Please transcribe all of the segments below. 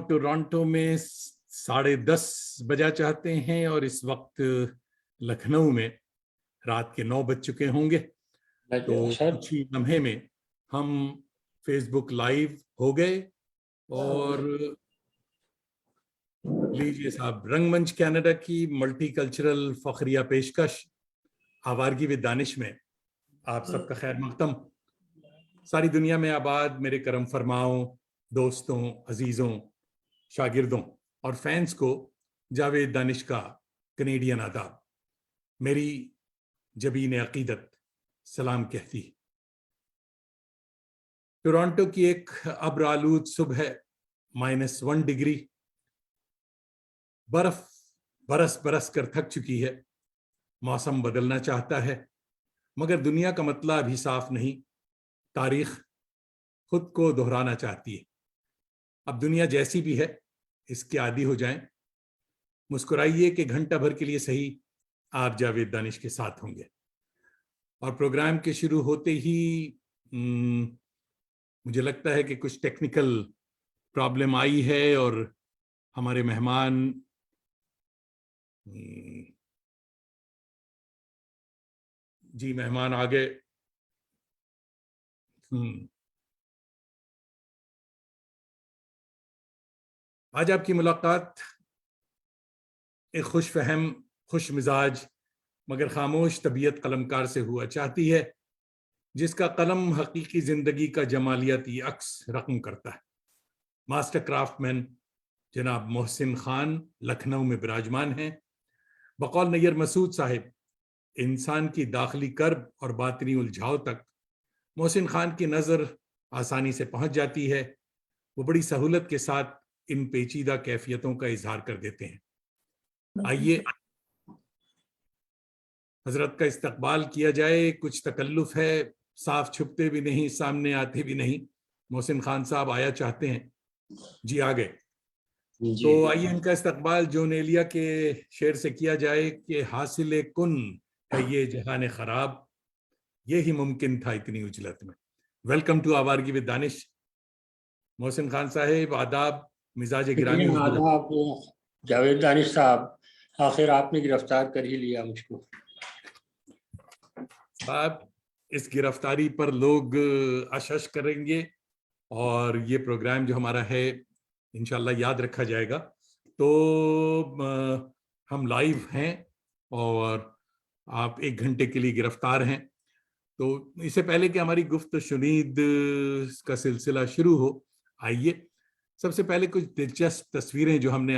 Toronto में 10:30 बजा चाहते हैं और इस वक्त लखनऊ में रात के 9 बज चुके होंगे। तो कुछ ही लम्हे में हम फेसबुक लाइव हो गए। और लीजिए साहब, रंगमंच कनाडा की मल्टीकल्चरल फखरिया पेशकश आवारगी विद दानिश में आप सबका खैर मकदम। सारी दुनिया में आबाद मेरे करम फरमाओं, दोस्तों, अजीजों, शागिर्दों और फैंस को जावेद दानिश का कनेडियन आदाब। मेरी जबीन अकीदत सलाम कहती। टोरंटो की एक अब्र आलूद सुबह है, -1 डिग्री, बर्फ बरस बरस कर थक चुकी है। मौसम बदलना चाहता है मगर दुनिया का मतला अभी साफ नहीं। तारीख खुद को दोहराना चाहती है। अब दुनिया जैसी भी है इसके आदी हो जाएं। मुस्कुराइए कि घंटा भर के लिए सही आप जावेद दानिश के साथ होंगे। और प्रोग्राम के शुरू होते ही मुझे लगता है कि कुछ टेक्निकल प्रॉब्लम आई है और हमारे मेहमान जी मेहमान आ गए। आज आपकी मुलाकात एक खुश फहम, खुश मिजाज मगर खामोश तबीयत कलमकार से हुआ चाहती है, जिसका कलम हकीकी जिंदगी का जमालियाती अक्स रकम करता है। मास्टर क्राफ्टमैन जनाब मोहसिन खान लखनऊ में विराजमान हैं। बकौल नैयर मसूद साहिब, इंसान की दाखिली कर्ब और बातनी उलझाव तक मोहसिन खान की नज़र आसानी से पहुंच जाती है। वो बड़ी सहूलत के साथ इन पेचीदा कैफियतों का इजहार कर देते हैं। आइए हजरत का इस्तकबाल किया जाए। कुछ तकल्लुफ है, साफ छुपते भी नहीं, सामने आते भी नहीं। मोहसिन खान साहब आया चाहते हैं। जी आ गए। तो आइए इनका इस्तकबाल जोन एलिया के शेर से किया जाए कि हासिल कुन है ये जहान खराब, ये ही मुमकिन था इतनी उजलत में। Welcome to Awaragi with Danish. Mohsin Khan साहब आदाब, मिजाज गिरामी। आदाब जावेद दानिश साहब, आखिर आपने गिरफ्तार कर ही लिया मुझको। साहब, इस गिरफ्तारी पर लोग अशश करेंगे और ये प्रोग्राम जो हमारा है इंशाल्लाह याद रखा जाएगा। तो हम लाइव हैं और आप 1 घंटे के लिए गिरफ्तार हैं। तो इससे पहले कि हमारी गुफ्त शुनीद का सिलसिला शुरू हो, आइए सबसे पहले कुछ दिलचस्प तस्वीरें जो हमने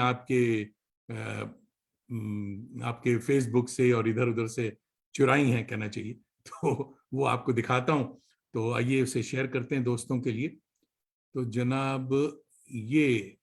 आपके फेसबुक से और इधर उधर से चुराई हैं कहना चाहिए, तो वो आपको दिखाता हूं। तो आइए उसे शेयर करते हैं दोस्तों के लिए। तो जनाब ये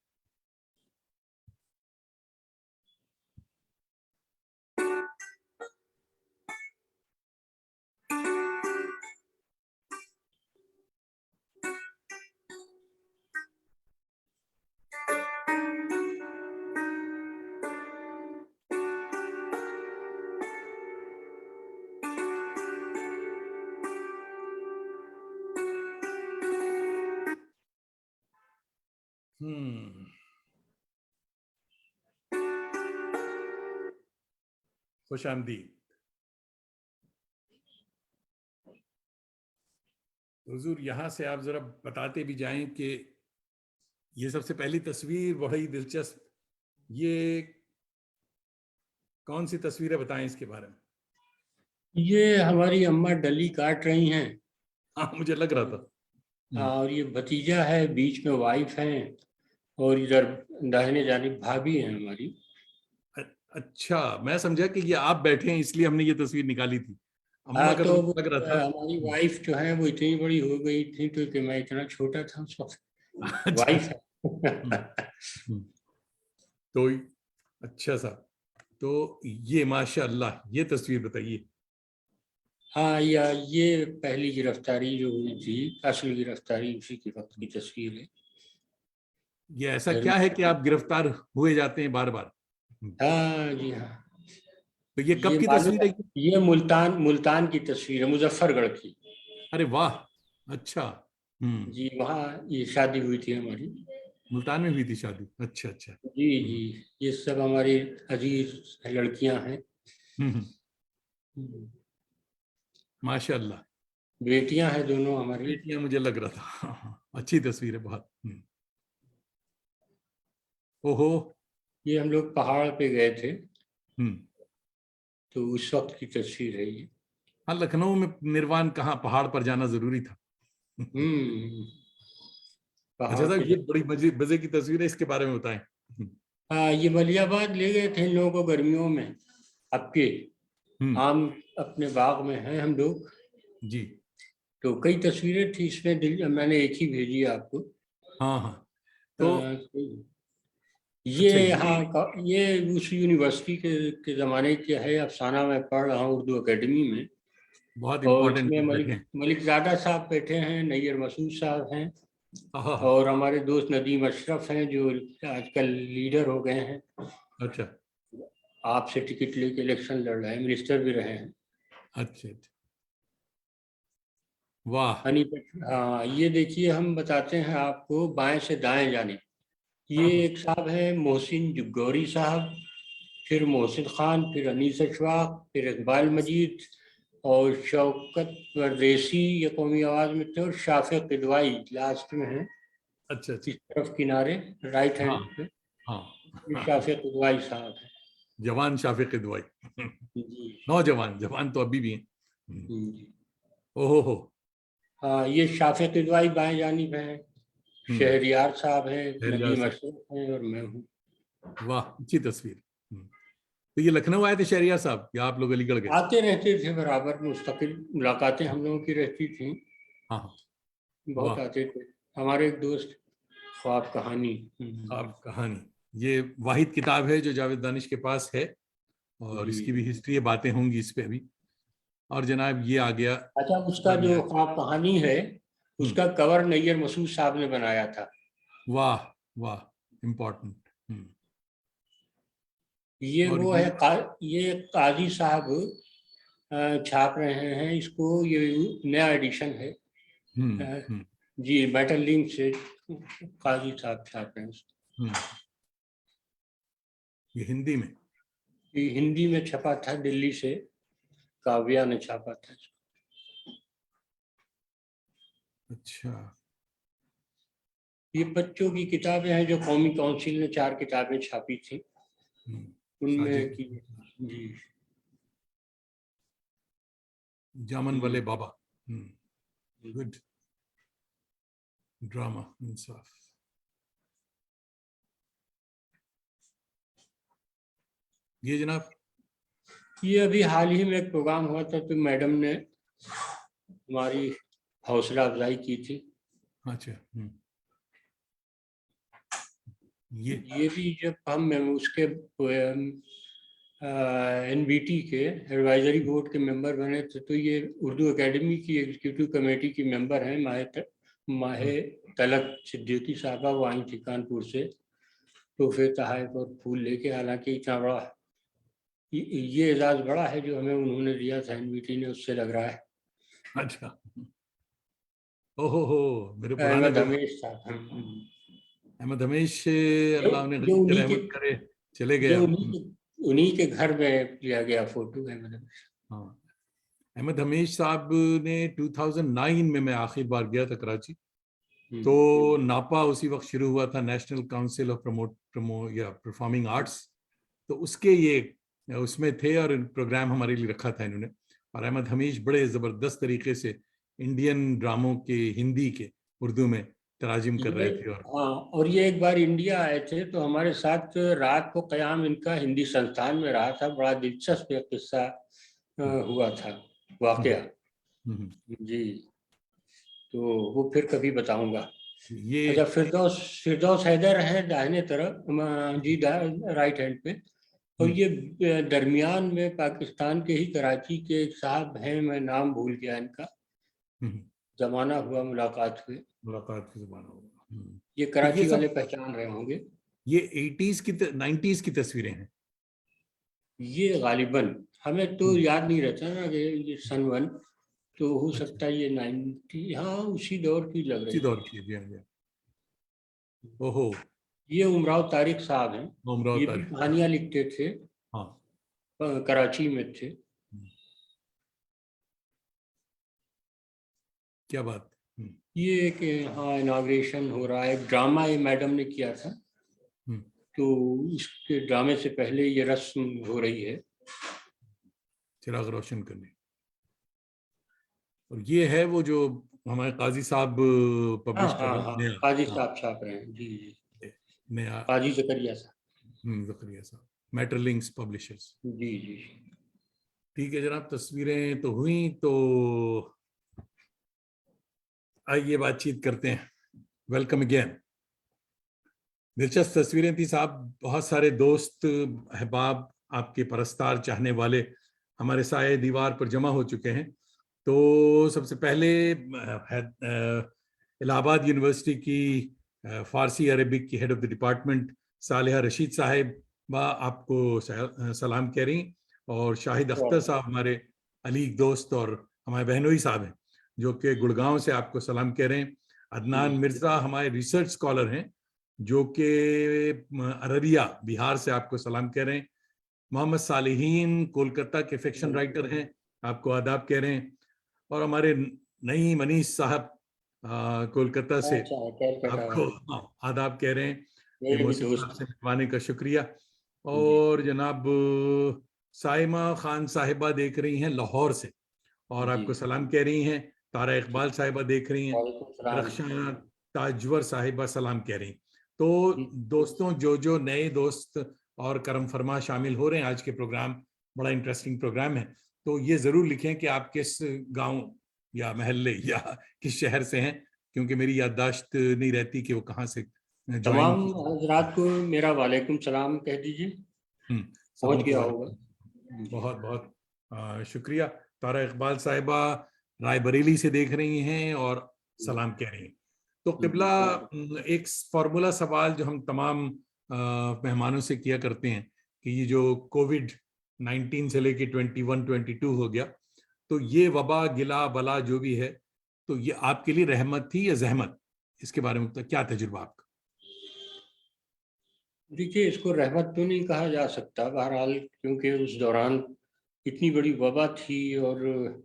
खुश आमदीद। हुजूर यहाँ से आप जरा बताते भी जाएं कि ये सबसे पहली तस्वीर बड़ी दिलचस्प, ये कौन सी तस्वीर है, बताएं इसके बारे में। ये हमारी अम्मा डली काट रही हैं। हाँ, मुझे लग रहा था। और ये भतीजा है, बीच में वाइफ है और इधर दाहिने जानिब भाभी है हमारी। अच्छा, मैं समझा कि ये आप बैठे हैं इसलिए हमने ये तस्वीर निकाली थी। अम्मा का तो तो लग रहा था। हमारी वाइफ जो है वो इतनी बड़ी हो गई थी तो कि मैं इतना छोटा था उस वक्त। अच्छा, वाइफ है। तो अच्छा सा, तो ये माशाअल्लाह, ये तस्वीर बताइए। हाँ, ये पहली गिरफ्तारी जो हुई थी, असल गिरफ्तारी उसी के वक्त की तस्वीर है। ये ऐसा क्या है कि आप गिरफ्तार हुए जाते हैं बार बार? हाँ जी हाँ। तो ये कब की तस्वीर है? ये मुल्तान की तस्वीर है, मुजफ्फरगढ़ की। अरे वाह, अच्छा। जी, वहाँ ये शादी हुई थी हमारी। मुल्तान में हुई थी शादी? अच्छा अच्छा। जी जी, ये सब हमारी अजीज लड़कियां हैं। माशाल्लाह। बेटियां हैं दोनों हमारी। बेटियां, मुझे लग रहा था। अच्छी तस्वीर है बहुत। ओहो। ये हम लोग पहाड़ पे गए थे, हम्म। तो उस वक्त की तस्वीर है ये। हाँ, लखनऊ में निर्वाण कहाँ, पहाड़ पर जाना जरूरी था। हम्म, अच्छा पहाड़ साहब, पे ये बड़ी मजे मजे की तस्वीर है, इसके बारे में बताएं। हाँ, ये मलियाबाद ले गए थे इन लोगों को गर्मियों में। आपके हम्म। आम अपने बाग में हैं हम लोग, जी। तो कई तस्वीरें थी इसमें, मैंने एक ही भेजी है आपको। हाँ हाँ। अ, तो ये अच्छा, ये यहाँ का, ये उस यूनिवर्सिटी के ज़माने की है, अफसाना मैं पढ़ रहा हूँ उर्दू एकेडमी में। बहुत और इंपॉर्टेंट इसमें लोग बैठे हैं। मलिक ज़ादा साहब बैठे हैं, नैयर मसूद साहब हैं, हाँ। और हमारे दोस्त नदीम अशरफ हैं जो आजकल लीडर हो गए हैं, अच्छा आपसे टिकट लेके इलेक्शन लड़ रहे हैं, मिनिस्टर भी रहे हैं। अच्छा अच्छा। वाह। हनी, हाँ ये देखिए, हम बताते हैं आपको बाएं से दाएं जाने। हाँ ये हाँ। एक साहब है मोहसिन जुग्गौरी साहब, फिर मोहसिन खान, फिर अनीस अशफाक, फिर इकबाल मजीद, और शौकत परदेसी ये कौमी आवाज में थे, और शाफिक किदवाई लास्ट में है, अच्छा अच्छा। इस तरफ किनारे राइट हाँ हैंड पे। हाँ ये हाँ। शाफिक किदवाई साहब है। जवान शाफिक दुआई। जी नौजवान, जवान तो अभी भी हैं। जी। ओहो हो। हाँ, ये शाफिक किदवाई बाएं जानिब है, हम्म। शहरियार साहब हैं, शहरयार नदीम साहब। अशरफ हैं, और मैं हूँ। वाह, अच्छी तस्वीर। तो ये लखनऊ आए थे शहरियार साहब, या आप लोग अलीगढ़ गए? आते रहते थे बराबर, मुस्तकिल मुलाकातें हम लोगों की रहती थी, हाँ हाँ। बहुत वाह। आते थे। हमारे एक दोस्त ख्वाब कहानी। आप कहानी, ये वाहिद किताब है जो जावेद दानिश के पास है, और जी। इसकी भी हिस्ट्री है, बातें होंगी इस पे भी। और जनाब ये आ गया। अच्छा, उसका किताब जो याद। ख्वाब कहानी है, हम्म। उसका कवर नैयर मसूद साहब ने बनाया था। वाह वाह, इम्पोर्टेंट। ये और वो ये। है ये काजी साहब छाप रहे हैं इसको, ये नया एडिशन है। अ, हम्म। जी, मेटल लिंक से काजी साहब छाप रहे हैं इसको। हम्म। ये हिंदी में? ये हिंदी में छपा था, दिल्ली से काव्या ने छापा था। अच्छा। ये बच्चों की किताबें हैं जो कौमी काउंसिल ने 4 किताबें छापी थी, उनमें साजिद की। जी। जामन वाले जी। बाबा। गुड। ड्रामा इंसाफ। ये जनाब। ये अभी हाल ही में एक प्रोग्राम हुआ था, तो मैडम ने हमारी हौसला अफजाई की थी। अच्छा। ये। ये भी जब हम उसके एनबीटी के एडवाइजरी बोर्ड के मेंबर बने थे, तो ये उर्दू एकेडमी की एग्जीक्यूटिव कमेटी की मेंबर हैं, माहे तलक सिद्दीकी साहबा, वो आई थी कानपुर से तोहफे तहाइफ और फूल लेके। हालांकि इतना बड़ा ये एजाज बड़ा है जो हमें उन्होंने दिया था एनबीटी ने, उससे लग रहा है। अच्छा। ओहो हो, मेरे पुराने अहमद दोस्त हमेश साहब। अहमद हमेश, जो अल्लाह उन्हें जो गनी उन्हीं के रहमत करे, चले गए जो अब। उन्हीं के घर में लिया गया फोटो है, मतलब। हाँ। अहमद हमीज साहब ने 2009 में, मैं आखिर बार गया था कराची, तो नापा उसी वक्त शुरू हुआ था, नेशनल काउंसिल ऑफ प्रमो या परफॉर्मिंग आर्ट्स। तो उसके ये उसमें थे, और प्रोग्राम हमारे लिए रखा था इन्होंने। और अहमद हमीज बड़े ज़बरदस्त तरीके से इंडियन ड्रामों के हिंदी के उर्दू में तराजिम कर ये रहे थे। और हाँ, और ये एक बार इंडिया आए थे, तो हमारे साथ रात को क़याम इनका हिंदी संस्थान में रहा था। बड़ा दिलचस्प एक किस्सा हुआ था, वाकया। हम्म, जी, तो वो फिर कभी बताऊंगा। ये। अच्छा, फिरदौस फिरदौस हैदर है दाहिने तरफ, जी, राइट हैंड पे। और हम्म। ये दरमियान में पाकिस्तान के ही कराची के एक साहब हैं, मैं नाम भूल गया इनका, हम्म। जमाना हुआ मुलाकात हुई। मुलाकात की जुबान होगा। ये तो ये कराची वाले सब, पहचान रहे होंगे। ये 80s की 90s की तस्वीरें हैं। ये गालिबन हमें तो हम्म। याद नहीं रहता ना कि ये सन 1, तो हो अच्छा, सकता है ये 90, हाँ उसी दौर की लग उसी रही। दौर की है जी, हाँ जी। ओहो, ये उमराव तारिक साहब हैं। उमराव ये भी तारिक। कहानियां लिखते थे, हाँ। कराची में थे। क्या बात। ये एक, हाँ, इनाग्रेशन हो रहा है, एक ड्रामा ये मैडम ने किया था, तो इसके ड्रामे से पहले ये रस्म हो रही है। चिराग रोशन करने। और ये है वो जो हमारे काजी साहब हाँ पब्लिश कर हाँ रहे हाँ, हैं नया। काजी हाँ, साहब छाप रहे हैं, जी जी, नया। काजी जकरिया साहब। जकरिया साहब, मैटरलिंक्स पब्लिशर्स। जी जी। ठीक है जनाब, तस्वीरें तो हुई, तो आइए बातचीत करते हैं। Welcome again. दिलचस्प तस्वीरें थी साहब। बहुत सारे दोस्त अहबाब, आपके परस्तार चाहने वाले हमारे साए दीवार पर जमा हो चुके हैं। तो सबसे पहले इलाहाबाद यूनिवर्सिटी की फारसी अरबिक की head of the department सालिहा Rashid Sahib आपको सलाम कह रही, और शाहिद अख्तर साहब हमारे अली दोस्त और हमारे बहनोई साहब हैं जो कि गुड़गांव से आपको सलाम कह रहे हैं। अदनान मिर्जा हमारे रिसर्च स्कॉलर हैं जो कि अररिया बिहार से आपको सलाम कह रहे हैं। मोहम्मद सालिहीन कोलकाता के फिक्शन राइटर हैं, आपको आदाब कह रहे हैं। और हमारे नई मनीष साहब कोलकाता से अच्छा, कैलकाटा आपको वाले आदाब कह रहे हैं कि मेरे भी मौसी साहब दोस्त से मिलवाने का शुक्रिया। जी। और जनाब साइमा खान साहिबा देख रही हैं लाहौर से और जी, आपको सलाम कह रही हैं। तारा इकबाल साहिबा देख रही हैं। वालेकुम सलाम। रख्शाना ताजवर साहिबा सलाम कह रही हैं। तो जी, दोस्तों, जो जो नए दोस्त और करम फरमा शामिल हो रहे हैं आज के प्रोग्राम, बड़ा इंटरेस्टिंग प्रोग्राम है, तो ये जरूर लिखें कि आप किस गांव या महल्ले या किस शहर से हैं, क्योंकि मेरी याददाश्त नहीं रहती कि वो कहाँ से ज्वाइन तमाम की। हजरात को मेरा वालेकुम सलाम कह दीजिए, पहुंच सबों को गया होगा। जी बहुत बहुत शुक्रिया। तारा इकबाल साहिबा रायबरेली से देख रही हैं और जी सलाम कह रही हैं। तो जी, किबला, सलाम। एक फॉर्मूला सवाल जो हम तमाम मेहमानों से किया करते हैं कि ये जो कोविड 19 से लेके 21 22 हो गया, तो ये वबा गिला बला जो भी है, तो ये आपके लिए रहमत थी या जहमत? इसके बारे में तो क्या तजुर्बा आपका? देखिए, इसको रहमत तो नहीं कहा जा सकता बहरहाल, क्योंकि उस दौरान इतनी बड़ी वबा थी, और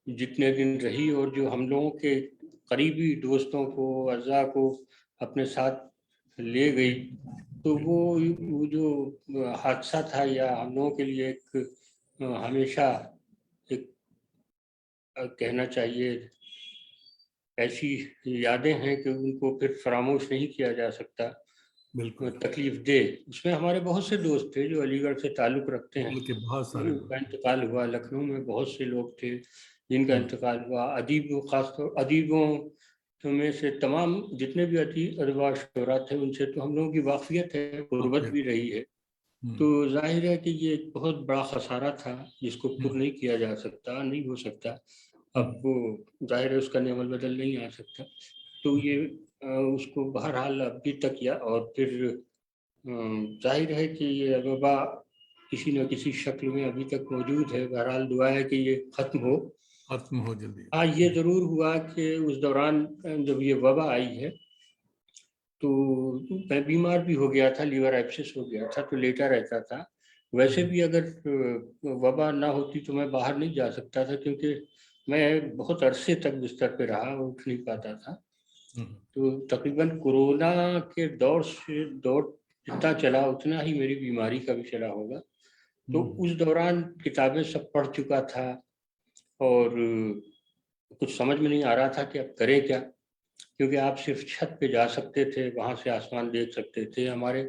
जितने दिन रही, और जो हम लोगों के करीबी दोस्तों को, अज़ा को अपने साथ ले गई, तो वो जो हादसा था, या हम लोगों के लिए एक हमेशा एक कहना चाहिए ऐसी यादें हैं कि उनको फिर फरामोश नहीं किया जा सकता। बिल्कुल। तकलीफ दे, उसमें हमारे बहुत से दोस्त थे जो अलीगढ़ से ताल्लुक़ रखते हैं। के बहुत सारे उनका लोग। इंतकाल हुआ, लखनऊ में बहुत से लोग थे जिनका हम्म, इंतकाल हुआ। अदीब, खासतौर अदीबों में से तमाम जितने भी अदबा शुरा थे, उनसे तो हम लोगों की वाक़फ़ियत है, ग़ुरबत वाकई। भी रही है। हम्म, तो ज़ाहिर है कि ये एक बहुत बड़ा खसारा था जिसको हम्म, पूरा नहीं किया जा सकता, नहीं हो सकता। अब हम्म, वो ज़ाहिर है उसका नेमल बदल नहीं आ सकता। तो ये हम्म, उसको बहरहाल अभी तक, या और फिर ज़ाहिर है कि ये वबा किसी न किसी शक्ल में अभी तक मौजूद है। बहरहाल दुआ है कि ये ख़त्म हो। खत्म हो जल्दी। हाँ, ये ज़रूर हुआ कि उस दौरान जब ये वबा आई है, तो मैं बीमार भी हो गया था, लीवर एब्सेस हो गया था, तो लेटा रहता था। वैसे भी अगर वबा ना होती तो मैं बाहर नहीं जा सकता था, क्योंकि मैं बहुत अरसे तक बिस्तर पे रहा, उठ नहीं पाता था। हम्म, तो तकरीबन कोरोना के दौर जितना चला, उतना ही मेरी बीमारी का भी चला होगा। तो हम्म, उस दौरान किताबें सब पढ़ चुका था, और कुछ समझ में नहीं आ रहा था कि अब करें क्या, क्योंकि आप सिर्फ छत पे जा सकते थे, वहाँ से आसमान देख सकते थे। हमारे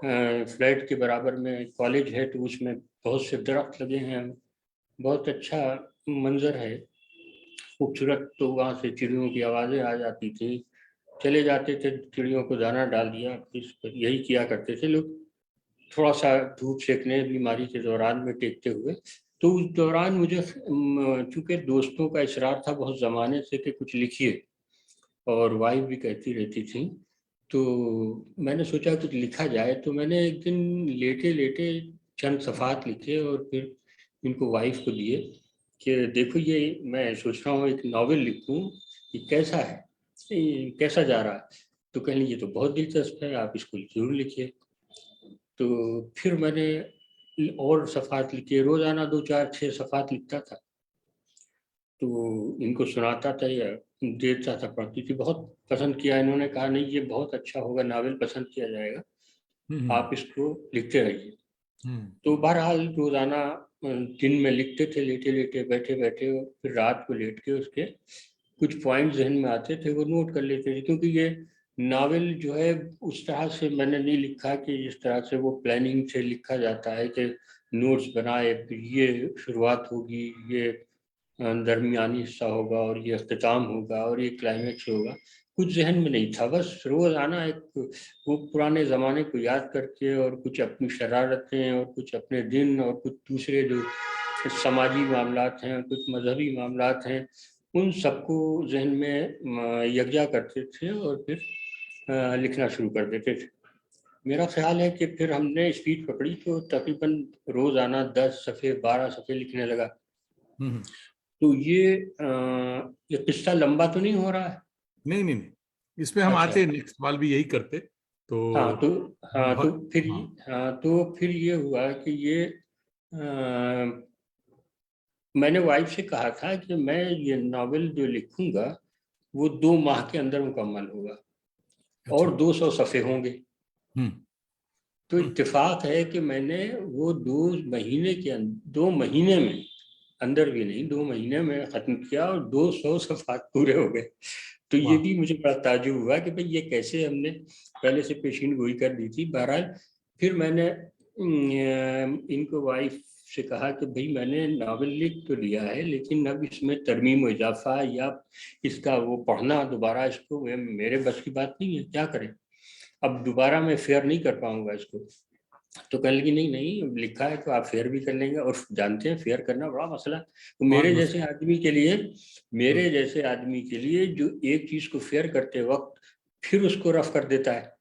फ्लैट के बराबर में कॉलेज है, तो उसमें बहुत से दरख्त लगे हैं, बहुत अच्छा मंजर है, खूबसूरत। तो वहाँ से चिड़ियों की आवाज़ें आ जाती थी, चले जाते थे, चिड़ियों को दाना डाल दिया, यही किया करते थे लोग। थोड़ा सा धूप सेकने बीमारी के दौरान में टेकते हुए। तो उस दौरान मुझे चूंकि दोस्तों का इसरार था बहुत ज़माने से कि कुछ लिखिए, और वाइफ भी कहती रहती थी, तो मैंने सोचा कुछ लिखा जाए। तो मैंने एक दिन लेटे लेटे चंद सफ़ात लिखे, और फिर इनको वाइफ को दिए कि देखो, ये मैं सोच रहा हूँ एक नावल लिखूँ, ये कैसा है, ये कैसा जा रहा है। तो कहने ये तो बहुत दिलचस्प है, आप इसको जरूर लिखिए। तो फिर मैंने और सफ़ात लिखे, रोज़ाना 2-4-6 सफ़ात लिखता था। तो इनको सुनाता था या देता था, पढ़ती थी, बहुत पसंद किया इन्होंने, कहा नहीं ये बहुत अच्छा होगा, नावल पसंद किया जाएगा, आप इसको लिखते रहिए। तो बहरहाल रोज़ाना दिन में लिखते थे, लेटे लेटे बैठे बैठे, फिर रात को लेट के उसके कुछ पॉइंट जहन में आते थे वो नोट कर लेते थे। क्योंकि ये नावल जो है उस तरह से मैंने नहीं लिखा कि जिस तरह से वो प्लानिंग से लिखा जाता है कि नोट्स बनाए, फिर ये शुरुआत होगी, ये दरमियानी हिस्सा होगा और ये अख्तिताम होगा और ये क्लाइमेक्स होगा, कुछ जहन में नहीं था। बस रोज़ाना एक वो पुराने ज़माने को याद करके और कुछ अपनी शरारतें और कुछ अपने दिन और कुछ दूसरे जो समाजी मामलात हैं, कुछ मजहबी मामलात हैं, उन सबको जहन में यकजा करते थे और फिर लिखना शुरू कर देते थे। मेरा ख्याल है कि फिर हमने स्पीड पकड़ी तो तकरीबन रोज़ाना 10 सफ़े 12 सफ़े लिखने लगा। तो ये किस्सा लंबा तो नहीं हो रहा है? नहीं नहीं नहीं, इसमें हम अच्छा। आते नेक्स्ट सवाल भी यही करते तो हाँ तो हाँ तो बहुत। फिर हाँ हाँ तो फिर ये हुआ कि ये मैंने वाइफ से कहा था कि मैं ये नावल जो लिखूंगा वो 2 माह के अंदर मुकम्मल होगा अच्छा। और 200 सफ़े होंगे। हम्म तो हम्म, इत्तेफाक है कि मैंने वो 2 महीने में, अंदर भी नहीं 2 महीने में ख़त्म किया और 200 सफ़ात पूरे हो गए। तो ये वाह। भी मुझे बड़ा ताज्जुब हुआ कि भाई ये कैसे हमने पहले से पेशीन गोई कर दी थी। बहरहाल फिर मैंने इनको वाइफ से कहा कि भाई मैंने नावल लिख तो लिया है लेकिन अब इसमें तरमीम व इजाफा या इसका वो पढ़ना दोबारा, इसको मेरे बस की बात नहीं है, क्या करें, अब दोबारा मैं फेयर नहीं कर पाऊंगा इसको। तो कहने लगी नहीं नहीं लिखा है तो आप फेयर भी कर लेंगे, और जानते हैं फेयर करना बड़ा मसला। तो बहुत मेरे जैसे मुश्किल। आदमी के लिए, हम्म मेरे जैसे आदमी के लिए जो एक चीज को फेयर करते वक्त फिर उसको रफ कर देता है,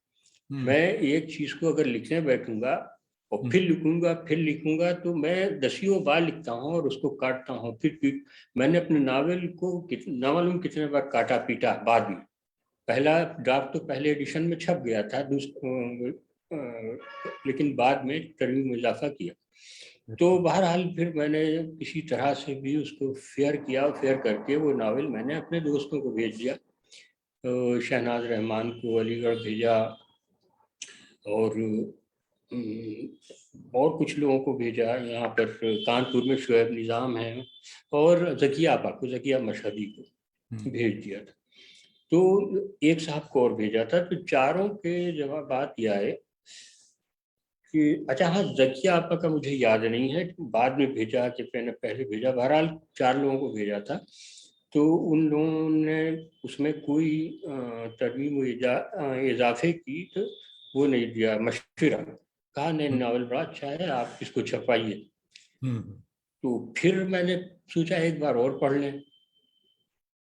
हम्म मैं एक चीज को अगर लिखने बैठूंगा और हम्म, फिर लिखूंगा तो मैं दसियों बार लिखता हूँ और उसको काटता हूँ, फिर मैंने अपने नावल को ना मालूम कितने बार काटा पीटा। बाद में पहला ड्राफ्ट तो पहले एडिशन में छप गया था, लेकिन बाद में तरमीम में इजाफा किया। तो अच्छा। बहरहाल फिर मैंने किसी तरह से भी उसको फेयर किया, फेयर करके वो नावल मैंने अपने दोस्तों को भेज दिया। तो शहनाज रहमान को अलीगढ़ भेजा और और कुछ लोगों को भेजा, यहाँ पर कानपुर में शुएब निज़ाम है और ज़किया आपा को, ज़किया मशहदी को भेज दिया था। तो एक साहब को और भेजा था। तो चारों के जवाब बात यह है कि अच्छा हाँ, ज़किया आपा का मुझे याद नहीं है, बाद में भेजा कि मैंने पहले भेजा। बहरहाल 4 लोगों को भेजा था। तो उन लोगों ने उसमें कोई तरमीम इजाफे की तो वो नहीं दिया मशवरा, कहा नहीं हम्म नावल बड़ा अच्छा है, आप इसको छपवाइए। हम्म, तो फिर मैंने सोचा एक बार और पढ़ लें,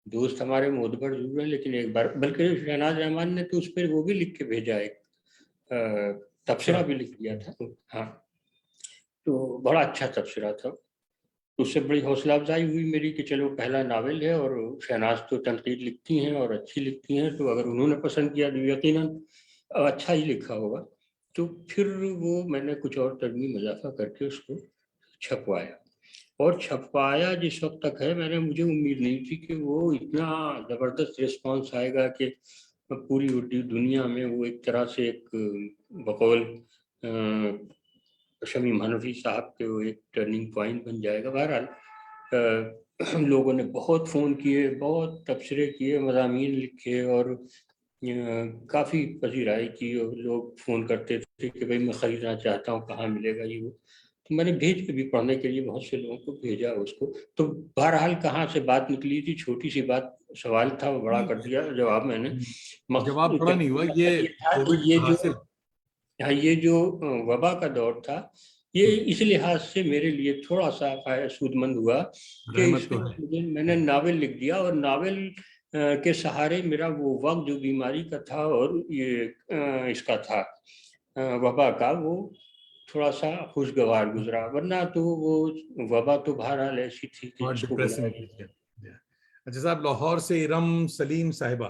दोस्त हमारे मोतबर जरूर है लेकिन एक बार, बल्कि शहनाज रहमान ने तो उस पर वो भी लिख के भेजा, एक तबसरा अच्छा। भी लिख दिया था। हाँ, तो बड़ा अच्छा तबसरा था। उससे बड़ी हौसला अफजाई हुई मेरी कि चलो पहला नावल है और शहनाज तो तनकीद लिखती हैं और अच्छी लिखती हैं, तो अगर उन्होंने पसंद किया तो यकीनन अच्छा ही लिखा होगा। तो फिर वो मैंने कुछ और तरमीम इजाफा करके उसको छपवाया, और छपवाया जिस वक्त तक है, मैंने मुझे उम्मीद नहीं थी कि वो इतना ज़बरदस्त रिस्पांस आएगा कि पूरी उर्दू दुनिया में वो एक तरह से एक बकौल शमीम हनफी साहब के वो एक टर्निंग पॉइंट बन जाएगा। बहरहाल लोगों ने बहुत फ़ोन किए, बहुत तबसरे किए, मज़ामीन लिखे और काफ़ी पजीराई की, और लोग फ़ोन करते थे कि भाई मैं ख़रीदना चाहता हूँ, कहाँ मिलेगा ये वो। तो मैंने भेज के भी पढ़ने के लिए बहुत से लोगों को भेजा उसको। तो बहरहाल कहाँ से बात निकली थी, छोटी सी बात, सवाल था वो बड़ा कर दिया जवाब मैंने। जवाब बड़ा नहीं हुआ, ये मकसद ये था कि कोविड हासिल। ये जो वबा का दौर था, ये इस लिहाज से मेरे लिए थोड़ा सा सूदमंद हुआ कि रहमत तो है। इसमें मैंने नावल लिख दिया, और नावल के सहारे मेरा वो वक्त जो बीमारी का था और ये इसका था वबा का, वो थोड़ा सा खुशगवार गुजरा, वरना तो वो वबा तो बहरहाल ऐसी थी कि बहुत जिसको बुलाया डिप्रेसिंग जाए। चीज है। अच्छा साहब, लाहौर से इरम सलीम साहिबा,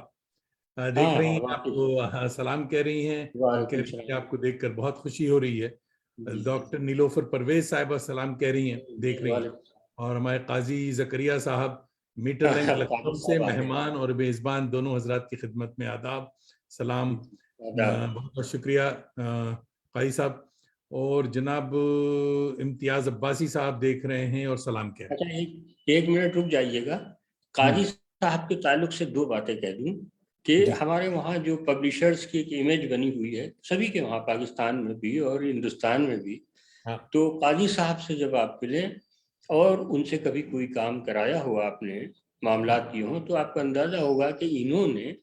देख हाँ रही हाँ, हैं वाकिफ। आपको, हाँ, सलाम कह रही हैं और कह वालेकुम रही हैं कि सलाम। आपको देखकर बहुत खुशी हो रही है। जी डॉक्टर नीलोफर परवेज साहिबा सलाम कह रही हैं, जी, देख रही हैं। वालेकुम। और हमारे काजी जकरिया साहब मीटर लिंक काजी लखनऊ से साहब आ गए। मेहमान और मेज़बान दोनों हजरात की खिदमत में आदाब सलाम। आदाब। बहुत बहुत शुक्रिया काजी साहब। और जनाब इम्तियाज अब्बासी साहब देख रहे हैं और सलाम कह रहे अच्छा, एक मिनट रुक जाइएगा। हैं। काजी साहब के ताल्लुक से दो बातें कह दूं कि जी हमारे वहाँ जो पब्लिशर्स की एक इमेज बनी हुई है, सभी के वहाँ, पाकिस्तान में भी और हिंदुस्तान में भी। हाँ। तो काजी साहब से जब आप मिलें और उनसे कभी कोई काम कराया हो आपने, मामलात किए हों, तो आपको अंदाजा होगा कि इन्होंने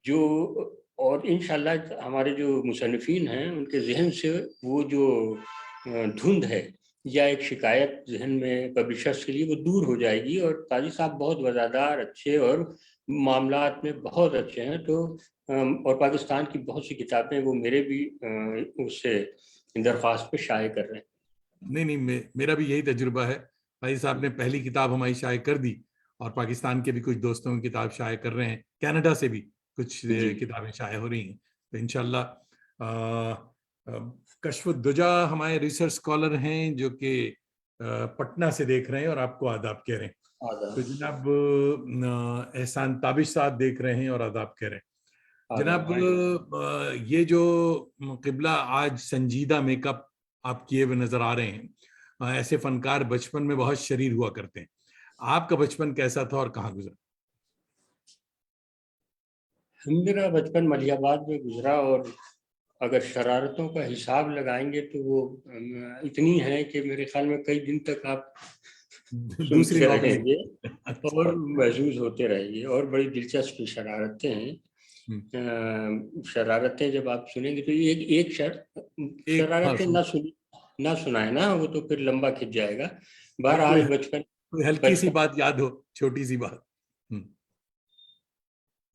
जो, और इंशाल्लाह हमारे जो मुसन्निफीन हैं उनके जहन से वो जो धुंध है या एक शिकायत जहन में पब्लिशर्स के लिए, वो दूर हो जाएगी। और काजी साहब बहुत वज़ादार, अच्छे और मामलात में बहुत अच्छे हैं। तो और पाकिस्तान की बहुत सी किताबें वो मेरे भी उससे दरख्वास्त पे शाये कर रहे हैं। नहीं नहीं, मेरा भी यही तजुर्बा है। भाई साहब ने पहली किताब हमारी शाये कर दी और पाकिस्तान के भी कुछ दोस्तों की किताब शाये कर रहे हैं, कनाडा से भी कुछ जी किताबें शाये हो रही हैं। तो इंशाल्लाह कशफुद्दुजा हमारे रिसर्च स्कॉलर हैं जो कि पटना से देख रहे हैं और आपको आदाब कह रहे हैं। तो आदाब। जनाब एहसान ताबिश साहब देख रहे हैं और आदाब कह रहे हैं। जनाब आदाब। ये जो किबला आज संजीदा मेकअप आप किए हुए नजर आ रहे हैं, ऐसे फनकार बचपन में बहुत शरीर हुआ करते हैं। आपका बचपन कैसा था और कहाँ गुजरा? मेरा बचपन मलिहाबाद में गुजरा, और अगर शरारतों का हिसाब लगाएंगे तो वो इतनी है कि मेरे ख्याल में कई दिन तक आप दूसरी सुनते नौकरी। रहेंगे अच्छा। और महसूस होते रहेंगे। और बड़ी दिलचस्प शरारतें हैं। हम्म, शरारतें जब आप सुनेंगे तो एक एक एक, हाँ, शरारतें ना सुनाए ना, वो तो फिर लंबा खिंच जाएगा। एक कोई बहरहाल बचपन कोई हल्की सी बचपन बात याद हो, छोटी सी बात।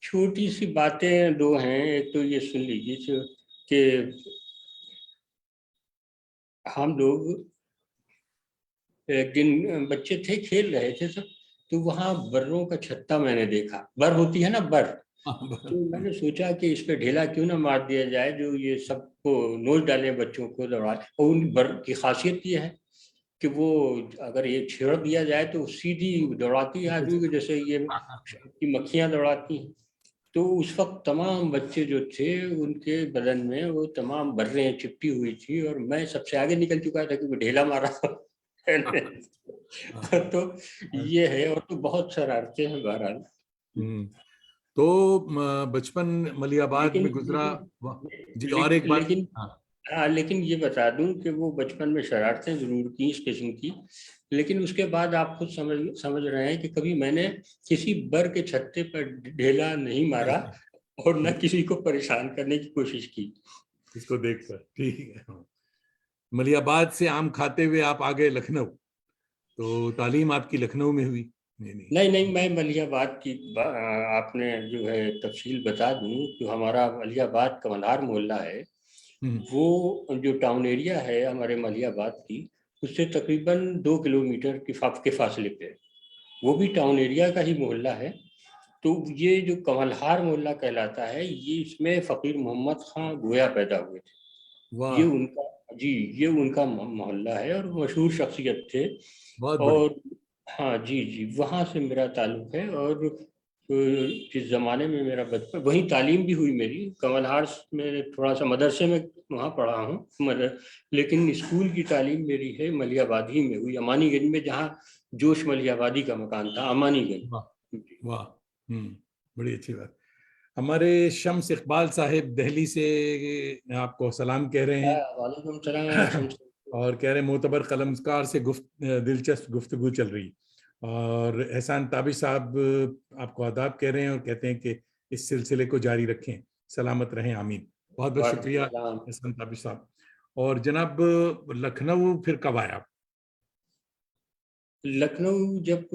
छोटी सी बातें दो हैं। एक तो ये सुन लीजिए कि हम लोग एक दिन बच्चे थे, खेल रहे थे सब, तो वहां बर्रों का छत्ता मैंने देखा। बर होती है ना, बर। हाँ, तो मैंने सोचा कि इस पे ढेला क्यों ना मार दिया जाए, जो ये सबको नोच डाले, बच्चों को दौड़ा। और उन बर की खासियत ये है कि वो अगर ये छेड़ दिया जाए तो सीधी दौड़ाती है आदमी को, जैसे ये की मक्खियां दौड़ाती हैं। तो उस वक्त तमाम बच्चे जो थे उनके बदन में वो तमाम बर्रें चिपटी हुई थी, और मैं सबसे आगे निकल चुका था क्योंकि ढेला मारा था मैंने। तो ये है, और तो बहुत शरारतें हैं बहरहाल। हम्म। तो बचपन मलियाबाद लेकिन में गुजरा। लेकिन वाह। जी, ले, और एक बात। लेकिन हाँ। हाँ, लेकिन ये बता दूं कि वो बचपन में शरारतें जरूर की इस किस्म की। लेकिन उसके बाद आप खुद समझ समझ रहे हैं कि कभी मैंने किसी बर के छत्ते पर ढेला नहीं मारा और न किसी को परेशान करने की कोशिश की। इसको देखकर ठीक है। हाँ। मलियाबाद से आम खाते हुए आप आ गए लखनऊ, तो तालीम आपकी लखनऊ में हुई? नहीं नहीं। नहीं नहीं, मैं मलिहाबाद की आपने जो है तफसील बता दूं, जो हमारा मलिहाबाद का मल्हार मोहल्ला है, हम्म, वो जो टाउन एरिया है हमारे मलिहाबाद की, उससे तकरीबन 2 किलोमीटर के फासले पे है। वो भी टाउन एरिया का ही मोहल्ला है। तो ये जो कमलहार मोहल्ला कहलाता है, ये इसमें फ़कीर मोहम्मद खां गोया पैदा हुए थे। ये वाह, उनका, जी, ये उनका मोहल्ला है और मशहूर शख्सियत थे। बहुत बढ़िया। और हाँ जी जी, वहाँ से मेरा ताल्लुक है। और जिस ज़माने में मेरा बचपन, वहीं तालीम भी हुई मेरी। कमलहार में थोड़ा सा मदरसे में वहाँ पढ़ा हूँ, मगर लेकिन स्कूल की तालीम मेरी है मलिहाबाद ही में हुई, अमानीगंज में, जहाँ जोश मलिहाबादी का मकान था, वाह अमानीगंज। वाह। बड़ी अच्छी बात। हमारे शम्स इकबाल साहिब दिल्ली से आपको सलाम कह रहे वालेकुम सलाम हैं। शम्स। और कह रहे हैं मोतबर कलमकार से दिलचस्प गुफ्तगू चल रही। और एहसान ताबिश साहब आपको आदाब कह रहे हैं और कहते हैं कि इस सिलसिले को जारी रखें, सलामत रहें, आमीन। बहुत बहुत वालेकुम शुक्रिया सलाम। एहसान ताबिश साहब। और जनाब लखनऊ फिर कब आया आप? लखनऊ जब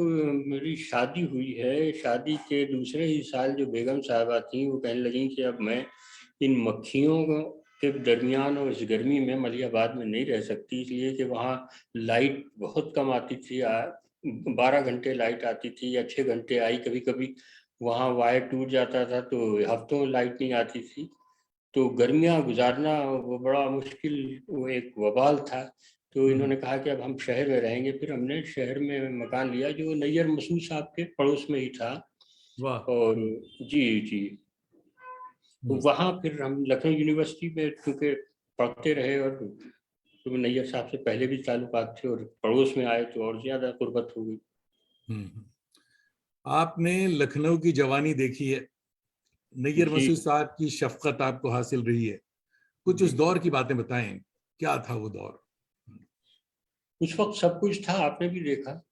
मेरी शादी हुई है, शादी के दूसरे ही साल जो बेगम साहबा थी वो कहने लगी कि अब मैं इन मक्खियों के दरमियान और इस गर्मी में मलिहाबाद में नहीं रह सकती, इसलिए कि वहाँ लाइट बहुत कम आती थी। 12 घंटे लाइट आती थी या 6 घंटे आई कभी कभी। वहाँ वायर टूट जाता था तो हफ्तों लाइट नहीं आती थी, तो गर्मियाँ गुजारना वो बड़ा मुश्किल, वो एक वबाल था। तो इन्होंने कहा कि अब हम शहर में रहेंगे। फिर हमने शहर में मकान लिया जो नैयर मसूद साहब के पड़ोस में ही था। वाह। और जी जी, तो वहाँ फिर हम लखनऊ यूनिवर्सिटी में चूँकि पढ़ते रहे, और तो नैयर साहब से पहले भी ताल्लुकात थे, और पड़ोस में आए तो और ज़्यादा कुर्बत हो गई। आपने लखनऊ की जवानी देखी है, नैयर जी मसूद साहब की शफकत आपको हासिल रही है, कुछ उस जी, दौर की बातें बताएं, क्या था वो दौर? उस वक्त सब कुछ था, आपने भी देखा।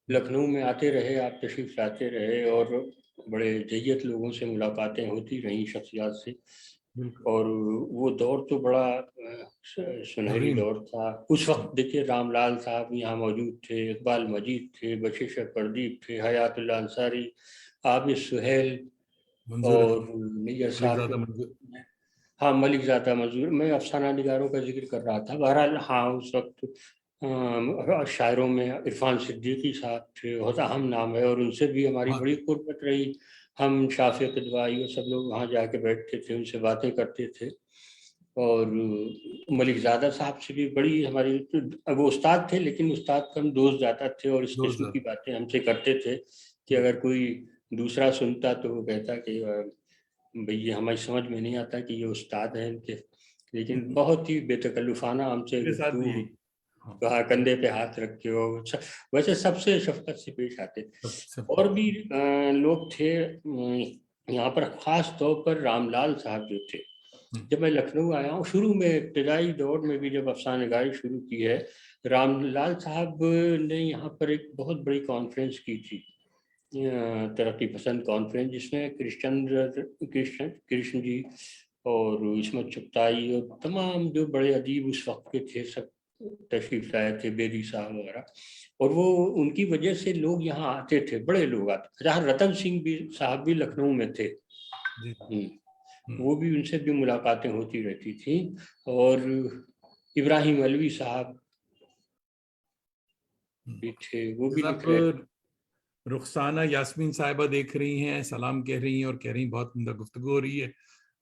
लखनऊ में आते रहे आप, तशरीफ लाते रहे, और बड़े जय्यत लोगों से मुलाकातें होती रहीं, शख्सियात से। बिल्कुल। और वो दौर तो बड़ा सुनहरी स्वर्णिम। दौर था। उस वक्त देखिए रामलाल साहब यहाँ मौजूद थे, इकबाल मजीद थे, बशीर प्रदीप थे, हयातुल्लाह अंसारी, आबिद सुहेल, मंजूर और अहमद, नैयर साहब मलिकजादा मंजूर। के, हाँ मलिक ज़ादा मंजूर। मैं अफसाना निगारों का जिक्र कर रहा था। बहरहाल हाँ, उस वक्त शायरों में इरफान सिद्दीकी साहब थे, बहुत अहम नाम है, और उनसे भी हमारी हाँ, बड़ी कुर्बत रही। हम शाफी किदवाई और सब लोग वहाँ जाके बैठते थे, उनसे बातें करते थे। और मलिक ज़ादा साहब से भी बड़ी हमारी, वो उस्ताद थे लेकिन उस्ताद कम दोस्त ज़्यादा थे, और इस किस्म की 2000। बातें हमसे करते थे कि अगर कोई दूसरा सुनता तो वो कहता कि भाई ये हमारी समझ में नहीं आता कि ये उस्ताद हैं इनके। लेकिन बहुत ही बेतकल्लुफ़ाना हमसे मेरे साथ भी गुफ्तगू, यही। हाँ, कहा कंधे पे हाथ रख के, और वैसे सबसे शफ़क़त से पेश आते थे। सब सब। और भी लोग थे यहाँ पर, ख़ास तौर पर रामलाल साहब जो थे। जब मैं लखनऊ आया हूँ, शुरू में इब्तदाई दौर में भी जब अफ़सानेगारी शुरू की है, रामलाल साहब ने यहाँ पर एक बहुत बड़ी कॉन्फ्रेंस की थी, तरक्की पसंद कॉन्फ्रेंस, जिसमें कृष्ण जी और इस्मत चुगताई और तमाम जो बड़े अदीब उस वक्त के थे सब तशरीफ लाए थे, बेदी साहब वगैरह। और वो उनकी वजह से लोग यहाँ आते थे, बड़े लोग आते। जहाँ रतन सिंह भी साहब भी लखनऊ में थे। जी। वो भी, उनसे भी मुलाकातें होती रहती थी। और इब्राहिम अलवी साहब भी थे, वो भी लिख रहे थे। आप रुखसाना यास्मीन साहिबा देख रही हैं, सलाम कह रही हैं और कह रही हैं बहुत उम्दा गुफ्तगू हो रही है।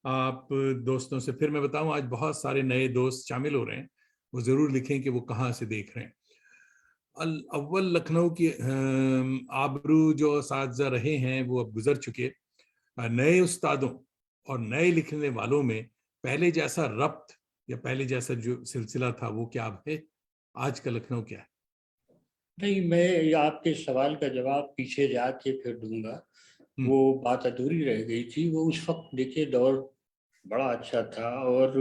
आप दोस्तों से फिर मैं बताऊं, आज बहुत सारे नए दोस्त शामिल हो रहे हैं, वो जरूर लिखें कि वो कहाँ से देख रहे हैं। अव्वल लखनऊ की आबरू जो असातिज़ा रहे हैं वो अब गुजर चुके। नए उस्तादों और नए लिखने वालों में पहले जैसा रब्त या पहले जैसा जो सिलसिला था वो क्या अब है? आज का लखनऊ क्या है? नहीं, मैं ये आपके सवाल का जवाब पीछे जाके फिर दूंगा। हम्म। वो बात अधूरी रह गई थी। वो उस वक्त देखिए दौर बड़ा अच्छा था, और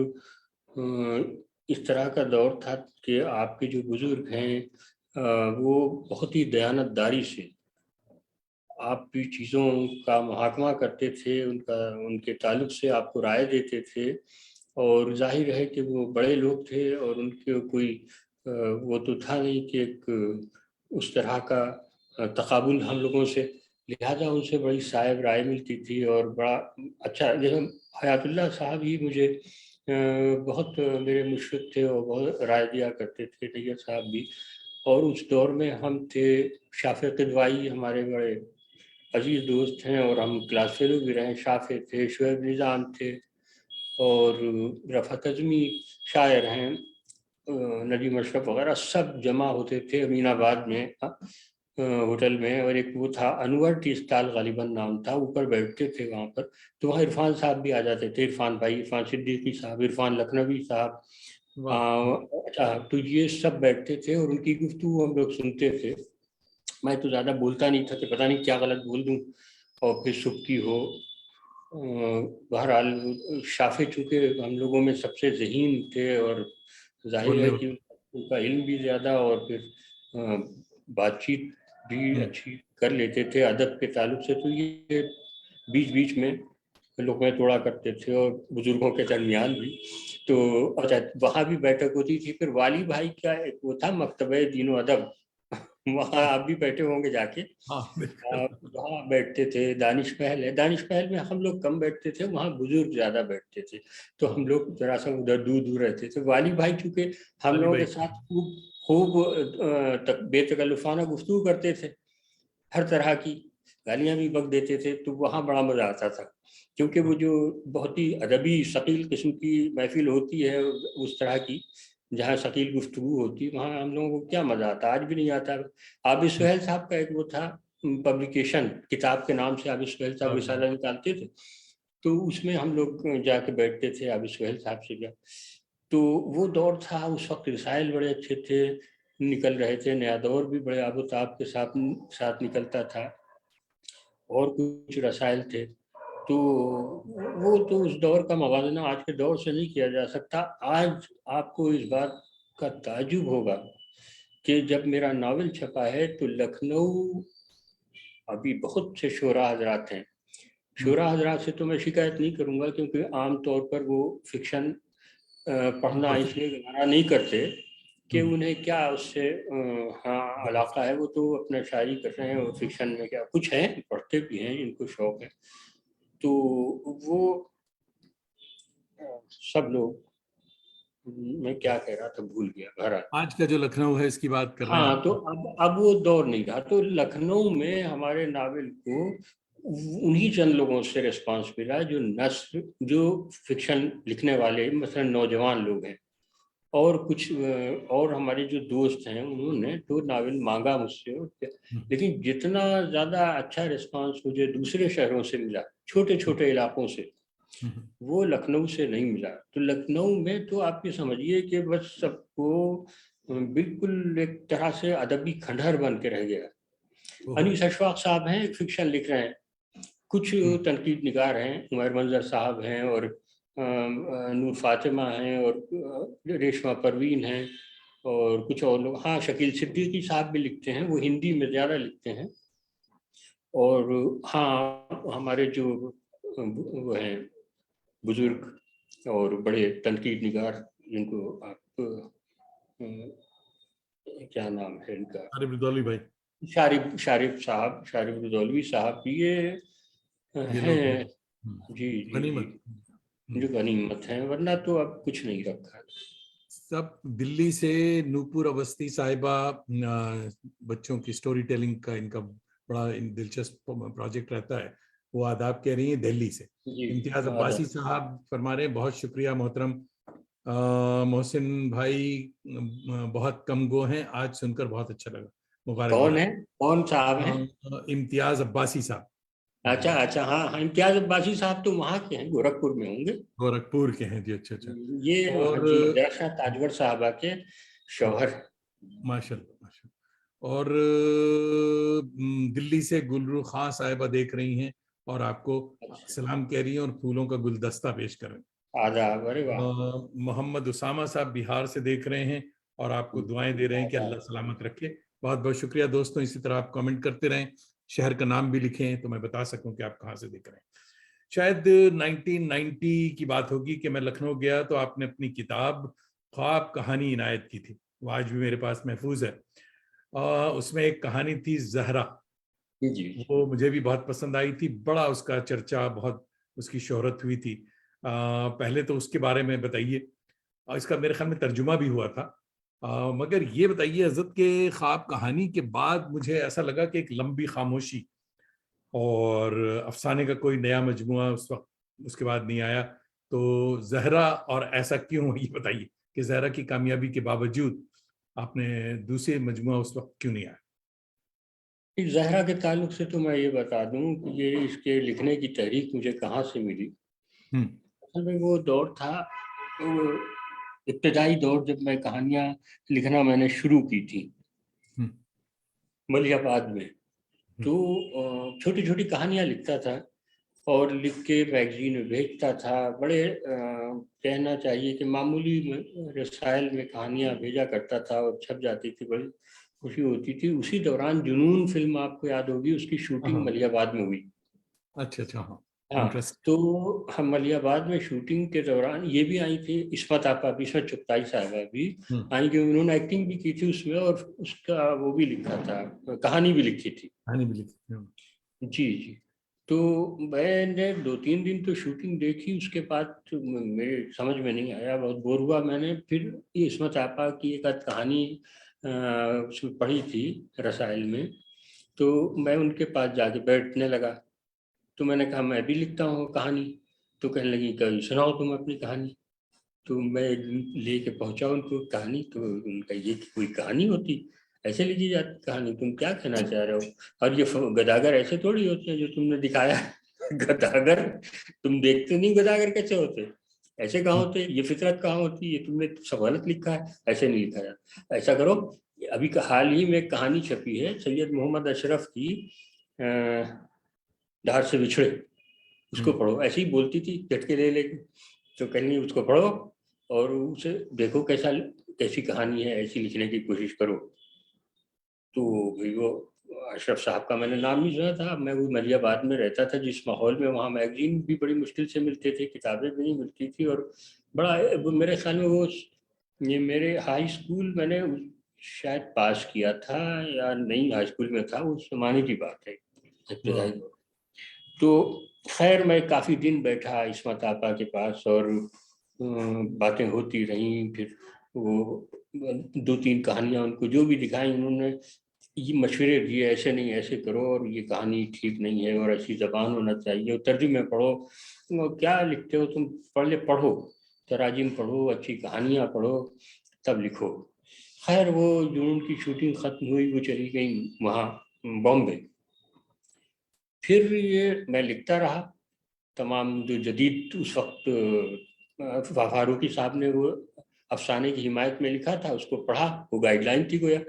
इस तरह का दौर था कि आपके जो बुजुर्ग हैं वो बहुत ही दयानतदारी से आपकी चीज़ों का मुहाकमा करते थे, उनका, उनके ताल्लुक से आपको राय देते थे। और जाहिर है कि वो बड़े लोग थे, और उनके कोई वो तो था नहीं कि एक उस तरह का तकाबुल हम लोगों से, लिहाजा उनसे बड़ी साहिब राय मिलती थी। और बड़ा अच्छा, जैसे हयातुल्लाह साहब ही मुझे बहुत मेरे मुर्शिद थे, और बहुत राय दिया करते थे, नैयर साहब भी। और उस दौर में हम थे, शाफ़ी किदवाई हमारे बड़े अजीज दोस्त हैं, और हम क्लास फेलो भी रहे। शाफे थे, शुएब निज़ाम थे, और रफ़त अज़मी शायर हैं, नदीम अशरफ वगैरह सब जमा होते थे अमीनाबाद में होटल में। और एक वो था अनवर टी स्टॉल, गालिबन नाम था, ऊपर बैठते थे वहाँ पर। तो वहाँ इरफान साहब भी आ जाते थे, इरफान भाई, इरफान सिद्दीकी साहब, इरफान लखनवी साहब। वाह। अच्छा, तो ये सब बैठते थे और उनकी गुफ्तगू हम लोग सुनते थे। मैं तो ज़्यादा बोलता नहीं था कि पता नहीं क्या गलत बोल दूँ और फिर सुबकी हो। बहरहाल शाफे चूँकि हम लोगों में सबसे ज़हीन थे, और जाहिर बोलने है कि वाला। उनका इल्म भी ज़्यादा, और फिर बातचीत भी अच्छी कर लेते थे अदब के ताल्लुक से। तो ये बीच बीच में लोग में तोड़ा करते थे, और बुजुर्गों के दरमियान भी। तो अच्छा, वहाँ भी बैठक होती थी। फिर वाली भाई का एक वो था, मकतबे दीन अदब, वहाँ आप भी बैठे होंगे जाके। हाँ, बिल्कुल। वहाँ बैठते थे। दानिश महल है, दानिश महल में हम लोग कम बैठते थे, वहाँ बुजुर्ग ज़्यादा बैठते थे, तो हम लोग जरा सा उधर दूर दूर रहते थे। वाली भाई चूँकि हम अली लोगों भाई। के साथ खूब खूब बेतकल्लुफ़ाना गुफ्तगू करते थे, हर तरह की। गालियां भी बक देते थे, तो वहाँ बड़ा मजा आता था, क्योंकि वो जो बहुत ही अदबी शकील किस्म की महफिल होती है उस तरह की, जहाँ शकील गुफ्तगू होती है, वहाँ हम लोगों को क्या मजा आता, आज भी नहीं आता। आबिद सुहेल साहब का एक वो था पब्लिकेशन, किताब के नाम से आबिद सुहेल साहब रिसाला निकालते थे, तो उसमें हम लोग जाके बैठते थे आबिद सुहेल साहब से जा। तो वो दौर था, उस वक्त रसायल बड़े अच्छे थे, निकल रहे थे, नया दौर भी बड़े आबोताब के साथ निकलता था, और कुछ रसायल थे। तो वो तो उस दौर का मवाजना आज के दौर से नहीं किया जा सकता। आज आपको इस बात का ताजुब होगा कि जब मेरा नावल छपा है तो लखनऊ, अभी बहुत से शोरा हजरात हैं, शोरा हजरात से तो मैं शिकायत नहीं करूंगा, क्योंकि आम तौर पर वो फिक्शन पढ़ना इसलिए गवारा नहीं करते कि उन्हें क्या उससे हाँ अलाका है, वो तो अपना शायरी कर रहे हैं, और फिक्शन में क्या, कुछ हैं पढ़ते भी हैं, इनको शौक है, तो वो सब लोग, मैं क्या कह रहा था भूल गया, घर आ। आज का जो लखनऊ है इसकी बात कर रहे हैं हाँ, तो आप? अब वो दौर नहीं रहा, तो लखनऊ में हमारे नावल को उन्हीं चंद लोगों से रिस्पांस मिला जो नस्ल, जो फिक्शन लिखने वाले मतलब नौजवान लोग हैं, और कुछ और हमारे जो दोस्त हैं उन्होंने तो नावल मांगा मुझसे, लेकिन जितना ज़्यादा अच्छा रिस्पांस मुझे दूसरे शहरों से मिला, छोटे छोटे इलाकों से, वो लखनऊ से नहीं मिला। तो लखनऊ में तो आप ये समझिए कि बस सबको बिल्कुल एक तरह से अदबी खंडहर बन के रह गया। अनीस अशफाक साहब हैं, एक फिक्शन लिख रहे हैं, कुछ तनकीद निगार हैं, उमर मंजर साहब हैं, और नूर फातिमा हैं, और रेशमा परवीन हैं, और कुछ और लोग, हाँ शकील सिद्दीकी साहब भी लिखते हैं, वो हिंदी में ज़्यादा लिखते हैं, और हाँ हमारे जो वो हैं बुजुर्ग और बड़े तनकीद निगार, जिनको आप क्या नाम है इनका, अरे रिदौली भाई, शारिफ साहब, शारिफ रुदौलवी साहब, ये ये लोग हैं। हैं। जी जी जी, गनीमत। जो गनीमत हैं, वरना तो अब कुछ नहीं रखा। सब दिल्ली से नूपुर अवस्थी साहिबा, बच्चों की स्टोरी टेलिंग का इनका बड़ा दिलचस्प प्रोजेक्ट रहता है, वो आदाब कह रही हैं दिल्ली से। जी इम्तियाज आदर। अब्बासी साहब फरमा रहे हैं बहुत शुक्रिया मोहतरम मोहसिन भाई, बहुत कम गो हैं, आज सुनकर बहुत अच्छा लगा, कौन मुबारकबाद। है, कौन साहब हैं? इम्तियाज अब्बासी साहब। अच्छा अच्छा, हाँ हाँ, इम्तियाज अब्बासी साहब तो वहाँ के हैं, गोरखपुर में होंगे। गोरखपुर के हैं जी, अच्छा अच्छा। ये हाँ और जी, दरअसल ताजवर साहबा के शौहर। माशाल्लाह माशाल्लाह। और दिल्ली से गुलरू खां साहिबा देख रही हैं और आपको अच्छा, सलाम कह रही हैं और फूलों का गुलदस्ता पेश कर रहे हैं। आदाब, अरे वाह। मोहम्मद उसामा साहब बिहार से देख रहे हैं और आपको दुआएं दे रहे हैं कि अल्लाह आदाब। सलामत रखे। बहुत बहुत शुक्रिया दोस्तों, इसी तरह आप कमेंट करते रहें, शहर का नाम भी लिखें तो मैं बता सकूं कि आप कहाँ से देख रहे हैं। शायद 1990 की बात होगी कि मैं लखनऊ गया तो आपने अपनी किताब ख्वाब कहानी इनायत की थी, वो आज भी मेरे पास महफूज है। उसमें एक कहानी थी जहरा, जी वो मुझे भी बहुत पसंद आई थी, बड़ा उसका चर्चा, बहुत उसकी शोहरत हुई थी। पहले तो उसके बारे में बताइए, इसका मेरे ख्याल में तर्जुमा भी हुआ था। मगर ये बताइए हजरत के ख्वाब कहानी के बाद मुझे ऐसा लगा कि एक लंबी खामोशी, और अफसाने का कोई नया मजमुआ उस वक्त उसके बाद नहीं आया। तो जहरा, और ऐसा क्यों, ये बताइए कि जहरा की कामयाबी के बावजूद आपने दूसरे मजमुआ उस वक्त क्यों नहीं आया? इस जहरा के ताल्लुक से तो मैं ये बता दूं कि ये इसके लिखने की तहरीक मुझे कहाँ से मिली। हम्म असल में वो दौर था, वो इब्तदाई दौर जब मैं कहानियाँ लिखना मैंने शुरू की थी हम्म मलियाबाद में, हम्म तो छोटी छोटी कहानियाँ लिखता था, और लिख के मैगजीन में भेजता था। बड़े कहना चाहिए कि मामूली रसायल में कहानियाँ भेजा करता था और छप जाती थी, बड़ी खुशी होती थी। उसी दौरान जुनून फिल्म आपको याद होगी, उसकी शूटिंग हाँ, मलियाबाद में हुई। अच्छा अच्छा, हाँ, हाँ, इंटरेस्ट। तो हम मलियाबाद में शूटिंग के दौरान ये भी आई थी, इस्मत आपा भी, इस्मत चुगताई साहबा भी आई, कि उन्होंने एक्टिंग भी की थी उसमें, और उसका वो भी लिखा था, कहानी भी लिखी थी। कहानी भी लिखी। जी जी। तो मैंने 2-3 दिन तो शूटिंग देखी, उसके बाद तो मेरे समझ में नहीं आया, बहुत बोर हुआ। मैंने फिर ये इस्मत आपा की एक आध कहानी उसमें पढ़ी थी रसायल में, तो मैं उनके पास जाके बैठने लगा। तो मैंने कहा मैं भी लिखता हूँ कहानी। तो कहने लगी कभी सुनाओ तुम अपनी कहानी। तो मैं लेके पहुंचा उनको कहानी। तो उनका ये कि कोई कहानी होती, ऐसे लिखी जाती कहानी, तुम क्या कहना चाह रहे हो? और ये गदागर ऐसे थोड़ी होते हैं जो तुमने दिखाया। गदागर तुम देखते नहीं, गदागर कैसे होते, ऐसे कहाँ होते, ये फितरत कहाँ होती, ये तुमने सब गलत लिखा है, ऐसे नहीं लिखा जाता। ऐसा करो, अभी हाल ही में एक कहानी छपी है सैयद मोहम्मद अशरफ की, धार से बिछड़े, उसको पढ़ो। ऐसे ही बोलती थी झटके ले लेके। तो कहनी उसको पढ़ो और उसे देखो कैसी कहानी है, ऐसी लिखने की कोशिश करो। तो भाई वो अशरफ साहब का मैंने नाम नहीं सुना था। मैं वो मलियाबाद में रहता था, जिस माहौल में, वहाँ मैगजीन भी बड़ी मुश्किल से मिलते थे, किताबें भी नहीं मिलती थी, और बड़ा मेरे ख्याल में वो, ये मेरे हाई स्कूल मैंने शायद पास किया था या नहीं, हाई स्कूल में था, उस जमाने की बात है, इब्तदाई। तो खैर मैं काफ़ी दिन बैठा इस्मत आपा के पास और बातें होती रहीं। फिर वो 2-3 कहानियाँ उनको जो भी दिखाई, उन्होंने ये मशवरे दिए, ऐसे नहीं ऐसे करो, और ये कहानी ठीक नहीं है, और ऐसी ज़बान होना चाहिए, और तर्जुमे पढ़ो। क्या लिखते हो तुम, पढ़ो, तराजिम पढ़ो, अच्छी कहानियाँ पढ़ो, तब लिखो। खैर वो जो उनकी शूटिंग ख़त्म हुई, वो चली गई वहाँ बॉम्बे। फिर ये मैं लिखता रहा तमाम जो जदीद उस वक्त फारूकी साहब ने वो अफसाने की हिमायत में लिखा था, उसको पढ़ा, वो गाइडलाइन थी गोया।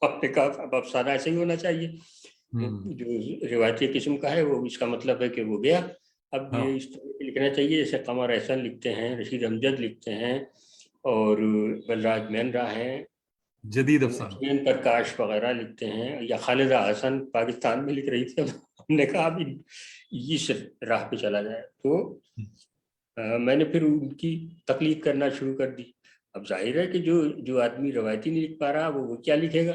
आपने कहा अब अफसाना ऐसे ही होना चाहिए, जो रिवायती किस्म का है, वो इसका मतलब है कि वो गया। अब ये इस तरह लिखना चाहिए जैसे कमर एहसन लिखते हैं, रशीद अमजद लिखते हैं, और बलराज मेहरा हैं, जदीद अफसाना, लक्ष्मण प्रकाश वगैरह लिखते हैं, या खालिदा हसन पाकिस्तान में लिख रही थी। हमने कहा अभी इस राह पे चला जाए। तो मैंने फिर उनकी तकलीफ करना शुरू कर दी। अब जाहिर है कि जो जो आदमी रवायती नहीं लिख पा रहा, वो क्या लिखेगा,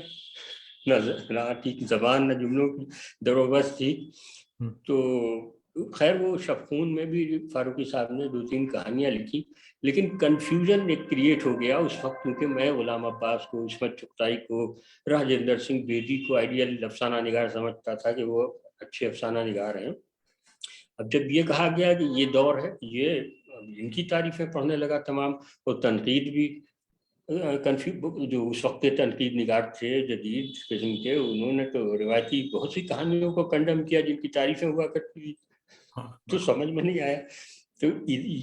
ना ठीक जबान, ना जुमलों की दरोबस्त थी। तो खैर वो शफून में भी फारूकी साहब ने 2-3 कहानियां लिखी, लेकिन कन्फ्यूजन एक क्रिएट हो गया उस वक्त, क्योंकि मैं गुलाम अब्बास को, इस्मत चुगताई को, राजेंद्र सिंह बेदी को आइडियल अफसाना निगार समझता था कि वो अच्छे अफसाना निगार हैं। अब जब ये कहा गया कि ये दौर है, ये इनकी तारीफें पढ़ने लगा तमाम, और तनकीद भी जो उस वक्त के तनकीद निगार थे जदीद किस्म के, उन्होंने तो रिवायती बहुत सी कहानियों को कंडम किया जिनकी तारीफें हुआ करती थी। तो समझ में नहीं आया, तो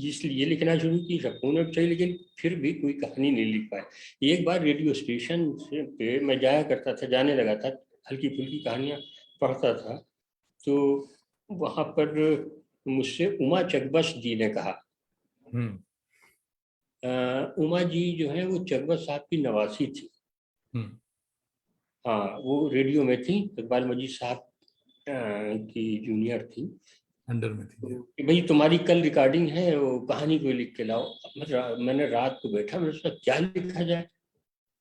इसलिए लिखना शुरू की, शफून अब सही, लेकिन फिर भी कोई कहानी नहीं लिख पाए। एक बार रेडियो स्टेशन पे मैं जाया करता था, जाने लगा था, हल्की फुल्की कहानियाँ पढ़ता था। तो वहाँ पर मुझसे उमा चकबस जी ने कहा, उमा जी जो है वो चकबस साहब की नवासी थी। हाँ, वो रेडियो में थी, इकबाल मजीद साहब की जूनियर थी, अंडर में थी। तो कि भाई तुम्हारी कल रिकॉर्डिंग है, वो कहानी कोई लिख के लाओ। मैंने रात को बैठा, मैंने सोचा क्या लिखा जाए।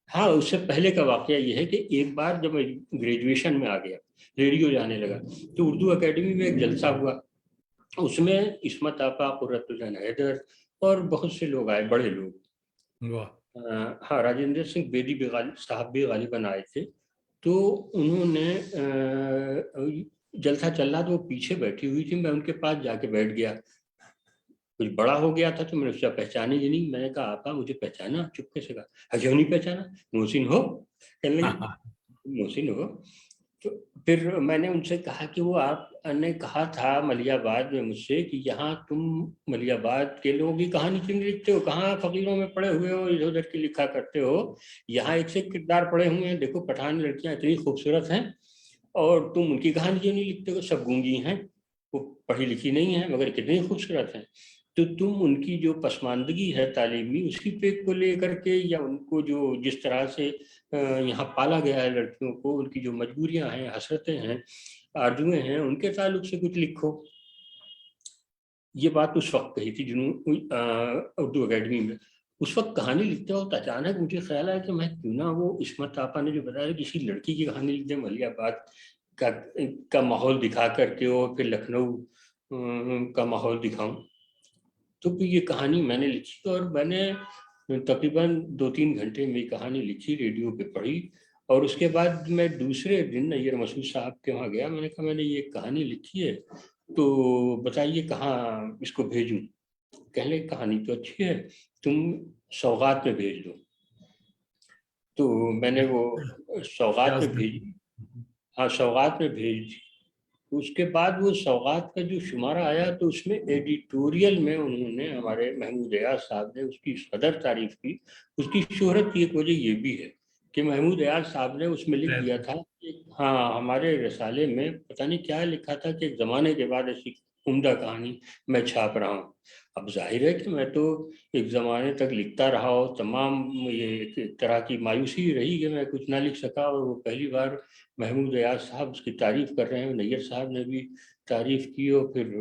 हाँ, उससे पहले का वाकया ये है कि एक बार जब मैं ग्रेजुएशन में आ गया, रेडियो जाने लगा, तो उर्दू एकेडमी में एक जलसा हुआ। उसमें इस्मत आपा, कुर्रतुल हैदर और बहुत से लोग आए, बड़े लोग। हाँ, राजेंद्र सिंह बेदी साहब भी गालिबन आए थे। तो उन्होंने जलसा चल रहा, तो वो पीछे बैठी हुई थी, मैं उनके पास जाके बैठ गया। कुछ बड़ा हो गया था तो मैंने उससे पहचानी ही नहीं। मैंने कहा आपा मुझे पहचाना? चुपके से कहा, क्यों नहीं पहचाना, मोहसिन हो? कहने लगी मोहसिन हो? तो फिर मैंने उनसे कहा कि वो आपने कहा था मलियाबाद में मुझसे कि यहाँ तुम मलियाबाद के लोगों की कहानी क्यों नहीं लिखते हो, कहाँ फकीरों में पड़े हुए हो, इधर उधर की लिखा करते हो, यहाँ एक से किरदार पड़े हुए हैं, देखो पठान लड़कियां इतनी खूबसूरत हैं, और तुम उनकी कहानी क्यों नहीं लिखते हो, सब गूंगी हैं, वो पढ़ी लिखी नहीं है मगर कितनी खूबसूरत हैं। तो तुम उनकी जो पसमानदगी है तालीमी, उसकी पे को लेकर के, या उनको जो जिस तरह से यहाँ पाला गया है लड़कियों को, उनकी जो मजबूरियां हैं, हसरतें हैं, आरजुएं हैं, उनके ताल्लुक से कुछ लिखो। ये बात उस वक्त कही थी उर्दू अकेडमी में। उस वक्त कहानी लिखते वक्त अचानक मुझे ख्याल आया कि मैं क्यों ना वो इस्मत आपा ने जो बताया किसी लड़की की कहानी लिख दे, मलियाबाद का माहौल दिखा करके, और फिर लखनऊ का माहौल दिखाऊं। तो फिर ये कहानी मैंने लिखी, और मैंने तकरीबन 2-3 घंटे में कहानी लिखी, रेडियो पे पढ़ी, और उसके बाद मैं दूसरे दिन नैयर मसूद साहब के वहाँ गया, मैंने कहा मैंने ये कहानी लिखी है, तो बताइए कहाँ इसको भेजूं। कहने लगे कहानी तो अच्छी है, तुम सौगात में भेज दो। तो मैंने वो सौगात इजाज़त में है। भेजी। हाँ, सौगात में भेज दी। उसके बाद वो सौगात का जो शुमारा आया तो उसमें एडिटोरियल में उन्होंने, हमारे महमूद एयाज साहब ने उसकी सदर तारीफ की। उसकी शोहरत की एक वजह ये भी है कि महमूद एयाज साहब ने उसमें लिख दिया था कि हाँ, हमारे रसाले में पता नहीं क्या लिखा था कि एक ज़माने के बाद ऐसी उम्दा कहानी मैं छाप रहा हूँ। अब जाहिर है कि मैं तो एक ज़माने तक लिखता रहा और तमाम ये एक तरह की मायूसी रही कि मैं कुछ ना लिख सका, और वो पहली बार महमूद एयाज साहब उसकी तारीफ कर रहे हैं, नैयर साहब ने भी तारीफ की, और फिर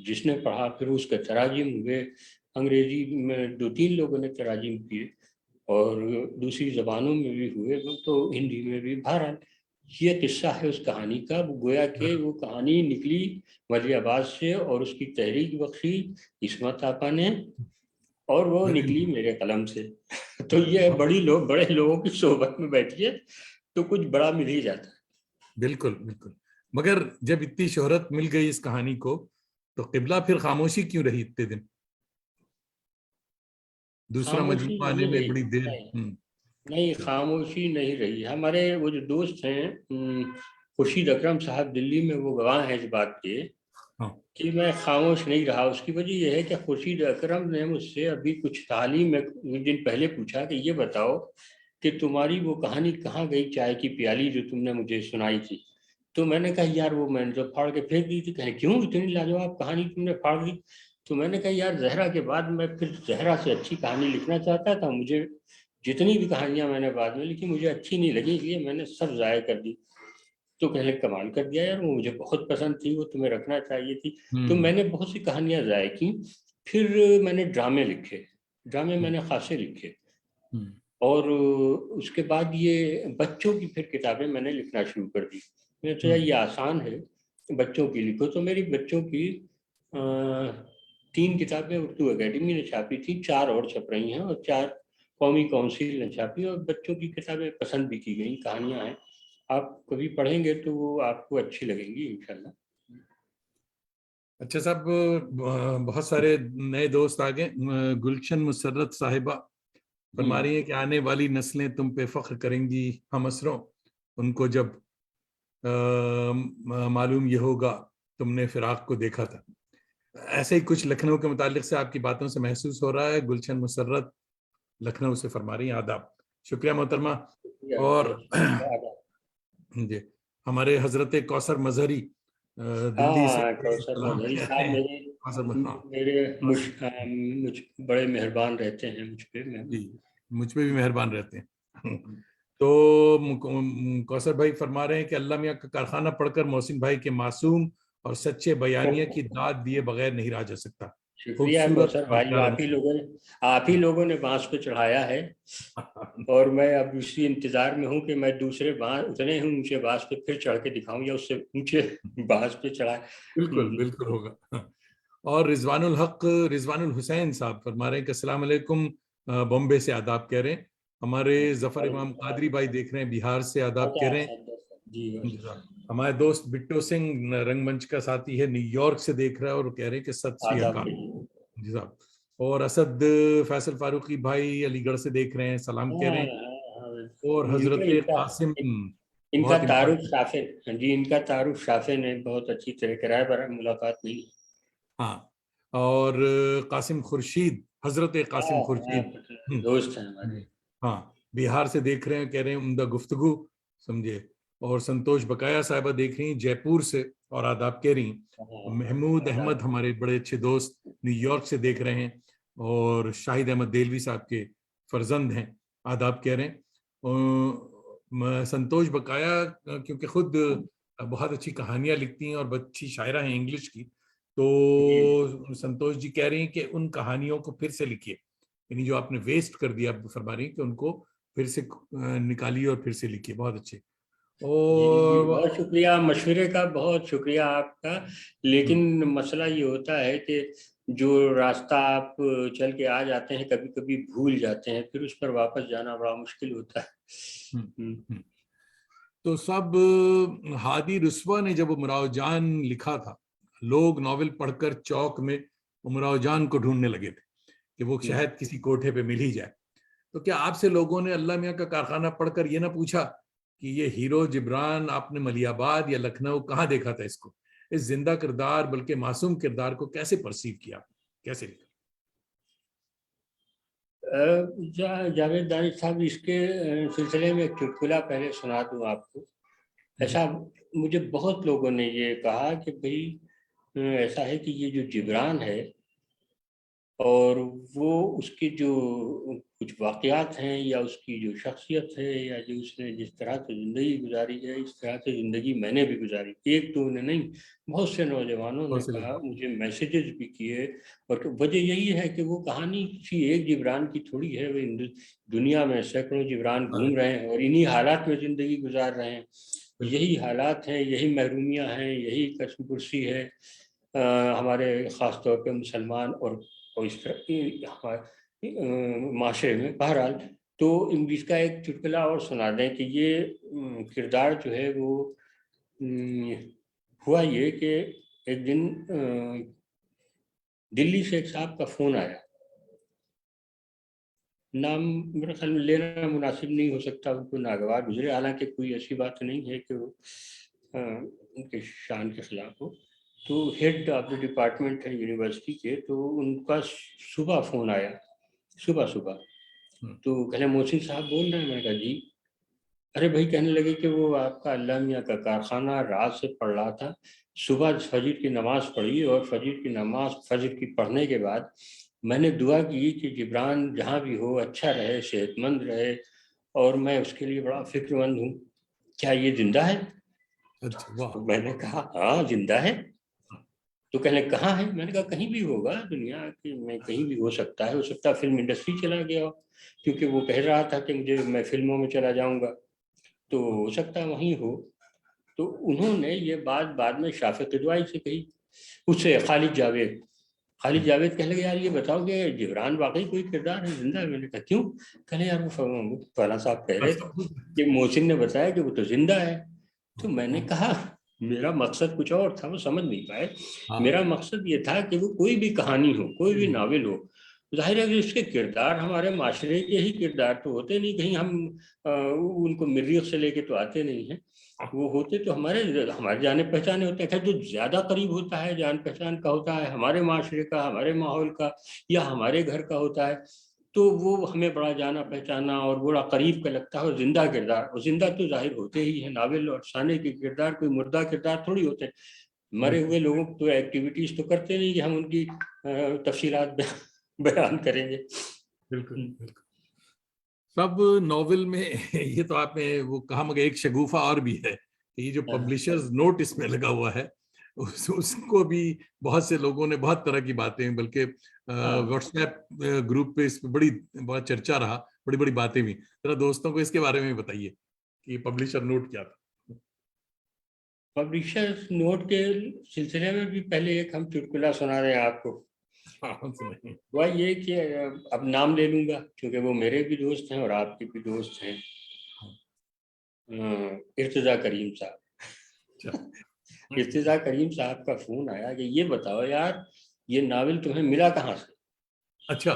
जिसने पढ़ा फिर उसके तराजिम हुए। अंग्रेजी में 2-3 लोगों ने तराजिम किए और दूसरी जबानों में भी हुए, तो हिंदी में भी। बहरहाल ये किस्सा है उस कहानी का। वो गोया कि वो कहानी निकली मलियाबाद से और उसकी तहरीक बख्शी इस्मत आपा ने, और वो वेरी निकली गुड। मेरे कलम से। तो ये बड़े लोगों की सोहबत में बैठिए तो कुछ बड़ा मिल ही जाता है। बिल्कुल बिल्कुल। मगर जब इतनी शोहरत मिल गई इस कहानी को, तो किबला फिर खामोशी क्यों रही इतने दिन? दूसरा खामोशी मजमू आने नहीं में रही। बड़ी देर। नहीं, नहीं, खामोशी नहीं रही। हमारे वो जो दोस्त हैं, खुर्शीद अकरम साहब, दिल्ली में, वो गवाह हैं इस बात के हाँ। कि मैं खामोश नहीं रहा। उसकी वजह यह है कि खुर्शीद अकरम ने मुझसे अभी कुछ तालीम में एक दिन पहले पूछा कि ये बताओ कि तुम्हारी वो कहानी कहाँ गई, चाय की प्याली, जो तुमने मुझे सुनाई थी। तो मैंने कहा यार वो मैंने तो फाड़ के फेंक दी थी। कहे क्यों, इतनी लाजवाब कहानी तुमने फाड़ दी? तो मैंने कहा यार जहरा के बाद मैं फिर जहरा से अच्छी कहानी लिखना चाहता था। मुझे जितनी भी कहानियां मैंने बाद में लिखी मुझे अच्छी नहीं लगी, इसलिए मैंने सब जाया कर दी। तो कहने कमाल कर दिया यार, वो मुझे बहुत पसंद थी, वो तुम्हें रखना चाहिए थी। तो हम्म। मैंने बहुत सी कहानियां जाया की। फिर मैंने ड्रामे लिखे, ड्रामे हम्म। मैंने खासे लिखे। हम्म। और उसके बाद ये बच्चों की फिर किताबें मैंने लिखना शुरू कर दी। मैंने सोचा हम्म। ये आसान है, बच्चों की लिखो। तो मेरी बच्चों की 3 किताबें उर्दू एकेडमी ने छापी थी, 4 और छप रही हैं, और 4 कौमी काउंसिल ने छापी, और बच्चों की किताबें पसंद भी की गई, कहानियां हैं। आप कभी पढ़ेंगे तो वो आपको अच्छी लगेंगी इंशाल्लाह। अच्छा साहब, बहुत सारे नए दोस्त आ गए। गुलशन मुसर्रत साहिबा फरमा हम्म। रही है कि आने वाली नस्लें तुम पे फख्र करेंगी हम असरों, उनको जब मालूम ये होगा तुमने फिराक को देखा था। ऐसे ही कुछ लखनऊ के मुतालिक से आपकी बातों से महसूस हो रहा है। गुलशन मुसर्रत लखनऊ से फरमा रही हैं। आदाब, शुक्रिया मोहतरमा। शुक्रिया, और बहुत शुक्रिया, आभार। जी, हमारे हजरत कौसर मजहरी दिल्ली से हाँ, कौसर सलाम मजहरी कह रहे साहब हैं। मेरे कौसर, हाँ। मेरे मुझ बड़े मेहरबान रहते हैं मुझ पे। मैं जी, मुझ पे भी मेहरबान रहते हैं। तो कौसर भाई फरमा रहे हैं कि अल्लाह मियाँ का कारखाना पढ़कर मोहसिन भाई के मासूम और सच्चे बयानिया की दाद दिए बगैर नहीं रहा जा सकता। शुक्रिया खूबसूरत कौसर और भाई, प्यारा आप ही लोगों ने बांस पे चढ़ाया है। और मैं अब इसी इंतजार में हूँ कि मैं दूसरे बांस, उतने ही ऊंचे बांस पे फिर चढ़ के दिखाऊं, या उससे ऊंचे बांस पे चढ़ा। बिल्कुल बिल्कुल होगा। और रिजवानुल हक, रिजवानुल हुसैन साहब फरमा रहे हैं कि अस्सलाम वालेकुम, बॉम्बे से आदाब कह रहे हैं। हमारे जफर इमाम कादरी भाई देख रहे हैं, बिहार से आदाब कह अच्छा रहे हैं। अच्छा अच्छा, जी जी साहब। हमारे दोस्त बिट्टो सिंह रंगमंच का साथी है, न्यूयॉर्क से देख रहा है और कह रहे हैं कि सत श्री आदाब। अकाल। जी साहब। और असद फैसल फारूकी भाई अलीगढ़ से देख रहे हैं, सलाम कह हाँ रहे हैं। हाँ हाँ, और इनका हजरत इनका कासिम, इनका बहुत तारुफ इम्पोर्टेंट। शाफे। जी, इनका तारुफ शाफे ने बहुत अच्छी तरह कराया, पर मुलाकात नहीं। हाँ। और कासिम खुर्शीद, हजरत कासिम हाँ हाँ, खुर्शीद। दोस्त हैं हमारे। हाँ, बिहार से देख रहे हैं, कह रहे हैं उम्दा गुफ्तगू, समझे। और संतोष बकाया साहिबा देख रही हैं जयपुर से और आदाब कह रही हैं। हाँ, महमूद अहमद, आदाब। हमारे बड़े अच्छे दोस्त, न्यूयॉर्क से देख रहे हैं। और शाहिद अहमद देलवी साहब के फर्जंद हैं, आदाब कह रहे हैं। संतोष बकाया क्योंकि खुद बहुत अच्छी कहानियां लिखती हैं और अच्छी शायरा हैं इंग्लिश की, जी, तो संतोष जी कह रही हैं कि उन कहानियों को फिर से लिखिए, यानी जो आपने वेस्ट कर दिया, आप फरमा रही हैं कि उनको फिर से निकालिए और फिर से लिखिए। बहुत अच्छे। जी, जी, और बहुत शुक्रिया मशवरे का, बहुत शुक्रिया आपका। हम्म, लेकिन मसला ये होता है कि जो रास्ता आप चल के आ जाते हैं कभी कभी भूल जाते हैं, फिर उस पर वापस जाना बड़ा मुश्किल होता है। हम्म, हम्म। तो सब हादी रुस्वा ने जब उमराव जान लिखा था, लोग नॉवेल पढ़कर चौक में उमराव जान को ढूंढने लगे थे कि वो शायद किसी कोठे पे मिल ही जाए। तो क्या आपसे लोगों ने अल्लाह मियां का कारखाना पढ़कर ये ना पूछा कि ये हीरो जिब्रान आपने मलियाबाद या लखनऊ कहाँ देखा था? इसको, इस जिंदा किरदार बल्कि मासूम किरदार को कैसे परसीव किया, कैसे लिखा? जावेद दानिश साहब, इसके सिलसिले में एक चुटकुला पहले सुना दूं आपको। ऐसा मुझे बहुत लोगों ने ये कहा कि भाई ऐसा है कि ये जो जिब्रान है और वो उसकी जो कुछ वाक़यात हैं या उसकी जो शख्सियत है या जो उसने जिस तरह से ज़िंदगी गुजारी है, इस तरह से ज़िंदगी मैंने भी गुजारी। एक तो उन्हें नहीं, बहुत से नौजवानों ने कहा, मुझे मैसेजेस भी किए। और वजह यही है कि वो कहानी किसी एक जिब्रान की थोड़ी है, वो दुनिया में सैकड़ों जिब्रान घूम रहे हैं और इन्हीं हालात में ज़िंदगी गुजार रहे हैं। यही हालात हैं, यही महरूमियाँ हैं, यही कश्मकुर्सी है हमारे ख़ास तौर पे मुसलमान और इस तरह की हमारे माशरे में। बहरहाल, तो इसका एक चुटकुला और सुना दें कि ये किरदार जो है वो हुआ ये कि एक दिन दिल्ली से एक साहब का फ़ोन आया। नाम मेरे ख्याल में लेना मुनासिब नहीं हो सकता, उनको नागवार गुजरे, हालांकि कोई ऐसी बात नहीं है कि वो उनके शान के खिलाफ हो। तो हेड ऑफ द डिपार्टमेंट है यूनिवर्सिटी के, तो उनका सुबह फ़ोन आया, सुबह। तो कहले मोहसिन साहब बोल रहे हैं? मैंने कहा जी। अरे भाई, कहने लगे कि वो आपका अल्लाह मियां का कारखाना रात से पढ़ रहा था, सुबह फजर की नमाज़ पढ़ी और फजर की पढ़ने के बाद मैंने दुआ की कि जिब्रान जहाँ भी हो अच्छा रहे, सेहतमंद रहे, और मैं उसके लिए बड़ा फिक्रमंद हूँ। क्या ये जिंदा है? अच्छा, वाह। तो मैंने कहा हाँ जिंदा है। तो कहने कहाँ है? मैंने कहा कहीं भी होगा, दुनिया के में कहीं भी हो सकता है फिल्म इंडस्ट्री चला गया हो, क्योंकि वो कह रहा था कि मैं फिल्मों में चला जाऊंगा, तो हो सकता है वहीं हो। तो उन्होंने ये बात बाद में शाफ़ी किदवाई से कही, उससे खालिद जावेद कहने लगे यार ये बताओ कि जिब्रान वाकई कोई किरदार है, जिंदा है? मैंने कहा क्यों? कहने यार वो फला साहब कह रहे थे कि मोहसिन ने बताया कि वो तो जिंदा है। तो मैंने कहा मेरा मकसद कुछ और था, वो समझ नहीं पाए। मेरा मकसद ये था कि वो कोई भी कहानी हो, कोई भी नावल हो, जाहिर है कि उसके किरदार हमारे माशरे के ही किरदार तो होते नहीं, कहीं हम उनको मरीख से लेके तो आते नहीं हैं। वो होते तो हमारे जाने पहचाने होते हैं। जो ज्यादा करीब होता है, जान पहचान का होता है, हमारे माशरे का, हमारे माहौल का या हमारे घर का होता है, तो वो हमें बड़ा जाना पहचाना और बड़ा करीब का लगता है। और जिंदा किरदार, और जिंदा तो जाहिर होते ही है, नावल और अफसाने के किरदार कोई मुर्दा किरदार थोड़ी होते हैं। मरे हुए लोगों को तो एक्टिविटीज तो करते नहीं कि हम उनकी तफसीलात बयान करेंगे। बिल्कुल बिल्कुल। सब नॉवेल में ये तो आपने वो कहा, मगर एक शगुफा और भी है कि ये जो पब्लिशर्स नोट इसमें लगा हुआ है, उसको भी बहुत से लोगों ने बहुत तरह की बातें, बल्कि व्हाट्सएप ग्रुप पे इस पे बहुत चर्चा रहा, बड़ी बड़ी बातें भी। जरा दोस्तों को इसके बारे में बताइए कि पब्लिशर नोट क्या था। पब्लिशर्स नोट के सिलसिले में भी पहले एक हम चुटकुला सुना रहे हैं आपको। वह ये कि अब नाम ले लूंगा क्योंकि वो मेरे भी दोस्त हैं और आपके भी दोस्त हैं, इर्तिजा करीम साहब। इर्तिजा करीम साहब का फोन आया कि ये बताओ यार, ये नावल तुम्हें मिला कहाँ से? अच्छा।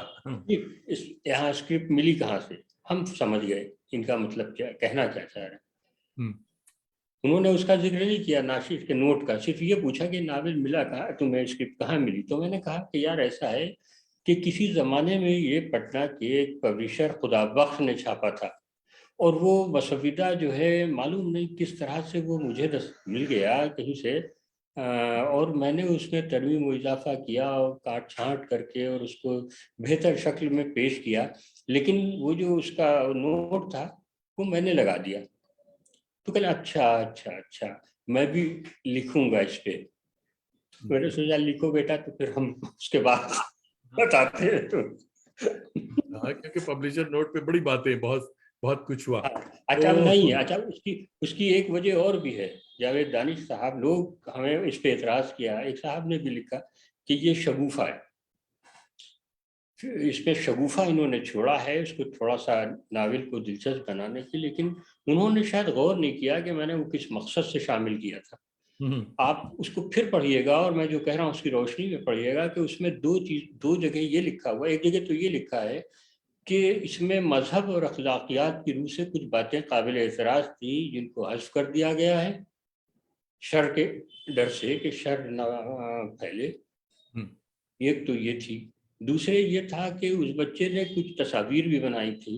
इस यहाँ स्क्रिप्ट मिली कहाँ से? हम समझ गए इनका मतलब क्या कहना क्या चाह रहे हैं। उन्होंने उसका जिक्र नहीं किया, ना सिर्फ के नोट का, सिर्फ ये पूछा कि नावल मिला कहाँ, तुम्हें स्क्रिप्ट कहाँ मिली? तो मैंने कहा कि यार ऐसा है कि किसी जमाने में ये पटना के एक पब्लिशर खुदा बख्श ने छापा था, और वो मसविदा जो है मालूम नहीं किस तरह से वो मुझे मिल गया कहीं से, और मैंने उसमें तरमीम व इजाफा किया और काट छांट करके और उसको बेहतर शक्ल में पेश किया, लेकिन वो जो उसका नोट था वो मैंने लगा दिया। तो कहना अच्छा, मैं भी लिखूंगा इस पे। मैंने सोचा लिखो बेटा, तो फिर हम उसके बाद बताते हैं। तो क्योंकि पब्लिशर नोट पे बड़ी बातें, बहुत बहुत कुछ हुआ। अच्छा नहीं है, अच्छा उसकी एक वजह और भी है जावेद दानिश साहब। लोग हमें इस पे एतराज किया, एक साहब ने भी लिखा कि ये शगुफा है, इसमें शगुफा इन्होंने छोड़ा है उसको थोड़ा सा नावल को दिलचस्प बनाने की, लेकिन उन्होंने शायद गौर नहीं किया कि मैंने वो किस मकसद से शामिल किया था। आप उसको फिर पढ़िएगा और मैं जो कह रहा हूँ उसकी रोशनी में पढ़िएगा कि उसमें दो जगह ये लिखा हुआ है। एक जगह तो ये लिखा है कि इसमें मजहब और अखलाकियात की रूह से कुछ बातें काबिल एतराज़ थी जिनको हज़्फ कर दिया गया है शर के डर से कि शर न फैले। एक तो ये थी। दूसरे ये था कि उस बच्चे ने कुछ तस्वीर भी बनाई थी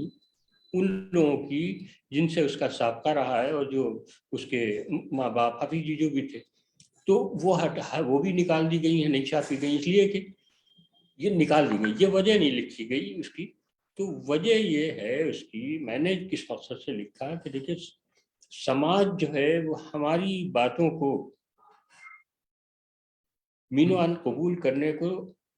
उन लोगों की जिनसे उसका साबका रहा है और जो उसके माँ बाप हाफिजी जो भी थे, तो वो भी निकाल दी गई है, नहीं छापी गई, इसलिए कि ये निकाल दी गई, ये वजह नहीं लिखी गई उसकी। तो वजह ये है उसकी, मैंने किस मकसद से लिखा कि देखिए समाज जो है वो हमारी बातों को मीनोआन कबूल करने को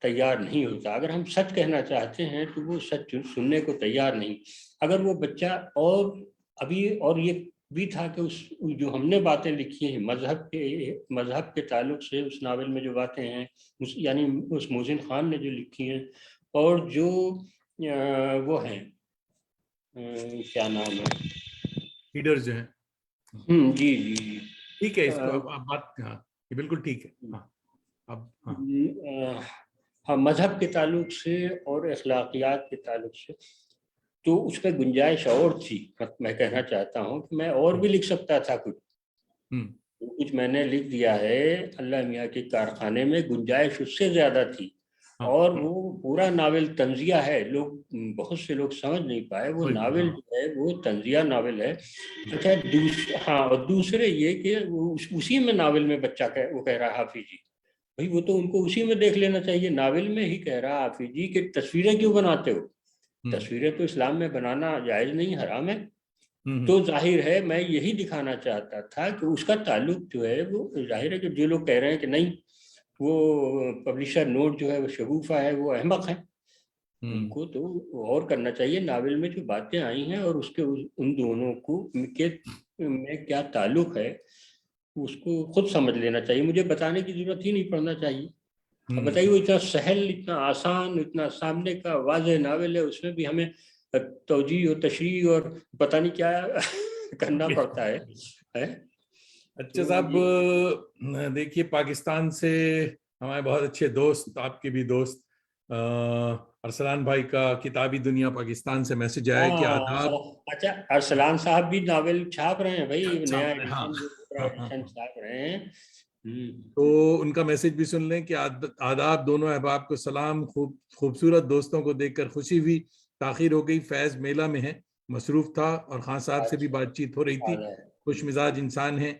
तैयार नहीं होता। अगर हम सच कहना चाहते हैं तो वो सच सुनने को तैयार नहीं। अगर वो बच्चा और अभी और ये भी था कि उस जो हमने बातें लिखी हैं मजहब के ताल्लुक से उस नावल में जो बातें हैं उस यानी उस मोहसिन खान ने जो लिखी हैं और जो वो हैं क्या नाम है लीडर्स जो हैं। जी जी जी ठीक है, इसको अब बात, हाँ ये बिल्कुल ठीक है। हाँ अब हाँ हाँ मजहब के ताल्लुक से और अखलाकियात के ताल्लुक से तो उसमें गुंजाइश और थी। मैं कहना चाहता हूँ कि मैं और भी लिख सकता था कुछ मैंने लिख दिया है। अल्लाह मियाँ के कारखाने में गुंजाइश उससे ज्यादा थी और वो पूरा नावल तंजिया है। बहुत से लोग समझ नहीं पाए वो नावल जो है वो तंजिया नावल है। अच्छा हाँ, और दूसरे ये कि वो उसी में नावल में बच्चा वो कह रहा है हाफिजी, भाई वो तो उनको उसी में देख लेना चाहिए। नावल में ही कह रहा हाफिजी कि तस्वीरें क्यों बनाते हो, तस्वीरें तो इस्लाम में बनाना जायज नहीं, हराम है। तो जाहिर है मैं यही दिखाना चाहता था कि उसका ताल्लुक जो है वो जाहिर है कि जो लोग कह रहे हैं कि नहीं वो पब्लिशर नोट जो है वो शगुफा है, वो अहमक है। उनको तो और करना चाहिए। नावल में जो बातें आई हैं और उसके उन दोनों को में क्या ताल्लुक है उसको खुद समझ लेना चाहिए। मुझे बताने की जरूरत ही नहीं पड़ना चाहिए। अब बताइए वो इतना सहल, इतना आसान, इतना सामने का वाज़ेह नावल है, उसमें भी हमें तौजीह और तशरीह और पता नहीं क्या करना पड़ता है? अच्छा साहब, देखिए पाकिस्तान से हमारे बहुत अच्छे दोस्त, आपके भी दोस्त अरसलान भाई का किताबी दुनिया पाकिस्तान से मैसेज आया कि आदाब। अच्छा, अरसलान साहब भी नावल छाप रहे हैं भाई, नया हाँ, एडिशन हाँ, हाँ, एडिशन छाप रहे हैं। तो उनका मैसेज भी सुन लें कि आदाब दोनों अहबाब को सलाम। खूबसूरत दोस्तों को देखकर खुशी हुई। ताखिर हो गई, फैज मेला में है, मसरूफ था और खान साहब से भी बातचीत हो रही थी। खुश मिजाज इंसान है,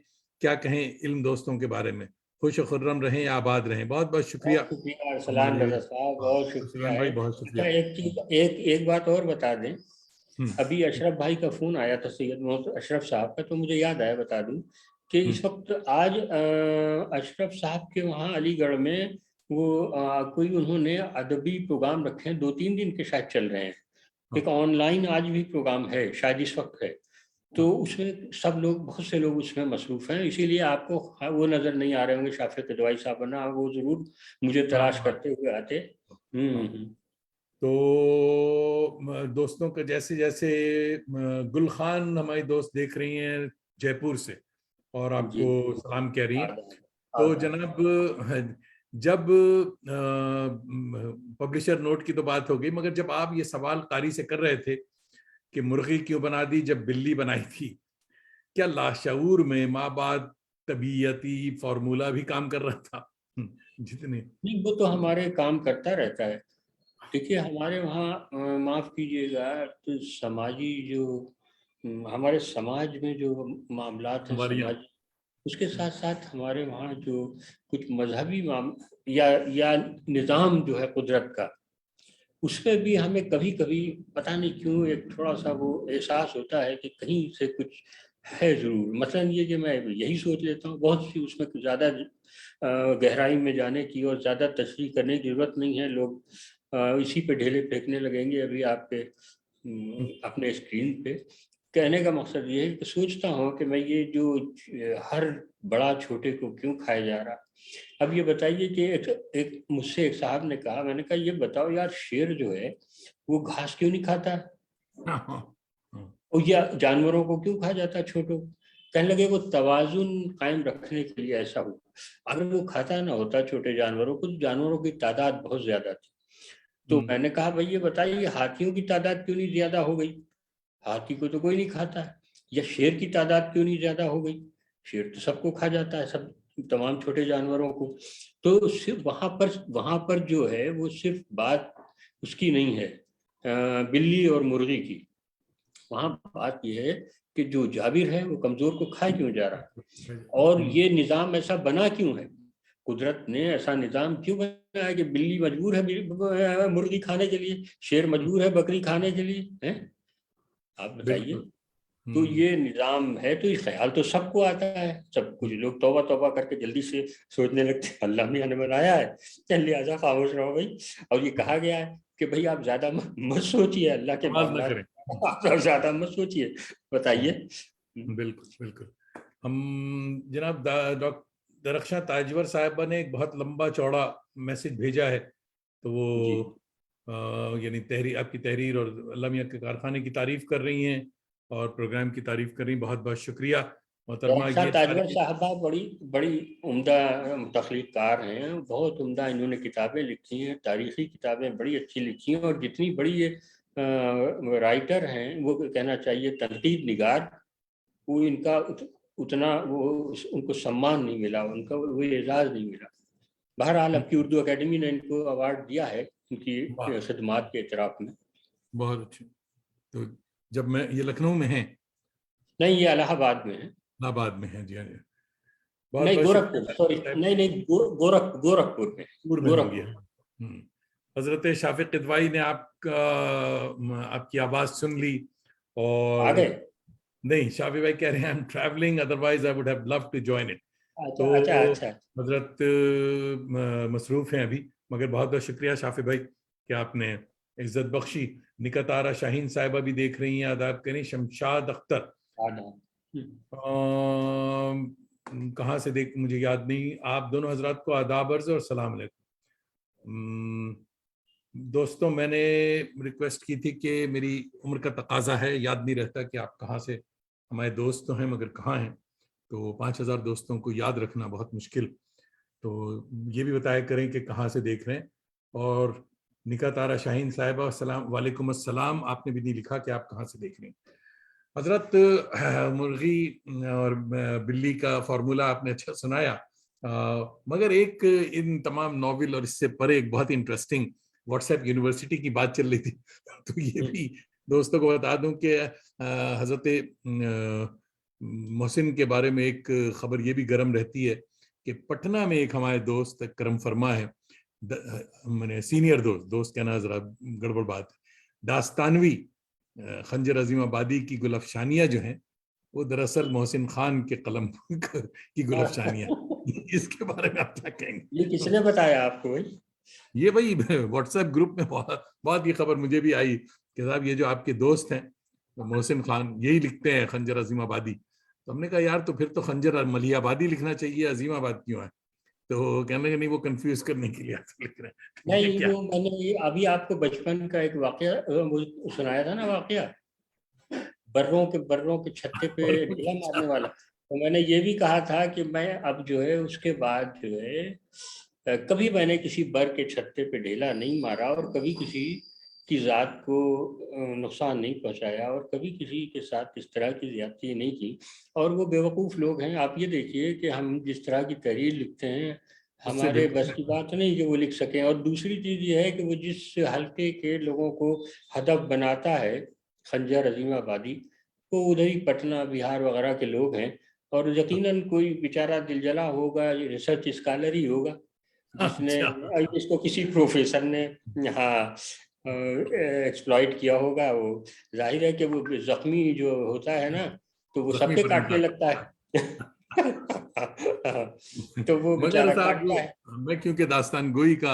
क्या कहें इल्म दोस्तों के बारे में। खुश खुर्रम रहें, आबाद रहें। बहुत बहुत शुक्रिया अरसलान हमारे। रजा साहब, हाँ, बहुत शुक्रिया अरसलान है। भाई बहुत अच्छा शुक्रिया। एक बात और बता दें। अभी अशरफ भाई का फोन आया था, सैयद मोहम्मद अशरफ साहब का, तो मुझे याद आया बता दूं कि इस वक्त आज अशरफ साहब के वहाँ अलीगढ़ में वो कोई उन्होंने अदबी प्रोग्राम रखे हैं, 2-3 दिन के शायद चल रहे हैं। एक ऑनलाइन आज भी प्रोग्राम है, शायद इस वक्त है। तो उसमें सब लोग, बहुत से लोग उसमें मसरूफ हैं, इसीलिए आपको वो नजर नहीं आ रहे होंगे शाफिक दवाई साहब, ना वो जरूर मुझे तलाश करते हुए आते। तो दोस्तों का जैसे जैसे गुल खान हमारी दोस्त देख रही हैं जयपुर से और आपको सलाम कह रही हैं। तो जनाब, जब पब्लिशर नोट की तो बात हो गई, मगर जब आप ये सवाल कारी से कर रहे थे कि मुर्गी क्यों बना दी जब बिल्ली बनाई थी, क्या लाशऊर में माँ बाप तबीयती फॉर्मूला भी काम कर रहा था? जितने नहीं, वो तो हमारे काम करता रहता है। देखिए हमारे वहाँ माफ कीजिएगा तो समाजी जो हमारे समाज में जो मामलात हैं समाज, उसके साथ साथ हमारे वहाँ जो कुछ मजहबी या निज़ाम जो है कुदरत का, उसमें भी हमें कभी कभी पता नहीं क्यों एक थोड़ा सा वो एहसास होता है कि कहीं से कुछ है जरूर। मसलन ये कि मैं यही सोच लेता हूँ, बहुत सी उसमें कुछ ज़्यादा गहराई में जाने की और ज़्यादा तशरीह करने की जरूरत नहीं है। लोग इसी पे ढेले फेंकने लगेंगे अभी आपके अपने स्क्रीन पे। कहने का मकसद ये है कि सोचता हूँ कि मैं ये जो हर बड़ा छोटे को क्यों खाया जा रहा। अब ये बताइए कि एक मुझसे एक साहब ने कहा, मैंने कहा ये बताओ यार, शेर जो है वो घास क्यों नहीं खाता, और या जानवरों को क्यों खाया जाता है छोटों को? कहने लगे वो तवाजुन कायम रखने के लिए ऐसा हुआ। अगर वो खाता ना होता छोटे जानवरों को तो जानवरों की तादाद बहुत ज्यादा थी। तो मैंने कहा भाई ये बताइए हाथियों की तादाद क्यों नहीं ज्यादा हो गई? हाथी को तो कोई नहीं खाता है। या शेर की तादाद क्यों नहीं ज्यादा हो गई? शेर तो सबको खा जाता है, सब तमाम छोटे जानवरों को। तो सिर्फ वहां पर जो है वो सिर्फ बात उसकी नहीं है बिल्ली और मुर्गी की। वहां बात यह है कि जो जाबिर है वो कमजोर को खाए क्यों जा रहा है, और ये निजाम ऐसा बना क्यों है? कुदरत ने ऐसा निजाम क्यों बनाया कि बिल्ली मजबूर है मुर्गी खाने के लिए, शेर मजबूर है बकरी खाने के लिए, है? आप बताइए। तो ये निजाम है, तो ये ख्याल तो सबको आता है। सब कुछ लोग तौबा तौबा करके जल्दी से सोचने लगते हैं अल्लाह मियां ने बनाया है लिहाजा खामोश रहो भाई। और ये कहा गया है कि भाई आप ज्यादा मत सोचिए अल्लाह के मामला, आप ज्यादा मत सोचिए। बताइए। बिल्कुल बिल्कुल। हम जनाब डॉक्टर दरख्शां ताजवर साहिबा ने एक बहुत लंबा चौड़ा मैसेज भेजा है, तो वो यानी तहरीर, आपकी तहरीर और अल्लाह मियां के कारखाने की तारीफ कर रही हैं और प्रोग्राम की तारीफ कर रही। बहुत बहुत शुक्रिया मोहतरमा। ये ताजवर साहबा बड़ी बड़ी उम्दा तख्लीकार हैं, बहुत उम्दा इन्होंने किताबें लिखी हैं, तारीखी किताबें बड़ी अच्छी लिखी हैं। और जितनी बड़ी ये राइटर हैं, वो कहना चाहिए तनकीद निगार, वो इनका उतना वो उनको सम्मान नहीं मिला, उनका वो एजाज नहीं मिला। बहरहाल अब की उर्दू अकेडमी ने इनको अवार्ड दिया है इनकी खिदमात के इतराफ में। बहुत अच्छे। तो जब मैं ये लखनऊ में है? नहीं, ये इलाहाबाद में है। इलाहाबाद में है, जी हाँ जी। नहीं गोरखपुर, सॉरी, नहीं गोरखपुर में, गोरखपुर। हजरत शाफिक किदवाई ने आपकी आवाज सुन ली और आ गए। नहीं, शाफी भाई कह रहे हैं I am travelling, otherwise I would have loved to join it. तो अच्छा। हजरत मसरूफ हैं अभी, मगर बहुत बहुत शुक्रिया शाफी भाई कि आपने इज्जत बख्शी। निकत आरा शाहीन साहिबा भी देख रही हैं, आदाब करें। शमशाद अख्तर कहाँ से देख मुझे याद नहीं। आप दोनों हजरात को आदाब अर्ज और सलाम अलैकुम। दोस्तों, मैंने रिक्वेस्ट की थी कि मेरी उम्र का तकाजा है, याद नहीं रहता कि आप कहाँ से, हमारे दोस्त तो हैं मगर कहाँ हैं, तो 5000 दोस्तों को याद रखना बहुत मुश्किल। तो ये भी बताया करें कि कहाँ से देख रहे हैं। और निका तारा शाहीन साहिबा सलाम वालेकुम अस्सलाम, आपने भी नहीं लिखा कि आप कहाँ से देख रहे हैं। हजरत मुर्गी और बिल्ली का फॉर्मूला आपने अच्छा सुनाया, मगर एक इन तमाम नॉवेल और इससे परे एक बहुत इंटरेस्टिंग व्हाट्सएप यूनिवर्सिटी की बात चल रही थी। तो ये भी दोस्तों को बता दूं कि हजरत मोहसिन के बारे में एक खबर ये भी गर्म रहती है कि पटना में एक हमारे दोस्त करम फरमा है, मैंने सीनियर दोस्त कहना जरा गड़बड़ बात, दास्तानवी खंजर अजीम आबादी की गुलफशानियां जो हैं वो दरअसल मोहसिन खान के कलम की गुलफशानियां। इसके बारे में आप क्या कहेंगे? ये किसने बताया आपको भाई? ये भाई व्हाट्सएप ग्रुप में बहुत ये खबर मुझे भी आई कि साहब ये जो आपके दोस्त हैं मोहसिन खान यही लिखते हैं खंजर अजीम आबादी। तो हमने कहा यार तो फिर तो खंजर मलियाबादी लिखना चाहिए, अजीमाबाद क्यों है? तो कहने लगे नहीं, वो कंफ्यूज करने के लिए लिख रहे हैं। नहीं, वो मैंने अभी आपको बचपन का एक वाकया सुनाया था ना, वाकया बर्रों के छत्ते पे ढीला मारने वाला। तो मैंने ये भी कहा था कि मैं अब जो है उसके बाद जो है कभी मैंने किसी बर के छत्ते पे ढीला नहीं मारा, और कभी किसी की जात को नुकसान नहीं पहुंचाया, और कभी किसी के साथ इस तरह की ज्यादती नहीं की। और वो बेवकूफ़ लोग हैं। आप ये देखिए कि हम जिस तरह की तहरीर लिखते हैं, हमारे बस की बात नहीं कि वो लिख सकें। और दूसरी चीज़ ये है कि वो जिस हल्के के लोगों को हदफ बनाता है खंजर अजीम आबादी, वो उधर ही पटना बिहार वगैरह के लोग हैं। और यकीनन कोई बेचारा दिलजला होगा, रिसर्च स्कॉलर ही होगा, जिसने इसको किसी प्रोफेसर ने हाँ एक्सप्लॉइट किया होगा। वो जाहिर है कि वो जख्मी जो होता है ना, तो वो सबके काटने लगता है। तो वो बेचारा काटता है। मैं क्योंकि दास्तान गोई का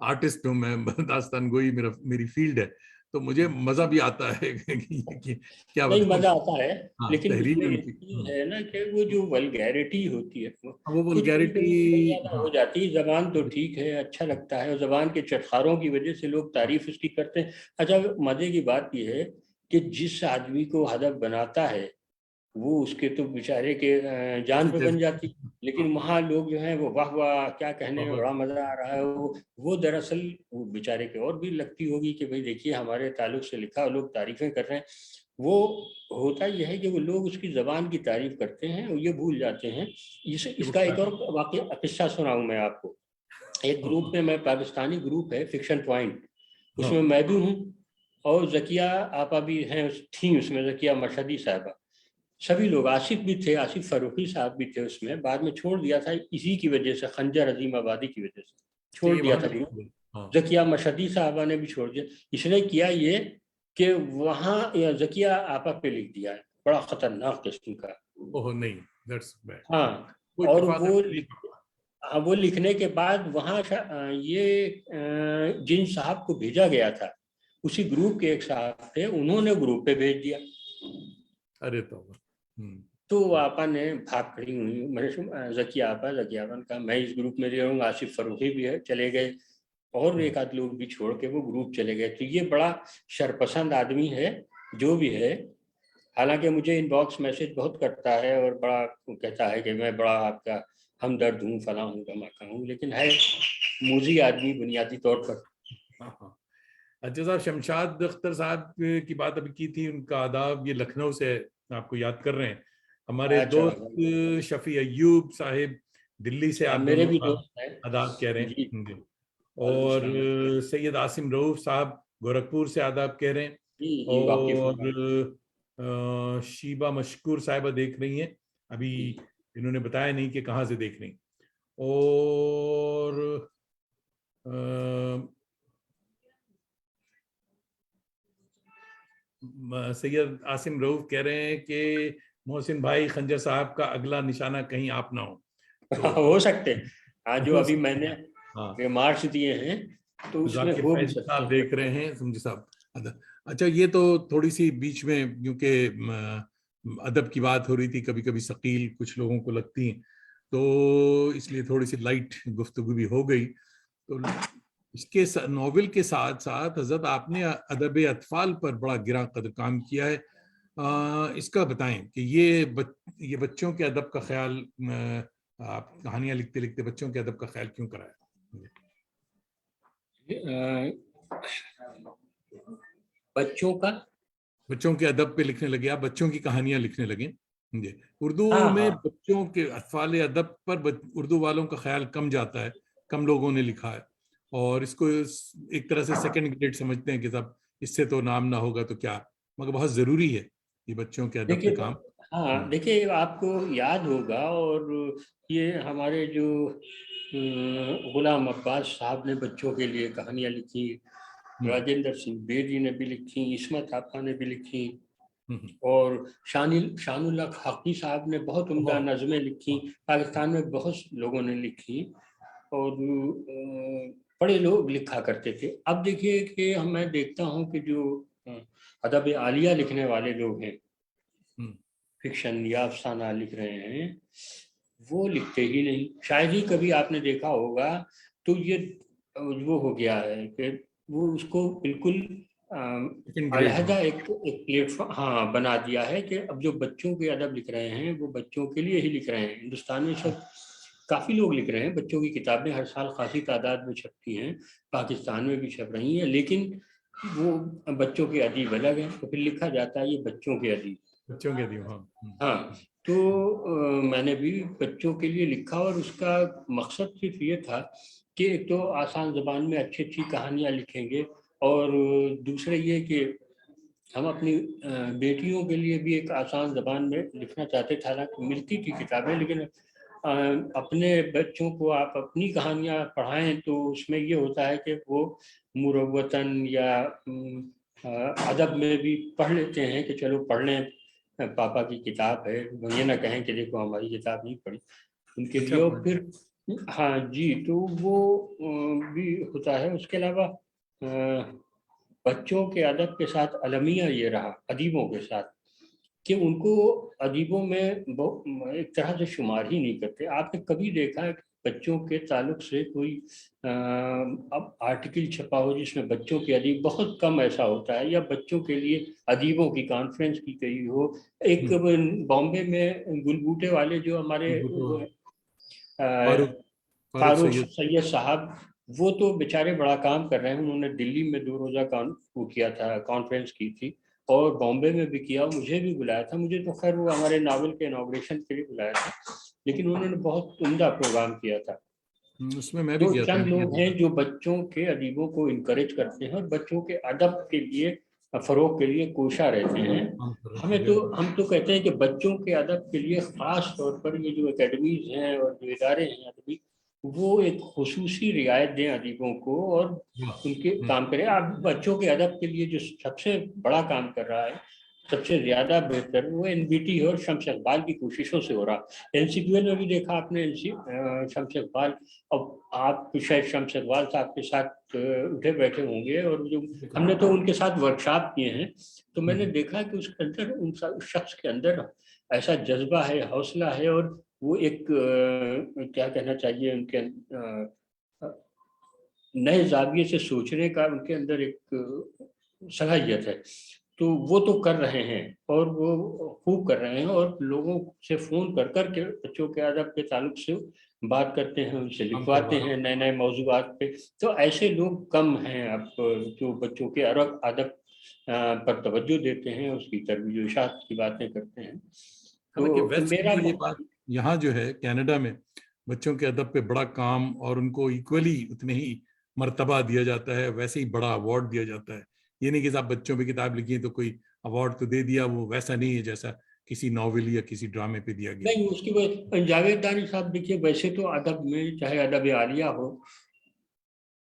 आर्टिस्ट हूँ, मैं दास्तान गोई मेरी फील्ड है, तो मुझे मजा भी आता है कि क्या नहीं, बताऊं। मजा आता है, हाँ, लेकिन तहरीर उसमें उनकी। ये है ना कि वो जो वल्गैरिटी होती है वो कुछ कभी वल्गैरिटी। कभी बहुत ज्यादा हाँ, हो जाती है। जबान तो ठीक है, अच्छा लगता है, और जबान के चटखारों की वजह से लोग हाँ, तारीफ उसकी करते हैं। अच्छा, मजे की बात यह है कि जिस आदमी को हदफ बनाता है वो उसके तो बेचारे के जान पे बन जाती, हाँ, लेकिन वहाँ लोग जो हैं वो वाह वाह क्या कहने में, बहुत। बड़ा मजा आ रहा है। वो दरअसल वो बेचारे के और भी लगती होगी कि भाई देखिए हमारे ताल्लुक से लिखा और लोग तारीफें कर रहे हैं। वो होता यह है कि वो लोग उसकी जबान की तारीफ करते हैं और ये भूल जाते हैं। कि वो इसका एक क्या। और वाकया किस्सा सुनाऊं मैं आपको। एक ग्रुप में, मैं पाकिस्तानी ग्रुप है फिक्शन पॉइंट, हाँ, उसमें मैं भी हूँ और जकिया आपा भी हैं, थी उसमें, जकिया मशहदी साहबा, सभी लोग, आसिफ भी थे, आसिफ फरूखी साहब भी थे उसमें, बाद में छोड़ दिया था इसी की वजह से, खंजर अजीम आबादी की वजह से तो छोड़ ये दिया वहां था से। ग्रुप। हाँ। जकिया मशहदी साहबा ने भी छोड़ दिया। इसने किया ये कि वहाँ जकिया आपा पे लिख दिया है, बड़ा खतरनाक किस्म का। ओह नहीं, दैट्स बैड। हाँ, कोई और इत्तेफाक वो नहीं। हाँ, वो लिखने के बाद वहाँ ये जिन साहब को भेजा गया था, उसी ग्रुप के एक साहब थे, उन्होंने ग्रुप पे भेज दिया। अरे तो हम्म। तो आपा ने भाग खड़ी हुई, मैंने जकिया आपा, जकिया आपा ने कहा मैं इस ग्रुप में रहूंगा, आसिफ फरूखी भी है, चले गए, और एक आध लोग भी छोड़ के वो ग्रुप चले गए। तो ये बड़ा शरपसंद आदमी है जो भी है। हालांकि मुझे इनबॉक्स मैसेज बहुत करता है और बड़ा कहता है कि मैं बड़ा आपका हमदर्द हूँ, फला हूँ, धमाका हूँ, लेकिन है मूजी आदमी बुनियादी तौर पर। हाँ, हाँ। अच्छा साहब, शमशाद अख्तर साहब की बात अभी की थी, उनका आदाब, ये लखनऊ से आपको याद कर रहे हैं। हमारे अच्छा, दोस्त शफी अयूब साहिब दिल्ली से आप मेरे दोनों भी का दोस्त हैं आदाब कह रहे जी। हैं जी। वालेकुम और सलाम सैयद आसिम रऊफ साहब गोरखपुर से आदाब कह रहे हैं। जी। जी वाकिफ हूँ। और शीबा मशकूर साहिबा देख रही हैं अभी, इन्होंने बताया नहीं कि कहाँ से देख रही हैं। और सैयद आसिम रऊफ कह रहे हैं कि मोहसिन भाई, खंजर साहब का अगला निशाना कहीं आप ना हो। तो हो सकते हैं। हाँ, जो हो अभी सकता मैंने है। हाँ, रिमार्क्स दिए हैं तो उसमें जाकिर हो भी फैज सकते साहब हैं। देख रहे हैं, समझी साहब अदब। अच्छा, ये तो थोड़ी सी बीच में, क्योंकि अदब की बात हो रही थी, कभी कभी शकील कुछ लोगों को लगती हैं, तो इसलिए थोड़ी सी लाइट गुफ्तगू भी हो गई। तो इसके नॉवेल के साथ साथ हजरत आपने अदब अतफाल पर बड़ा गिरा कदर काम किया है। इसका बताएं कि ये बच्चों के अदब का ख्याल, आप कहानियां लिखते लिखते बच्चों के अदब का ख्याल क्यों कराया? बच्चों का, बच्चों के अदब पे लिखने लगे आप, बच्चों की कहानियां लिखने लगे जी। उर्दू हाँ में हाँ, बच्चों के अतफाल अदब पर उर्दू वालों का ख्याल कम जाता है, कम लोगों ने लिखा है, और इसको एक तरह से सेकंड ग्रेड समझते हैं कि साहब इससे तो नाम ना होगा तो क्या, मगर बहुत जरूरी है ये बच्चों के अदब पे देखिए, काम। हाँ देखिए, आपको याद होगा, और ये हमारे जो गुलाम अब्बास साहब ने बच्चों के लिए कहानियां लिखी, हम्म, राजेंद्र सिंह बेदी ने भी लिखी, इस्मत आपा ने भी लिखी, हम्म, और शानुल्लाह खाकी साहब ने बहुत उम्दा बहुत। नज़में लिखी। पाकिस्तान में बहुत लोगों ने लिखी, और बड़े लोग लिखा करते थे। अब देखिए कि मैं देखता हूँ कि जो अदब आलिया लिखने वाले लोग हैं, हम्म, फिक्शन या अफसाना लिख रहे हैं, वो लिखते ही नहीं। शायद ही कभी आपने देखा होगा। तो ये वो हो गया है कि वो उसको बिल्कुल सेकंड ग्रेड। हाँ, अलहदा एक प्लेटफॉर्म हाँ बना दिया है कि अब जो बच्चों के अदब लिख रहे हैं वो बच्चों के लिए ही लिख रहे हैं। हिंदुस्तान में सब काफ़ी लोग लिख रहे हैं, बच्चों की किताबें हर साल खासी तादाद में छपती हैं, पाकिस्तान में भी छप रही हैं, लेकिन वो बच्चों के अदीब अलग हैं, तो फिर लिखा जाता है ये बच्चों के अदीब। बच्चों के दियो। हाँ, हाँ, तो मैंने भी बच्चों के लिए लिखा, और उसका मकसद सिर्फ ये था कि एक तो आसान ज़बान में अच्छी अच्छी कहानियाँ लिखेंगे, और दूसरे ये कि हम अपनी बेटियों के लिए भी एक आसान ज़बान में लिखना चाहते थे। हालांकि मिलती थी किताबें, लेकिन अपने बच्चों को आप अपनी कहानियाँ पढ़ाएं तो उसमें ये होता है कि वो मुरव्वतन या अदब में भी पढ़ लेते हैं कि चलो पढ़ लें, पापा की किताब है, वो ये ना कहें कि देखो हमारी किताब नहीं पढ़ी, उनके अच्छा लिए। और पॉइंट है। फिर हाँ जी, तो वो भी होता है। उसके अलावा बच्चों के अदब के साथ अलमिया ये रहा अदीबों के साथ कि उनको अदीबों में एक तरह से शुमार ही नहीं करते। आपने कभी देखा है कि बच्चों के ताल्लुक से कोई अब आर्टिकल छपा हो जिसमें बच्चों के अदीब, बहुत कम ऐसा होता है, या बच्चों के लिए अदीबों की कॉन्फ्रेंस की गई हो। एक बॉम्बे में गुलबूटे वाले जो हमारे फारूक फारूक सैयद। सैयद साहब, वो तो बेचारे बड़ा काम कर रहे हैं। उन्होंने दिल्ली में 2 रोज़ा वो किया था, कॉन्फ्रेंस की थी, और बॉम्बे में भी किया, मुझे भी बुलाया था। मुझे तो खैर वो हमारे नावल के इनॉग्रेशन के लिए बुलाया था, लेकिन उन्होंने बहुत उम्दा प्रोग्राम किया था। उसमें मैं भी तो गया था। चंद लोग हैं जो बच्चों के अदीबों को इनकरेज करते हैं और बच्चों के अदब के लिए, फरोग के लिए कोशा रहते हैं। हम तो कहते हैं कि बच्चों के अदब के लिए ख़ास तौर पर ये जो एकेडमीज हैं और जो इदारे हैं अदबी, वो एक खुसूसी रियायत दें अदीबों को और उनके काम करें। आप बच्चों के अदब के लिए जो सबसे बड़ा काम कर रहा है, सबसे ज्यादा बेहतर, वो एनबीटी और शम्स इकबाल की कोशिशों से हो रहा। एनसीक्यूएल में भी देखा आपने शम्स इकबाल, अब आप शायद शम्स इकबाल साहब के साथ उठे बैठे होंगे, और जो हमने तो उनके साथ वर्कशॉप किए हैं, तो मैंने देखा कि उसके अंदर उस शख्स के अंदर ऐसा जज्बा है, हौसला है, और वो एक क्या कहना चाहिए, उनके नए जाविये से सोचने का उनके अंदर एक सलाहियत है। तो वो तो कर रहे हैं और वो खूब कर रहे हैं, और लोगों से फ़ोन कर कर के बच्चों के अदब के ताल्लुक से बात करते हैं, उनसे लिखवाते हैं नए नए मौज़ूआत पे। तो ऐसे लोग कम हैं अब जो बच्चों के अदब पर तवज्जो देते हैं, उसकी तरबियत की बातें करते हैं। हालांकि तो वैसे मेरा तो ये बात यहाँ जो है कनाडा में बच्चों के अदब पे बड़ा काम और उनको इक्वली उतने ही मर्तबा दिया जाता है, वैसे ही बड़ा अवार्ड दिया जाता है। ये नहीं कि साहब बच्चों पे किताब लिखी है तो कोई अवार्ड तो दे दिया, वो वैसा नहीं है जैसा किसी नॉवेल या किसी ड्रामे पे दिया गया। नहीं, उसकी वजह जावेद दानी साहब देखिए, वैसे तो अदब में चाहे अदब आलिया हो,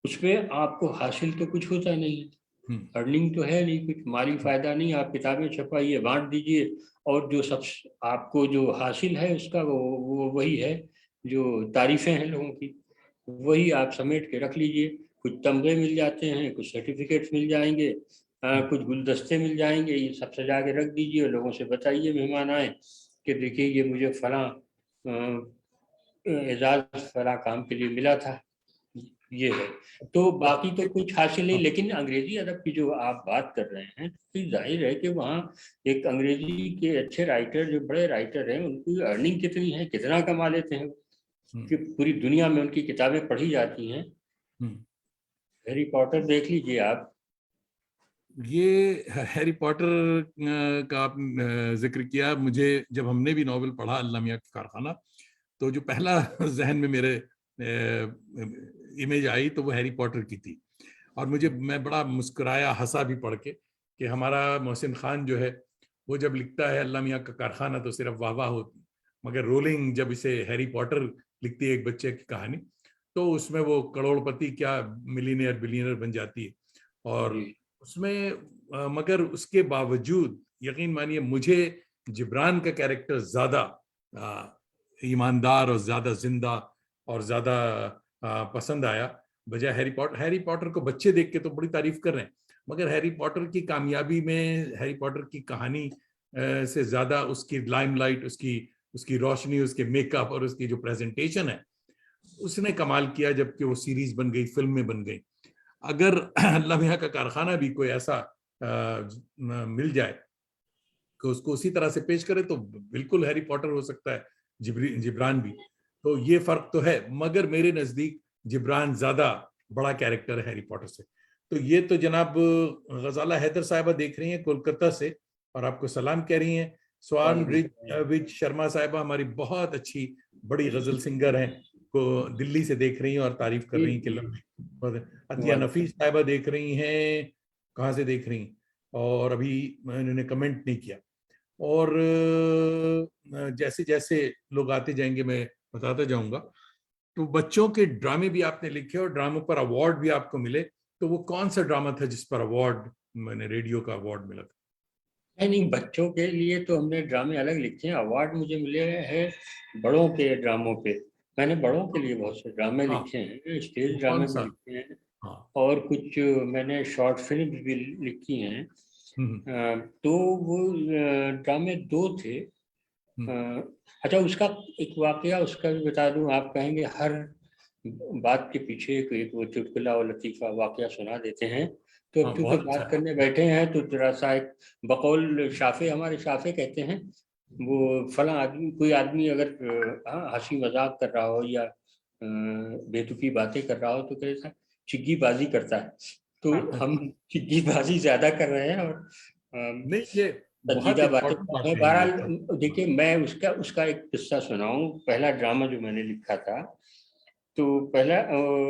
उसमें आपको हासिल तो कुछ होता नहीं है, अर्निंग तो है नहीं, कुछ माली फायदा नहीं। आप किताबें छपाइए, बांट दीजिए, और जो सब आपको जो हासिल है उसका वो वही है, जो तारीफें हैं लोगों की, वही आप समेट के रख लीजिए। कुछ तमगे मिल जाते हैं, कुछ सर्टिफिकेट्स मिल जाएंगे, कुछ गुलदस्ते मिल जाएंगे, ये सब सजा के रख दीजिए, लोगों से बताइए मेहमान आए कि देखिए ये मुझे फलां एजाज फलां काम के लिए मिला था, ये है। तो बाकी तो कुछ हासिल नहीं। लेकिन अंग्रेजी अदब की जो आप बात कर रहे हैं, तो जाहिर है कि वहाँ एक अंग्रेजी के अच्छे राइटर, जो बड़े राइटर हैं, उनकी अर्निंग कितनी है, कितना कमा लेते हैं कि पूरी दुनिया में उनकी किताबें पढ़ी जाती हैं। हैरी पॉटर देख लीजिए आप। ये हैरी पॉटर का आप जिक्र किया, मुझे जब हमने भी नॉवेल पढ़ा अल्लाह मियां का कारखाना, तो जो पहला जहन में मेरे इमेज आई तो वो हैरी पॉटर की थी। और मैं बड़ा मुस्कुराया, हंसा भी पढ़ के कि हमारा मोहसिन खान जो है वो जब लिखता है अल्लाह मियां का कारखाना तो सिर्फ वाह वाह होती, मगर रोलिंग जब इसे हैरी पॉटर लिखती है एक बच्चे की कहानी, तो उसमें वो करोड़पति क्या मिलीनियर बिलियनर बन जाती है। और उसमें मगर उसके बावजूद यकीन मानिए मुझे जिब्रान का कैरेक्टर ज्यादा ईमानदार और ज्यादा जिंदा और ज्यादा पसंद आया बजाय हैरी पॉटर। हैरी पॉटर को बच्चे देख के तो बड़ी तारीफ कर रहे हैं, मगर हैरी पॉटर की कामयाबी में हैरी पॉटर की कहानी से ज्यादा उसकी लाइमलाइट, उसकी उसकी रोशनी, उसके मेकअप और उसकी जो प्रेजेंटेशन है, उसने कमाल किया। जबकि वो सीरीज बन गई, फिल्म में बन गई। अगर अल्लाह मियां का कारखाना भी कोई ऐसा मिल जाए कि उसको उसी तरह से पेश करे तो बिल्कुल हैरी पॉटर हो सकता है, जिब्रान भी। तो ये फर्क तो है, मगर मेरे नजदीक जिब्रान ज्यादा बड़ा कैरेक्टर है हैरी पॉटर से। तो ये तो जनाब गजाला हैदर साहिबा देख रही हैं कोलकाता से और आपको सलाम कह रही हैं। स्वान विज शर्मा साहिबा हमारी बहुत अच्छी बड़ी गजल सिंगर हैं, को दिल्ली से देख रही हैं और तारीफ कर रही हैं कि लंबी। अतिया नफीस साहिबा देख रही हैं, कहाँ से देख रही हैं, और अभी इन्होंने कमेंट नहीं किया। और जैसे जैसे लोग आते जाएंगे मैं बताता जाऊंगा। तो बच्चों के ड्रामे भी आपने लिखे और ड्रामों पर अवार्ड भी आपको मिले, तो वो कौन सा ड्रामा था जिस पर अवार्ड, मैंने रेडियो का अवार्ड मिला था? नहीं, बच्चों के लिए तो हमने ड्रामे अलग लिखे हैं। अवार्ड मुझे मिले हैं बड़ों के ड्रामों पे। मैंने बड़ों के लिए बहुत से ड्रामे हाँ, लिखे हैं, स्टेज वो ड्रामे कौन भी सा? लिखे हैं। हाँ। और कुछ मैंने शॉर्ट फिल्म भी लिखी हैं। तो वो ड्रामे 2 थे। अच्छा, उसका एक वाकया उसका भी बता दूं, आप कहेंगे हर बात के पीछे एक वो चुटकुला और लतीफ़ा वाकया सुना देते हैं। तो अब चूंकि बहुत अच्छा बात करने बैठे हैं तो जरा सा एक बकौल शाफे, हमारे शाफे कहते हैं, वो फला आदमी, कोई आदमी अगर हंसी मजाक कर रहा हो या बेतुकी बातें कर रहा हो तो कैसा चिग्गी बाजी करता है। तो है। हम चिग्गी बाजी ज्यादा कर रहे हैं और नहीं, ये बहुत संजीदा बातें इम्पोर्टेंट कर रहे हैं। बातें हैं ये सब। बहरहाल देखिए, मैं उसका उसका एक किस्सा सुनाऊं। पहला ड्रामा जो मैंने लिखा था, तो पहला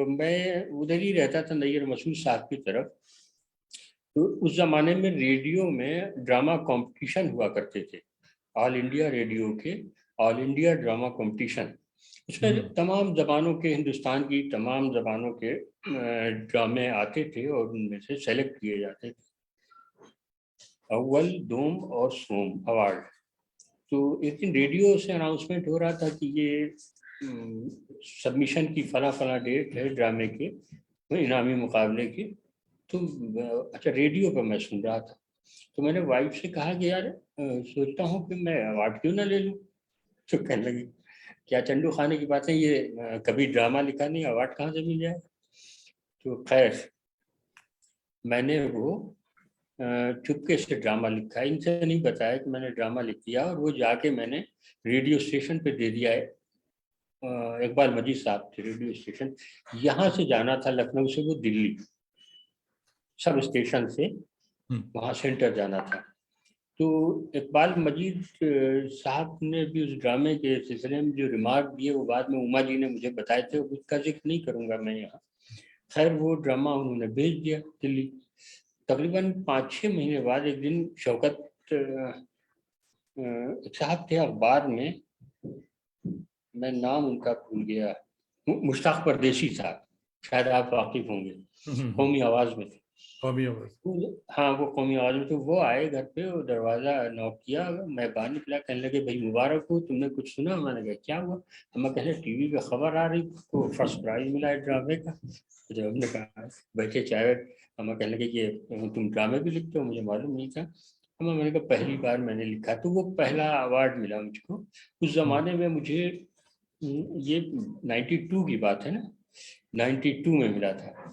मैं उधर ही रहता था, नैयर मसूद साहब की तरफ। तो उस जमाने में रेडियो में ड्रामा कंपटीशन हुआ करते थे, ऑल इंडिया रेडियो के ऑल इंडिया ड्रामा कंपटीशन। उसमें तमाम जबानों के, हिंदुस्तान की तमाम जबानों के ड्रामे आते थे और उनमें से सेलेक्ट किए जाते थे, अव्वल, दोम और सोम अवार्ड। तो एक दिन रेडियो से अनाउंसमेंट हो रहा था कि ये सबमिशन की फला फला डेट है ड्रामे के इनामी मुकाबले की। तो अच्छा, रेडियो पर मैं सुन रहा था, तो मैंने वाइफ से कहा कि यार सोचता हूँ कि मैं अवार्ड क्यों ना ले लूँ। तो कहने लगी, क्या चंडू खाने की बातें, ये कभी ड्रामा लिखा नहीं, अवार्ड कहाँ से मिल जाए। तो खैर मैंने वो चुपके से ड्रामा लिखा, इनसे नहीं बताया कि मैंने ड्रामा लिख दिया, और वो जाके मैंने रेडियो स्टेशन पे दे दिया है। इकबाल मजीद साहब थे रेडियो स्टेशन, यहाँ से जाना था लखनऊ से वो दिल्ली, सब स्टेशन से वहाँ सेंटर जाना था। तो इकबाल मजीद साहब ने भी उस ड्रामे के सिलसिले में जो रिमार्क दिए वो बाद में उमा जी ने मुझे बताए थे, उसका जिक्र नहीं करूँगा मैं यहाँ। खैर वो ड्रामा उन्होंने भेज दिया दिल्ली। तकरीबन 5-6 महीने बाद एक दिन शौकत साहब थे अखबार में, मैं नाम उनका भूल गया, मुश्ताक परदेशी साहब, शायद आप वाकिफ होंगे, कौमी आवाज में थे। कौमी आवाज। हाँ, वो कौमी आवाज में। तो वो आए घर पे, वो दरवाजा नॉक किया, मैं बाहर निकला, कहने लगे भाई मुबारक हो, तुमने कुछ सुना? मैंने कहा क्या हुआ? हम कहने टीवी पे खबर आ रही तो फर्स्ट प्राइज मिला है ड्रामे का। तो जब हमने कहा बैठे चाय, हम कहने लगे कि तुम ड्रामे भी लिखते हो, मुझे मालूम नहीं था। मैंने कहा पहली बार मैंने लिखा। तो वो पहला अवार्ड मिला मुझको। उस जमाने में मुझे ये 92 की बात है ना, 92 में मिला था,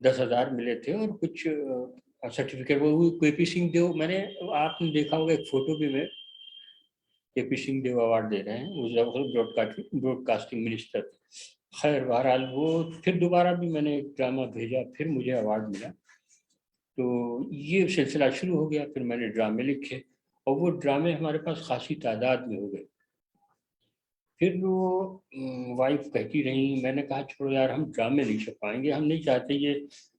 10,000 मिले थे और कुछ सर्टिफिकेट। वो केपी सिंह देव, मैंने आपने देखा होगा एक फोटो भी में, केपी सिंह देव अवार्ड दे रहे हैं, उस ब्रॉडकास्टिंग मिनिस्टर। खैर बहरहाल वो फिर दोबारा भी मैंने एक ड्रामा भेजा, फिर मुझे अवार्ड मिला। तो ये सिलसिला शुरू हो गया, फिर मैंने ड्रामे लिखे और वो ड्रामे हमारे पास खासी तादाद में हो गए। फिर वो वाइफ कहती रही, मैंने कहा छोड़ो यार, हम ड्रामे नहीं छप पाएंगे, हम नहीं चाहते ये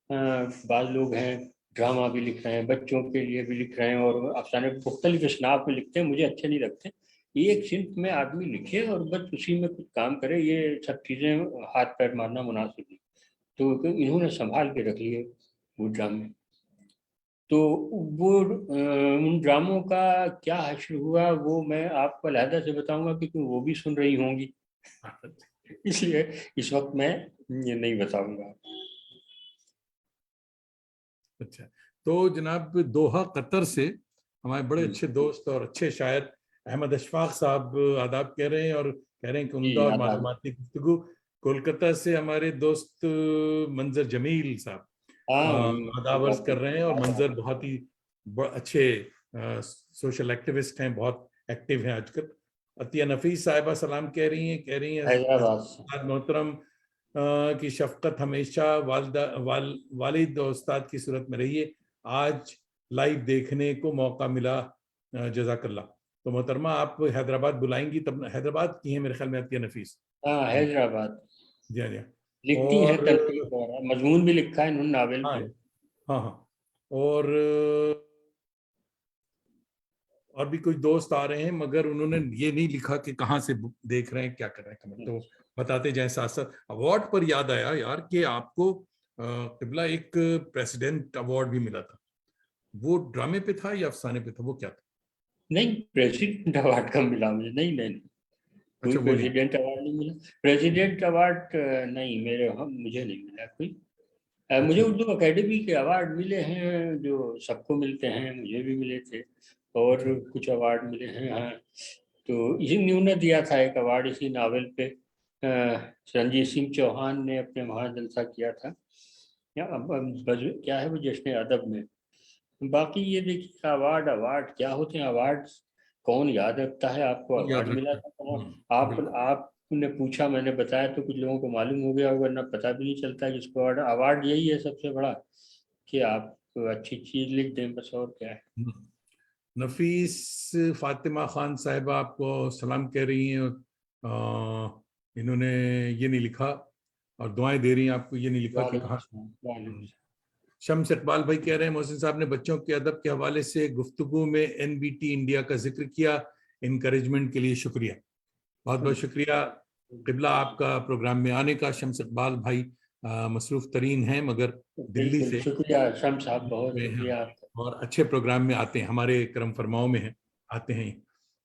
बाज़ लोग हैं ड्रामा भी लिख रहे हैं, बच्चों के लिए भी लिख रहे हैं और अफसाने मुख्तलिफ इसनाफ में लिखते हैं, मुझे अच्छे नहीं लगते। एक सिंफ में आदमी लिखे और बस उसी में कुछ काम करे, ये सब चीज़ें हाथ पैर मारना मुनासिब नहीं। तो इन्होंने संभाल के रख लिए वो ड्रामे। तो वो उन ड्रामों का क्या हश्र हुआ वो मैं आपको अलहदा से बताऊंगा, क्योंकि वो भी सुन रही होंगी, इसलिए इस वक्त मैं ये नहीं बताऊंगा। अच्छा, तो जनाब दोहा कतर से हमारे बड़े अच्छे दोस्त और अच्छे शायर अहमद अशफाक साहब आदाब कह रहे हैं, और कह रहे हैं कि उम्दा जी और आदाब। मालूमाती गुफ्तगू। कोलकाता से हमारे दोस्त मंजर जमील साहब हाँ आदाब अर्ज कर रहे हैं, और मंजर बहुत ही अच्छे सोशल एक्टिविस्ट हैं, बहुत एक्टिव हैं आजकल। अतिया नफीस साहिबा सलाम कह रही हैं हैदराबाद से। हज़रत मोहतरम की शफकत हमेशा वालिद और उस्ताद की सूरत में रही है। आज लाइव देखने को मौका मिला, जज़ाकल्लाह। तो मोहतरमा आप हैदराबाद बुलाएंगी तब। हैदराबाद की हैं मेरे ख्याल में अतिया नफीस। हाँ हैदराबाद। जी हाँ, जी हाँ। लिखती हैं और तनकीद वगैरह, मजमून भी लिखा है इन्होंने नावल हाँ पे। हाँ हाँ, और भी कुछ दोस्त आ रहे हैं, मगर उन्होंने ये नहीं लिखा कि कहाँ से देख रहे हैं, क्या कर रहे हैं कमेंट, तो बताते जाएं साथ साथ। अवार्ड पर याद आया यार कि आपको किबला एक प्रेसिडेंट अवार्ड भी मिला था, वो ड्रामे पे था या अफसाने पे था, वो क्या था? नहीं, प्रेसिडेंट अवार्ड का मिला मुझे। नहीं नहीं नहीं, कोई अच्छा, वो नहीं। प्रेसिडेंट अवार्ड नहीं मिला। प्रेसिडेंट अवार्ड नहीं, मेरे हम मुझे नहीं मिला कोई। मुझे अच्छा। उर्दू अकेडमी के अवार्ड मिले हैं, जो सबको मिलते हैं, मुझे भी मिले थे, और अच्छा। कुछ अवार्ड मिले हैं। हाँ, तो इन्हीं ने दिया था एक अवार्ड इसी नावल पे। रंजीत सिंह चौहान ने अपने वहाँ जलसा किया था, या क्या है वो, जश्न अदब में। बाकी ये देखिए, अवार्ड अवार्ड क्या होते हैं, अवार्ड कौन याद रखता है। आपको याद अवार्ड मिला रखता है। था, बिल्कुल। आपने पूछा, मैंने बताया, तो कुछ लोगों को मालूम हो गया होगा, ना पता भी नहीं चलता है किसको अवार्ड। अवार्ड यही है सबसे बड़ा, कि आप अच्छी चीज लिख दें, बस, और क्या है। नफीस फातिमा खान साहिबा आपको सलाम कह रही हैं। इन्होंने ये नहीं लिखा और दुआएं दे रही हैं आपको, ये नहीं लिखा कि वालेकुम कहाँ। सलाम, वालेकुम सलाम। शम्स इकबाल भाई कह रहे हैं मोहसिन साहब ने बच्चों के अदब के हवाले से गुफ्तगू में एनबीटी इंडिया का जिक्र किया, इनकरेजमेंट के लिए शुक्रिया। बहुत बहुत शुक्रिया किबला आपका प्रोग्राम में आने का। शम्स इकबाल भाई मसरूफ तरीन हैं मगर दिल्ली बिल्कुल से शुक्रिया शम्स साहब, बहुत में हैं शुक्रिया आपका। और अच्छे प्रोग्राम में आते हैं, हमारे करम फरमाओं में हैं, आते हैं।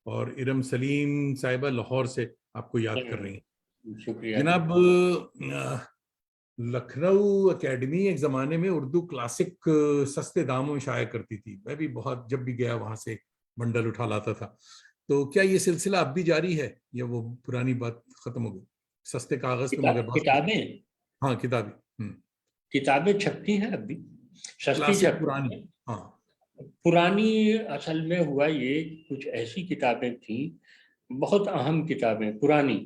और इरम सलीम साहिबा लाहौर से आपको याद कर रही हैं। शुक्रिया जी। जनाब, लखनऊ एकेडमी एक ज़माने में उर्दू क्लासिक सस्ते दामों में शाया करती थी। मैं भी बहुत, जब भी गया वहां से बंडल उठा लाता था। तो क्या ये सिलसिला अब भी जारी है या वो पुरानी बात खत्म हो गई? सस्ते कागज पे मगर बहुत। किताबें हाँ, किताबी। किताबें छपती हैं अभी, सस्ती क्लासिक छपती पुरानी। हैं। हाँ। पुरानी, असल में हुआ ये, कुछ ऐसी किताबें थी, बहुत अहम किताबें पुरानी,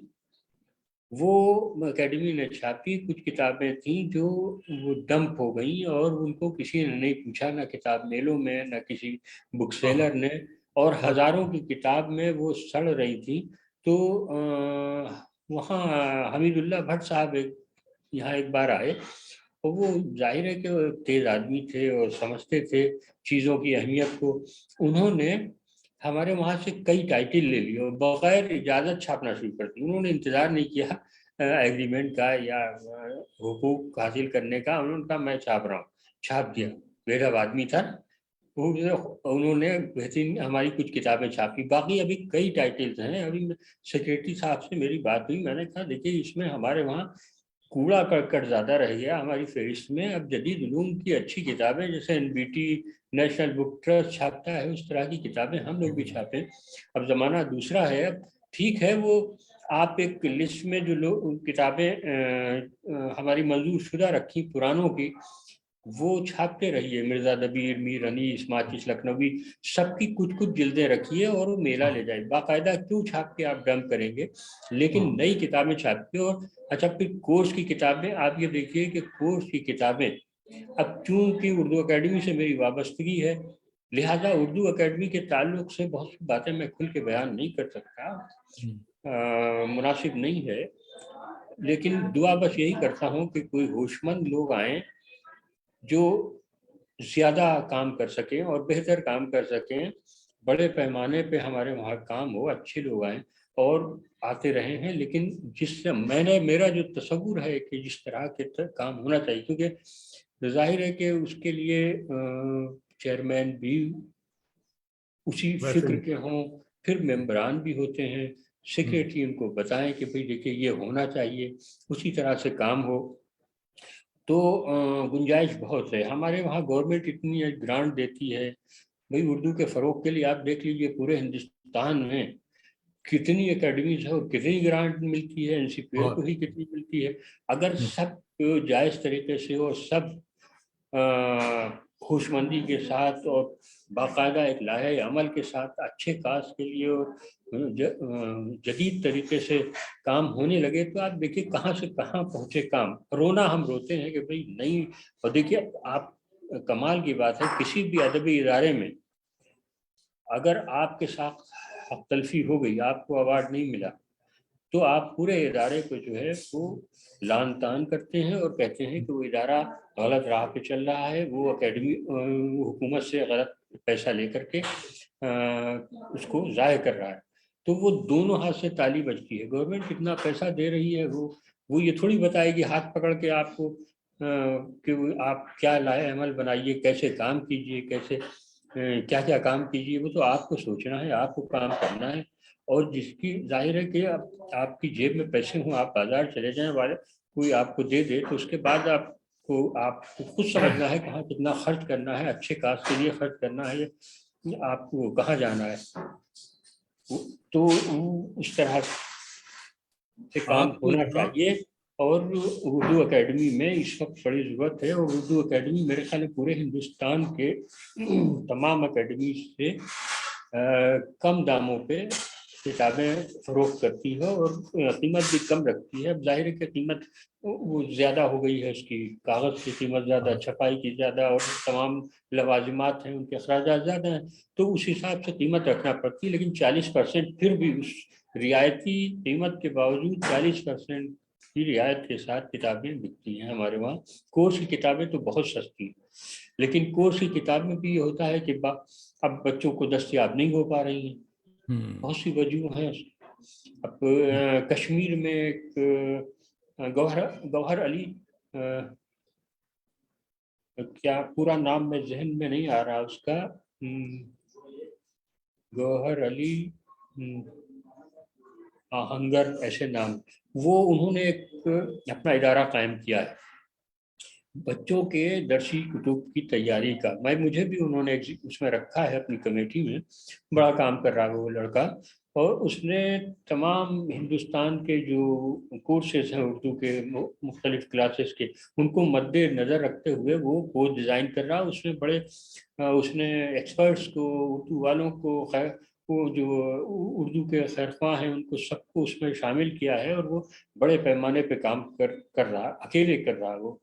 वो एकेडमी ने छापी। कुछ किताबें थी जो वो डंप हो गई, और उनको किसी ने नहीं पूछा, ना किताब मेलों में, ना किसी बुक हाँ। सेलर ने, और बहुत। हजारों की किताब में वो सड़ रही थी। तो वहाँ हमीदुल्लाह भट्ट साहब यहाँ एक बार आए, और वो जाहिर है कि वो तेज आदमी थे और समझते थे चीज़ों की अहमियत को। उन्होंने हमारे वहाँ से कई टाइटल ले लिए और बगैर इजाज़त छापना शुरू कर दी। उन्होंने इंतज़ार नहीं किया एग्रीमेंट का या हुकूक हासिल करने का। उन्होंने कहा मैं छाप रहा हूँ, छाप दिया। बेढब आदमी था। उन्होंने बेहतरीन हमारी कुछ किताबें छापी। बाकी अभी कई टाइटल्स हैं। अभी सेक्रेटरी साहब से मेरी बात हुई, मैंने कहा देखिए, इसमें हमारे वहाँ कूड़ा करकट ज्यादा रह गया हमारी फहरिस्त में। अब जदीद उलूम की अच्छी किताबें, जैसे एनबीटी नेशनल बुक ट्रस्ट छापता है, उस तरह की किताबें हम लोग भी छापें। अब जमाना दूसरा है। अब ठीक है, वो आप एक लिस्ट में जो लोग किताबें हमारी मंजूर शुदा रखी पुरानों की, वो छापते रहिए। मिर्जा दबीर, मीर अनीस, माचिस लखनवी, सबकी कुछ कुछ जिल्दें रखिए और वो मेला ले हाँ। जाए। बाकायदा क्यों छाप के आप डंप करेंगे, लेकिन हाँ। नई किताबें छापिए। और अच्छा, फिर कोर्स की किताबें आप ये देखिए कि कोर्स की किताबें, अब चूंकि उर्दू अकेडमी से मेरी वाबस्तगी है, लिहाजा उर्दू अकेडमी के ताल्लुक से बहुत सी बातें मैं खुल के बयान नहीं कर सकता, मुनासिब नहीं है। लेकिन दुआ बस यही करता हूँ कि कोई होशमंद लोग आए जो ज्यादा काम कर सकें और बेहतर काम कर सकें, बड़े पैमाने पे हमारे वहाँ काम हो, अच्छे लोग आए और आते रहे हैं। लेकिन जिससे मेरा जो तस्वुर है कि जिस तरह के काम होना चाहिए, क्योंकि जाहिर है कि उसके लिए चेयरमैन भी उसी वैसे फिक्र ही। के हों, फिर मेंबरान भी होते हैं, सेक्रेटरी उनको बताएं कि भाई देखिए ये होना चाहिए, उसी तरह से काम हो। तो गुंजाइश बहुत है हमारे वहाँ। गवर्नमेंट इतनी ग्रांट देती है भाई उर्दू के फ़रोग के लिए। आप देख लीजिए पूरे हिंदुस्तान में कितनी एकेडमीज है और कितनी ग्रांट मिलती है, एनसीपीआर को बहुत। ही कितनी मिलती है। अगर हम्म। सब जायज़ तरीके से और सब खुशमंदी के साथ और बाकायदा एक लाहे अमल के साथ अच्छे काज के लिए और जदीद तरीके से काम होने लगे, तो आप देखिए कहाँ से कहाँ पहुँचे काम। रोना हम रोते हैं कि भाई नहीं। और देखिए आप, कमाल की बात है, किसी भी अदबी इदारे में अगर आपके साथ हक तलफी हो गई, आपको अवार्ड नहीं मिला, तो आप पूरे इदारे को जो है वो लान तान करते हैं और कहते हैं कि वो इदारा गलत राह पे चल रहा है, वो अकेडमी हुकूमत से गलत पैसा लेकर के उसको ज़ाय कर रहा है। तो वो दोनों हाथ से ताली बजती है। गवर्नमेंट कितना पैसा दे रही है, वो ये थोड़ी बताएगी हाथ पकड़ के आपको कि आप क्या लाए अमल बनाइए, कैसे काम कीजिए, कैसे क्या क्या काम कीजिए। वो तो आपको सोचना है, आपको काम करना है। और जिसकी जाहिर है कि आपकी जेब में पैसे हों, आप बाजार चले जाएं, वाले कोई आपको दे दे, तो उसके बाद आप को आपको खुद समझना है कहाँ कितना खर्च करना है, अच्छे काज के लिए खर्च करना है, आपको कहाँ जाना है। तो उस तरह से काम आप होना जहाँ चाहिए। और उर्दू एकेडमी में इस वक्त बड़ी ज़रूरत है। और उर्दू एकेडमी मेरे ख्याल में पूरे हिंदुस्तान के तमाम एकेडमी से कम दामों पे किताबें फरोख्त करती है और कीमत भी कम रखती है। अब जाहिर है कि कीमत वो ज़्यादा हो गई है, उसकी कागज़ की कीमत ज़्यादा, छपाई की ज़्यादा, और तमाम लवाजिमात हैं उनके अखराजात ज़्यादा हैं, तो उस हिसाब से कीमत रखना पड़ती है। लेकिन 40% फिर भी उस रियायती कीमत के बावजूद 40% की रियायत के साथ किताबें बिकती हैं हमारे वहाँ। कोर्स की किताबें तो बहुत सस्ती हैं, लेकिन कोर्स की किताब में भी ये होता है कि अब बच्चों को दस्तयाब नहीं हो पा रही हैं, बहुत सी वजूह हैं। अब कश्मीर में एक गौहर अली, क्या पूरा नाम में जहन में नहीं आ रहा उसका, गौहर अली आहंगर ऐसे नाम, वो उन्होंने एक अपना इदारा कायम किया है बच्चों के दरसी कुतुब की तैयारी का। मुझे भी उन्होंने उसमें रखा है अपनी कमेटी में, बड़ा काम कर रहा है वो लड़का। और उसने तमाम हिंदुस्तान के जो कोर्सेज हैं उर्दू के मुख्तलिफ क्लासेस के, उनको मद्देनज़र रखते हुए वो कोर्स डिज़ाइन कर रहा है। उसने एक्सपर्ट्स को, उर्दू वालों को, वो जो उर्दू के खैरख्वाह हैं उनको सबको उसमें शामिल किया है। और वो बड़े पैमाने पे काम कर रहा, अकेले कर रहा है वो।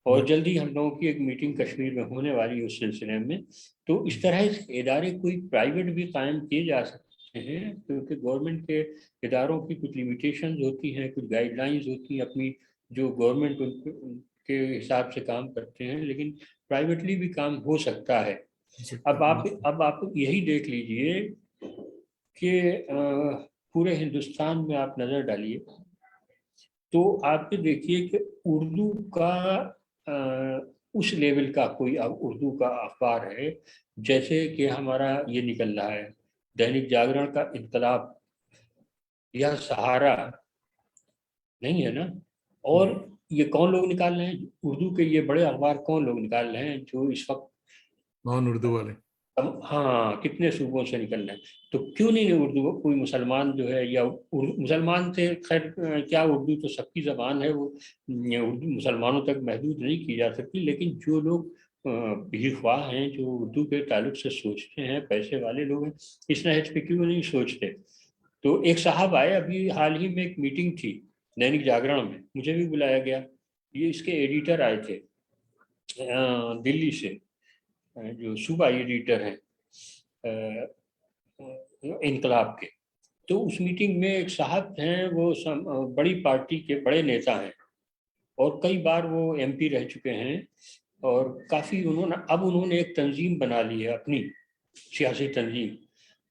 और जल्दी हम लोगों की एक मीटिंग कश्मीर में होने वाली है उस सिलसिले में। तो इस तरह के इदारे कोई प्राइवेट भी कायम किए जा सकते हैं, क्योंकि गवर्नमेंट के इदारों की कुछ लिमिटेशंस होती हैं, कुछ गाइडलाइंस होती हैं अपनी, जो गवर्नमेंट के हिसाब से काम करते हैं, लेकिन प्राइवेटली भी काम हो सकता है। अब आप यही देख लीजिए कि पूरे हिंदुस्तान में आप नज़र डालिए तो आप देखिए कि उर्दू का उस लेवल का कोई उर्दू का अखबार है, जैसे कि हमारा ये निकल रहा है दैनिक जागरण का इनकलाब या सहारा, नहीं है ना। और ये कौन लोग निकाल रहे हैं उर्दू के ये बड़े अखबार, कौन लोग निकाल रहे हैं जो इस वक्त नॉन उर्दू वाले? हाँ, कितने सूबों से निकल रहे हैं। तो क्यों नहीं उर्दू कोई मुसलमान जो है, या मुसलमान से खैर क्या, उर्दू तो सबकी ज़बान है, वो उर्दू मुसलमानों तक महदूद नहीं की जा सकती। लेकिन जो लोग भीख्वाह हैं, जो उर्दू के ताल्लुक से सोचते हैं, पैसे वाले लोग हैं, इस नहज पे क्यों नहीं सोचते। तो एक साहब आए, अभी हाल ही में एक मीटिंग थी दैनिक जागरण में, मुझे भी बुलाया गया। ये इसके एडिटर आए थे दिल्ली से, जो सूबा एडिटर हैं इनकलाब के। तो उस मीटिंग में एक साहब हैं, वो बड़ी पार्टी के बड़े नेता हैं और कई बार वो एमपी रह चुके हैं। और काफ़ी उन्होंने एक तंजीम बना ली है अपनी, सियासी तंजीम,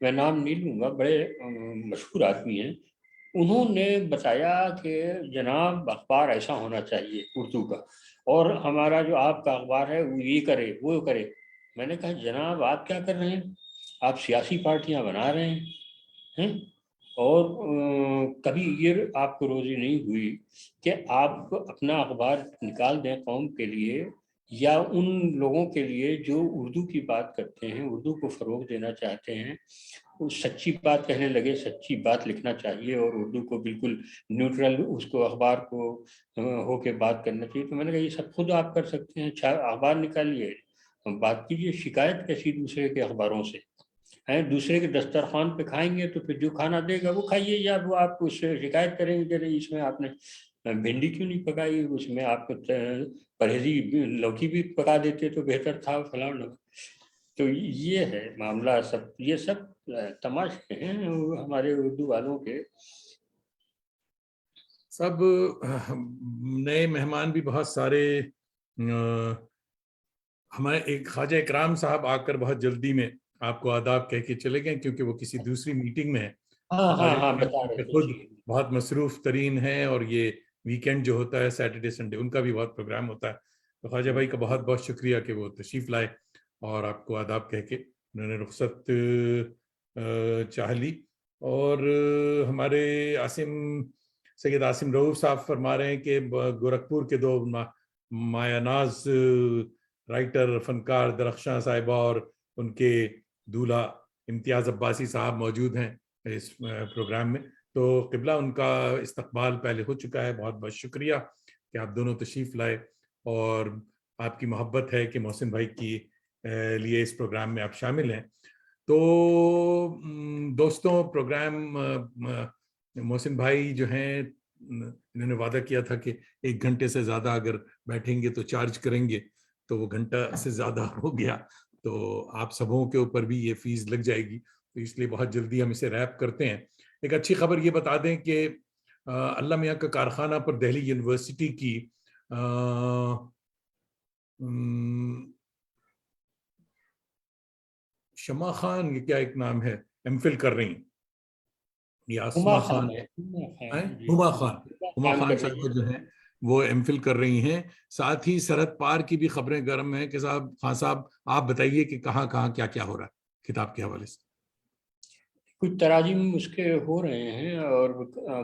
मैं नाम नहीं लूँगा, बड़े मशहूर आदमी हैं। उन्होंने बताया कि जनाब अखबार ऐसा होना चाहिए उर्दू का, और हमारा जो आपका अखबार है वो ये करे वो करे। मैंने कहा जनाब आप क्या कर रहे हैं, आप सियासी पार्टियां बना रहे हैं। और कभी ये आपको रोजी नहीं हुई कि आप अपना अखबार निकाल दें कौम के लिए, या उन लोगों के लिए जो उर्दू की बात करते हैं, उर्दू को फ़रोग देना चाहते हैं, वो सच्ची बात कहने लगे, सच्ची बात लिखना चाहिए और उर्दू को बिल्कुल न्यूट्रल, उसको अखबार को होके बात करना चाहिए। तो मैंने कहा ये सब खुद आप कर सकते हैं, अच्छा अखबार निकालिए, बात कीजिए। शिकायत कैसी दूसरे के अखबारों से हैं, दूसरे के दस्तरखान पे खाएंगे तो फिर जो खाना देगा वो खाइए, या वो आप उससे शिकायत करेंगे कि नहीं इसमें आपने भिंडी क्यों नहीं पकाई, उसमें आप परहेजी लौकी भी पका देते तो बेहतर था फलाना। तो ये है मामला सब, ये सब तमाशे हैं हमारे उर्दू वालों के। सब नए मेहमान भी बहुत सारे। हमारे एक ख्वाजा इकराम साहब आकर बहुत जल्दी में आपको आदाब कह के चले गए, क्योंकि वो किसी दूसरी मीटिंग में है। हाँ हाँ ख्वाजा हाँ, इकराम बता रहे साहब थे खुद जी। बहुत मसरूफ तरीन है, और ये वीकेंड जो होता है सैटरडे संडे, उनका भी बहुत प्रोग्राम होता है। तो ख्वाजा भाई का बहुत बहुत शुक्रिया कि वो तशरीफ लाए और आपको आदाब कह के उन्होंने रुख्सत चाह ली। और हमारे सैयद आसिम रऊफ साहब फरमा रहे हैं कि गोरखपुर के दो मायानाज राइटर फनकार दरख्शां साहिबा और उनके दूल्हा इम्तियाज अब्बासी साहब मौजूद हैं इस प्रोग्राम में। तो क़िबला उनका इस्तकबाल पहले हो चुका है। बहुत बहुत शुक्रिया कि आप दोनों तशरीफ़ लाए और आपकी मोहब्बत है कि मोहसिन भाई की लिए इस प्रोग्राम में आप शामिल हैं। तो दोस्तों, प्रोग्राम मोहसिन भाई जो हैं इन्होंने वादा किया था कि 1 घंटे से ज़्यादा अगर बैठेंगे तो चार्ज करेंगे, तो वो घंटा से ज़्यादा हो गया। तो आप सबों के ऊपर भी ये फीस लग जाएगी, तो इसलिए बहुत जल्दी हम इसे रैप करते हैं। एक अच्छी खबर ये बता दें कि अल्लाह मियाँ का कारखाना पर दिल्ली यूनिवर्सिटी की शमा खान, ये क्या एक नाम है, एमफिल कर रही हैं, या हुमा आसमा खान, है, हुमा खान, हुमा काम खान कर रही साहब है। जो हैं वो एमफिल कर रही हैं। साथ ही सरहद पार की भी खबरें गर्म हैं कि साहब, खान साहब आप बताइए कि कहाँ कहाँ क्या क्या हो रहा है किताब के हवाले से। कुछ तराजीम उसके हो रहे हैं और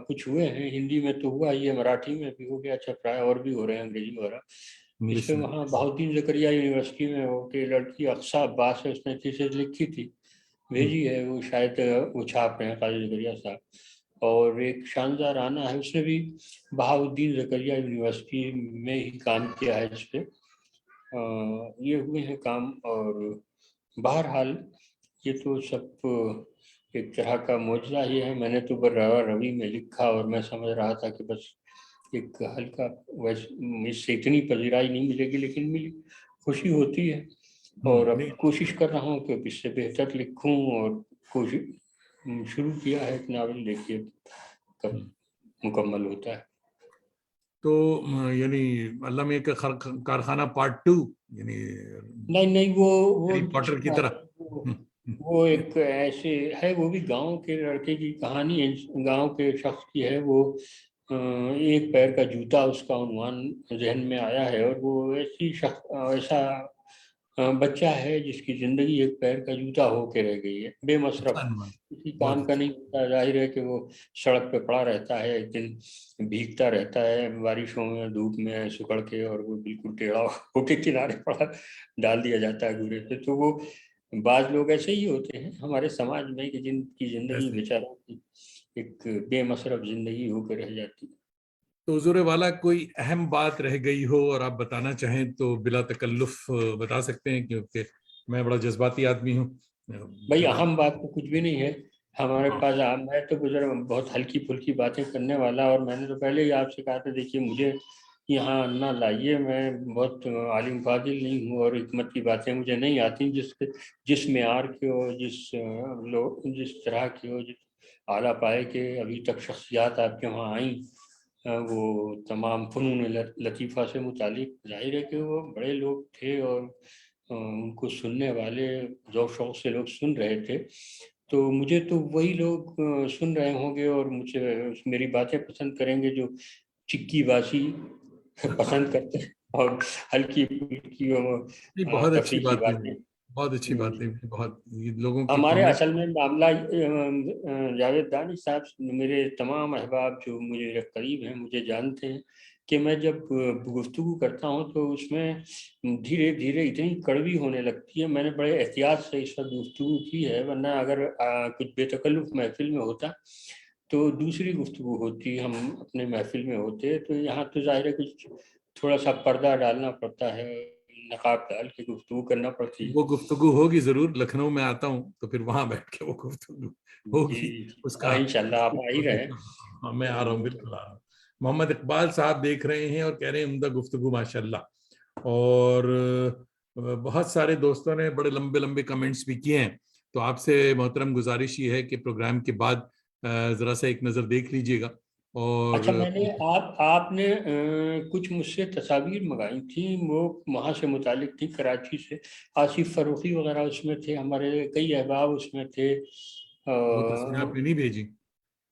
कुछ हुए हैं। हिंदी में तो हुआ ही है, मराठी में भी हो गया, अच्छा प्राय और भी हो रहे हैं, अंग्रेजी वगैरह। इस इंग्लिश पे में वहाँ बहाउद्दीन जकरिया यूनिवर्सिटी में वो कि लड़की अक्सा अब्बास है, उसने थीसिस लिखी थी, भेजी है, वो शायद वो छाप रहे हैं काजी जकरिया साहब। और एक शानदार आना है, उसने भी बहाउद्दीन जकरिया यूनिवर्सिटी में ही काम किया है इस पे। ये हुए हैं काम। और बहरहाल ये तो सब एक तरह का मौजज़ा ही है। मैंने तो बर्रावा रवि में लिखा और मैं समझ रहा था कि बस एक हल्का, वैसे इससे इतनी पजीराई नहीं मिलेगी, लेकिन मिली, खुशी होती है। और अब नहीं, कोशिश कर रहा हूँ कि अब इससे बेहतर लिखूँ, और कोशिश शुरू किया है एक नावल, देखिए कब मुकम्मल होता है। तो यानी अल्लाह मियाँ का कारखाना पार्ट 2, यानी नहीं नहीं, वो हैरी पॉटर की दूसरा तरह। है। वो एक ऐसे है, वो भी गांव के लड़के की कहानी है, गांव के शख्स की है। वो एक पैर का जूता उसका उन्वान जहन में आया है, और वो ऐसी शख्स, ऐसा बच्चा है जिसकी जिंदगी एक पैर का जूता होके रह गई है, अच्छा बेमसरफ, अनुमान, किसी बहुत काम का अच्छा। नहीं होता। जाहिर है कि वो सड़क पे पड़ा रहता है, एक दिन भीगता रहता है बारिशों में, धूप में सुखड़ के, और वो बिल्कुल टेढ़ा होके किनारे पड़ा डाल दिया जाता है कूड़े पे। तो वो बाज लोग ऐसे ही होते हैं हमारे समाज में कि जिनकी जिंदगी ऐसे बेचारों की एक बेमसरफ जिंदगी होकर रह जाती है। तो हुजूर वाला कोई अहम बात रह गई हो और आप बताना चाहें तो बिला तकल्लुफ बता सकते हैं, क्योंकि मैं बड़ा जज्बाती आदमी हूँ। भाई जरा अहम बात तो कुछ भी नहीं है हमारे पास। मैं तो गुजर बहुत हल्की फुल्की बातें करने वाला, और मैंने तो पहले ही आपसे कहा था, देखिए मुझे यहाँ ना लाइए, मैं बहुत आलिम फाजिल नहीं हूँ, और हिकमत की बातें मुझे नहीं आती। जिस मेयार के हो, जिस तरह की हो, जिस आला पाए के अभी तक शख्सियात आपके वहाँ आई, वो तमाम फ़नून लतीफ़ा से मुतालिक, जाहिर है कि वो बड़े लोग थे, और उनको सुनने वाले ज़ौक़ शौक़ से लोग सुन रहे थे। तो मुझे तो वही लोग सुन रहे होंगे और मुझे मेरी बातें पसंद करेंगे जो चिक्की बासी पसंद करते हैं, और हल्की फुल्की और नहीं, बहुत अच्छी तफरीह की बात है, बातें। बहुत अच्छी बात है, जी। बहुत ये लोगों की हमारे कमेंट। असल में मामला जावेद दानिश साहब, मेरे तमाम अहबाब जो मुझे करीब हैं, मुझे जानते हैं कि मैं जब गुफ्तगू करता हूँ तो उसमें धीरे धीरे इतनी कड़वी होने लगती है। मैंने बड़े एहतियात से इस वक्त गुफ्तगू की है, वरना अगर कुछ बेतकल्लुफ़ महफिल में होता तो दूसरी गुफ्तगू होती, हम अपने महफिल में होते। तो यहाँ तो ज़ाहिर है कुछ थोड़ा सा पर्दा डालना पड़ता है, नकाब डाल के गुफ्तगू करना पड़ती है। वो गुफ्तगू होगी जरूर, लखनऊ में आता हूँ तो फिर वहां बैठ के वो गुफ्तगू जी, होगी उसका। इंशाल्लाह आप आ ही रहे हैं। हाँ, मैं आ रहा हूँ, बिल्कुल आ रहा हूँ। मोहम्मद इकबाल साहब देख रहे हैं और कह रहे हैं उम्दा गुफ्तगू माशाल्लाह। और बहुत सारे दोस्तों ने बड़े लंबे लंबे कमेंट्स भी किए हैं। तो आपसे मोहतरम गुजारिश ये है कि प्रोग्राम के बाद जरा सा एक नज़र देख लीजिएगा। और अच्छा, मैंने आपने कुछ मुझसे तस्वीर मंगाई थी, वो वहाँ से मुतालिक थी, कराची से। आसिफ फरूखी वगैरह उसमें थे, हमारे कई अहबाब उसमें थे। वो तस्वीर आपने नहीं भेजी?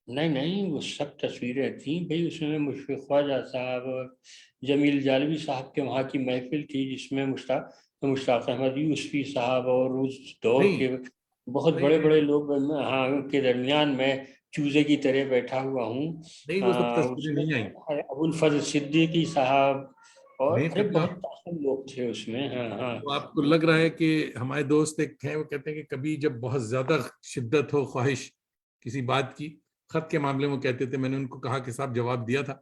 नहीं नहीं, वो सब तस्वीरें थी भाई। उसमें मुशफ़िक़ ख्वाजा साहब और जमील जालवी साहब के वहाँ की महफिल थी, जिसमें मुश्ताक अहमद यूसुफ़ी साहब और उस दौर नहीं के बहुत नहीं बड़े नहीं बड़े लोग हाँ के दरमियान मैं चूजे की तरह बैठा हुआ हूँ। नहीं, वो सब तस्वीरें उसमें नहीं आई। अबुल फज़ल सिद्दीकी साहब, और नहीं अरे तब बहुत ताकत लोग थे उसमें। हाँ हाँ। तो आपको लग रहा है कि हमारे दोस्त एक हैं, वो कहते हैं कि कभी जब बहुत ज्यादा शिद्दत हो ख्वाहिश किसी बात की, खत के मामले में कहते थे, मैंने उनको कहा कि साहब जवाब दिया था,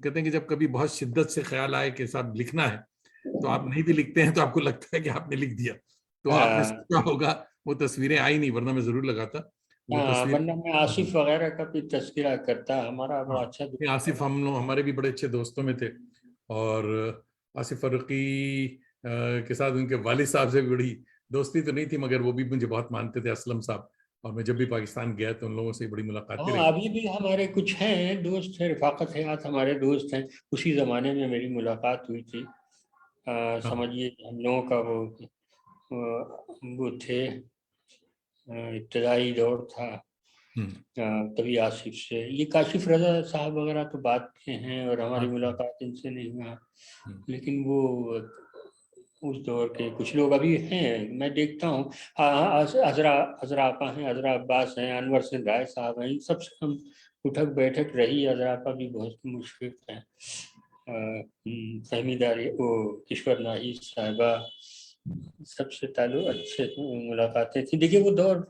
कहते हैं कि जब कभी बहुत शिद्दत से ख्याल आए कि साहब लिखना है, तो आप नहीं भी लिखते हैं तो आपको लगता है कि आपने लिख दिया। तो आपने हाँ सोचा होगा, वो तस्वीरें आई नहीं, वरना मैं जरूर लगाता वो हाँ, तस्वीर। वरना मैं आसिफ वगैरह का भी तस्करा करता, हमारा बड़ा हाँ, अच्छा ये दोस्त आसिफ था। हम लोग हमारे भी बड़े अच्छे दोस्तों में थे। और आसिफ फरुकी के साथ उनके वालिद साहब से भी बड़ी दोस्ती तो नहीं थी, मगर वो भी मुझे बहुत मानते थे, असलम साहब। और मैं जब भी पाकिस्तान गया तो उन लोगों से बड़ी मुलाकातें हाँ रही। अभी भी हमारे कुछ हैं दोस्त हैं, रफाकत हयात हमारे दोस्त हैं। उसी जमाने में मेरी मुलाकात हुई थी। हाँ। समझिए हम लोगों का वो थे, इब्तदाई दौर था। हम्म। तभी आसिफ से, ये काशिफ रजा साहब वगैरह तो बात के हैं, और हमारी हाँ। मुलाकात इनसे नहीं हुआ। हम्म। लेकिन वो उस दौर के कुछ लोग अभी हैं, मैं देखता हूँ। हाँ, अजरा अजरा आपा हैं, अजरा अब्बास हैं, अनवर सिंह राय साहब हैं, इन सबसे हम उठक बैठक रही। अजरा आपा भी बहुत मुश्किल हैं। फहमीदारी वो किश्वर नाही साहिबा, सबसे ताल्लुक अच्छे मुलाकातें थी। देखिए वो दौर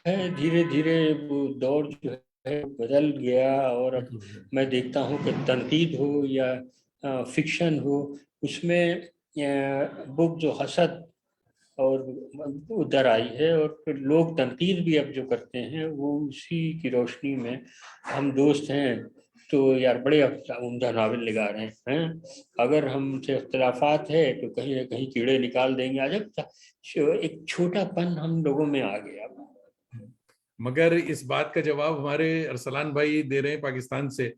है, धीरे धीरे वो दौर जो है बदल गया। और अब मैं देखता हूँ कि तनकीद हो या फिक्शन हो, उसमें बुक जो हसद और उधर आई है, और फिर लोग तनकीद भी अब जो करते हैं वो उसी की रोशनी में। हम दोस्त हैं तो यार बड़े उम्दा नावल निगाह रहे हैं। अगर हमसे इख्तलाफात है तो कहीं ना कहीं कीड़े निकाल देंगे। आज एक छोटापन हम लोगों में आ गया। मगर इस बात का जवाब हमारे अरसलान भाई दे रहे हैं पाकिस्तान से,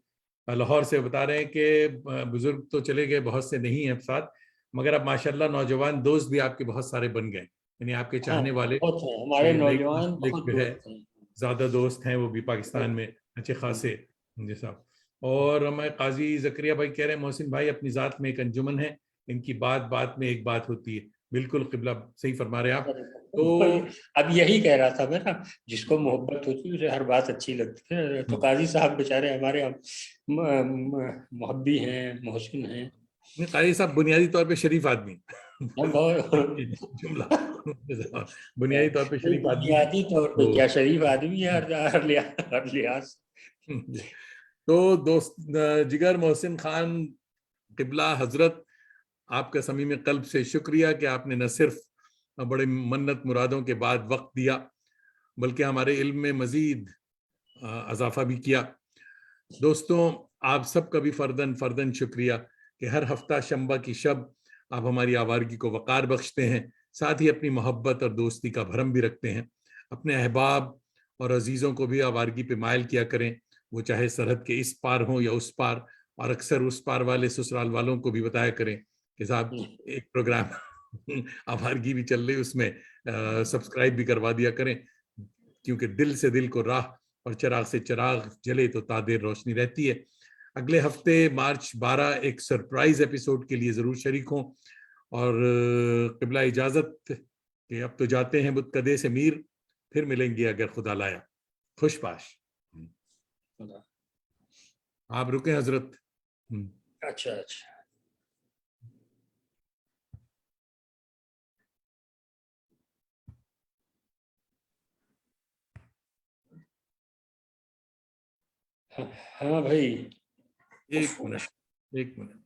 लाहौर से, बता रहे हैं कि बुजुर्ग तो चले गए, बहुत से नहीं हैं अब साथ, मगर अब माशाल्लाह नौजवान दोस्त भी आपके बहुत सारे बन गए, यानी आपके हाँ चाहने वाले। बहुत है, हमारे ये नई नौजवान नस्ल बहुत जो है, दोस्त हैं। ज्यादा दोस्त हैं वो भी पाकिस्तान में अच्छे खासे। जी साहब। और हमारे काजी जकरिया भाई कह रहे हैं, मोहसिन भाई अपनी जात में एक अंजुमन है, इनकी बात बात में एक बात होती है। बिल्कुल किबला सही फरमा रहे हैं आप। तो अब यही कह रहा था मैं ना, जिसको मोहब्बत होती है उसे हर बात अच्छी लगती है। तो काजी साहब बेचारे हमारे हम मुहब्बी हैं, मोहसिन हैं। नहीं, काजी साहब बुनियादी तौर पे शरीफ आदमी हम बहुत जुमला बुनियादी तौर पे नहीं, शरीफ आदमी है। बुनियादी तौर पे तो क्या शरीफ आदमी है, हर लिहाज। तो दोस्त जिगर मोहसिन खान किबला हजरत, आपका समीम कल्ब से शुक्रिया कि आपने न सिर्फ बड़े मन्नत मुरादों के बाद वक्त दिया, बल्कि हमारे इल्म में मजीद अजाफा भी किया। दोस्तों, आप सबका भी फर्दन फर्दन शुक्रिया कि हर हफ्ता शंबा की शब आप हमारी आवारगी को वक़ार बख्शते हैं, साथ ही अपनी मोहब्बत और दोस्ती का भरम भी रखते हैं। अपने अहबाब और अजीज़ों को भी आवारगी पे मायल किया करें, वो चाहे सरहद के इस पार हों या उस पार। और अक्सर उस पार वाले ससुराल वालों को भी बताया करें कि साहब एक प्रोग्राम आवारगी भी चल रही, उसमें सब्सक्राइब भी करवा दिया करें, क्योंकि दिल से दिल को राह और चिराग से चिराग जले तो तादेर रोशनी रहती है। अगले हफ्ते मार्च 12 एक सरप्राइज एपिसोड के लिए जरूर शरीक हों। और किबला इजाजत कि अब तो जाते हैं बुतकदे से मीर, फिर मिलेंगे अगर खुदा लाया। खुशपाश। आप रुके हजरत। अच्छा अच्छा। हाँ भाई। एक मिनट, एक मिनट।